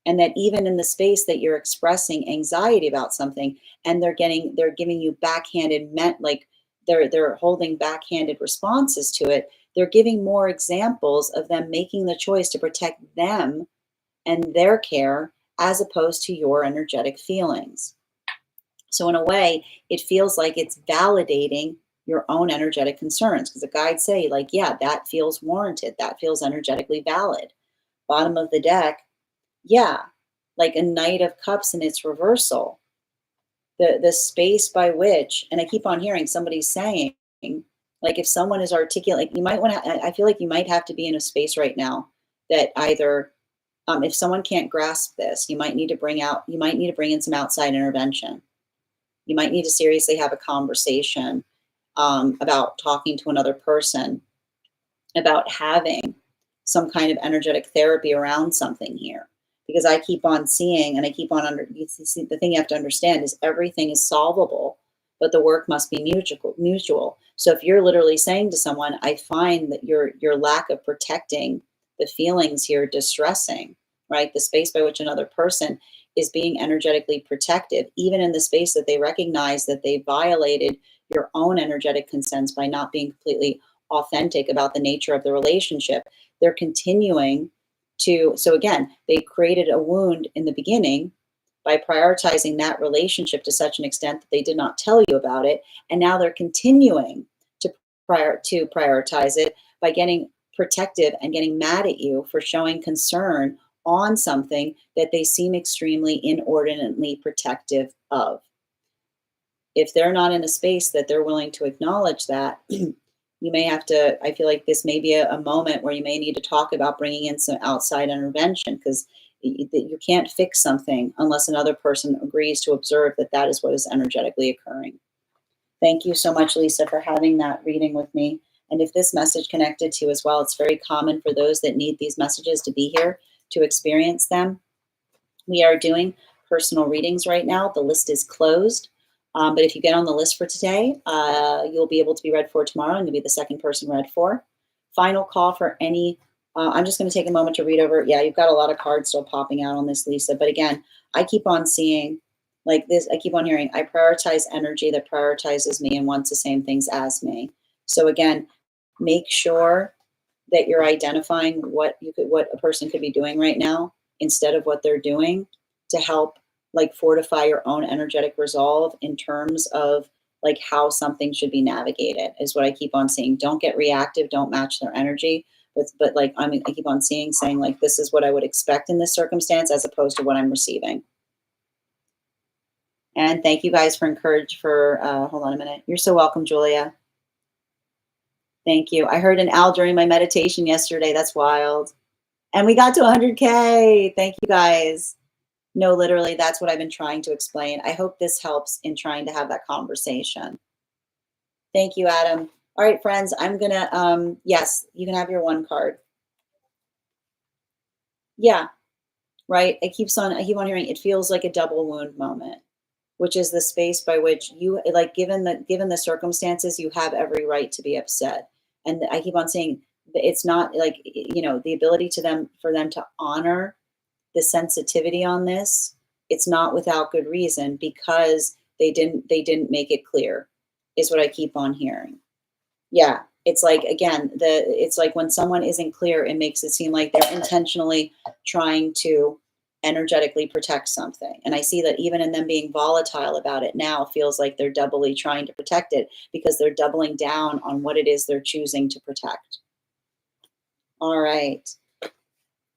And that even in the space that you're expressing anxiety about something, and they're giving you backhanded, like, they're holding backhanded responses to it, they're giving more examples of them making the choice to protect them and their care, as opposed to your energetic feelings. So in a way, it feels like it's validating your own energetic concerns, because the guides say, like, yeah, that feels warranted, that feels energetically valid. Bottom of the deck, yeah, like a Knight of Cups in its reversal. The space by which, and I keep on hearing somebody saying, like, if someone is articulate, you might want to, I feel like you might have to be in a space right now that either, if someone can't grasp this, you might need to bring in some outside intervention. You might need to seriously have a conversation, about talking to another person, about having some kind of energetic therapy around something here. because I keep on seeing and I keep on the thing you have to understand is everything is solvable, but the work must be mutual. So if you're literally saying to someone, I find that your lack of protecting the feelings here distressing, right? The space by which another person is being energetically protective, even in the space that they recognize that they violated your own energetic consents by not being completely authentic about the nature of the relationship. They're continuing to, so again, they created a wound in the beginning by prioritizing that relationship to such an extent that they did not tell you about it. And now they're continuing to prioritize it by getting protective and getting mad at you for showing concern on something that they seem extremely inordinately protective of. If they're not in a space that they're willing to acknowledge that, you may have to, I feel like this may be a moment where you may need to talk about bringing in some outside intervention, because you can't fix something unless another person agrees to observe that that is what is energetically occurring. Thank you so much, Lisa, for having that reading with me. And if this message connected to you as well, it's very common for those that need these messages to be here to experience them. We are doing personal readings right now. The list is closed. But if you get on the list for today, you'll be able to be read for tomorrow, and you'll be the second person read for. Final call for any, I'm just going to take a moment to read over. Yeah, you've got a lot of cards still popping out on this, Lisa. But again, I keep on seeing like this. I keep on hearing, I prioritize energy that prioritizes me and wants the same things as me. So again, make sure that you're identifying what a person could be doing right now instead of what they're doing to help like fortify your own energetic resolve in terms of like how something should be navigated is what I keep on seeing. Don't get reactive, don't match their energy. But like I keep on saying like this is what I would expect in this circumstance as opposed to what I'm receiving. And thank you guys for hold on a minute. You're so welcome, Julia. Thank you. I heard an owl during my meditation yesterday. That's wild. And we got to 100K. Thank you guys. No, literally, that's what I've been trying to explain. I hope this helps in trying to have that conversation. Thank you, Adam. All right, friends, I'm gonna, yes, you can have your one card. Yeah, right. I keep on hearing it feels like a double wound moment, which is the space by which you like, given the circumstances, you have every right to be upset. And I keep on saying that it's not like, the ability for them to honor the sensitivity on this, it's not without good reason, because they didn't make it clear, is what I keep on hearing. Yeah, it's like, again, it's like when someone isn't clear, it makes it seem like they're intentionally trying to energetically protect something. And I see that even in them being volatile about it now feels like they're doubly trying to protect it because they're doubling down on what it is they're choosing to protect. All right.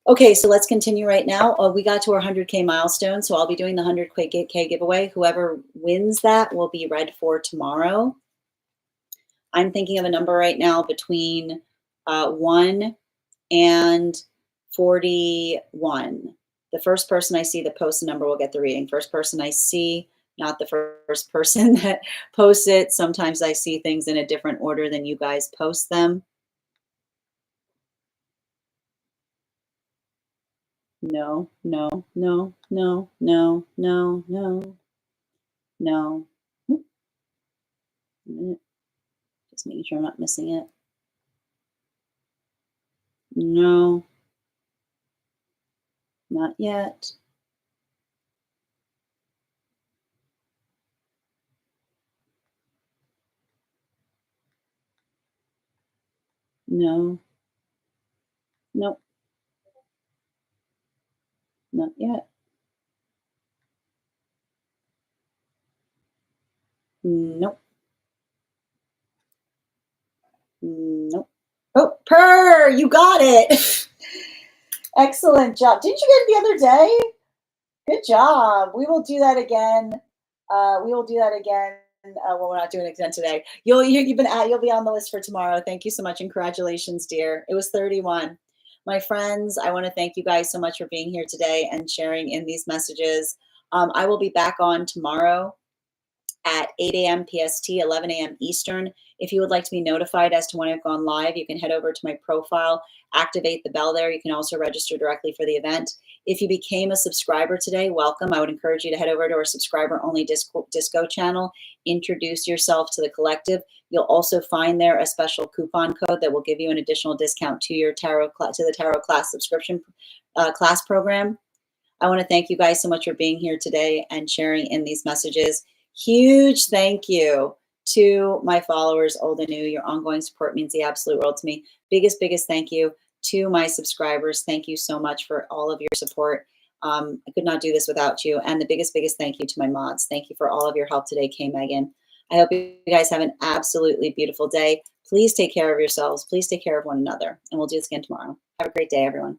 Okay, so let's continue right now. We got to our 100K milestone, so I'll be doing the 100K giveaway. Whoever wins that will be read for tomorrow. I'm thinking of a number right now between 1 and 41. The first person I see that posts a number will get the reading. First person I see, not the first person that posts it. Sometimes I see things in a different order than you guys post them. No, no, no, no, no, no, no, no. Just making sure I'm not missing it. No, not yet. No, nope, not yet. Nope. Nope. Oh, purr, you got it. Excellent job. Didn't you get it the other day? Good job. We will do that again. Well, we're not doing it again today. You'll be on the list for tomorrow. Thank you so much, and congratulations, dear. It was 31. My friends, I want to thank you guys so much for being here today and sharing in these messages. I will be back on tomorrow at 8 a.m. PST, 11 a.m. Eastern. If you would like to be notified as to when I've gone live, you can head over to my profile, activate the bell there. You can also register directly for the event. If you became a subscriber today, welcome. I would encourage you to head over to our subscriber-only Disco channel, introduce yourself to the collective. You'll also find there a special coupon code that will give you an additional discount to your the tarot class subscription class program. I want to thank you guys so much for being here today and sharing in these messages. Huge thank you to my followers, old and new. Your ongoing support means the absolute world to me. Biggest thank you to my subscribers. Thank you so much for all of your support. I could not do this without you. And the biggest thank you to my mods. Thank you for all of your help today, Kay Megan. I hope you guys have an absolutely beautiful day. Please take care of yourselves. Please take care of one another. And we'll do this again tomorrow. Have a great day, everyone.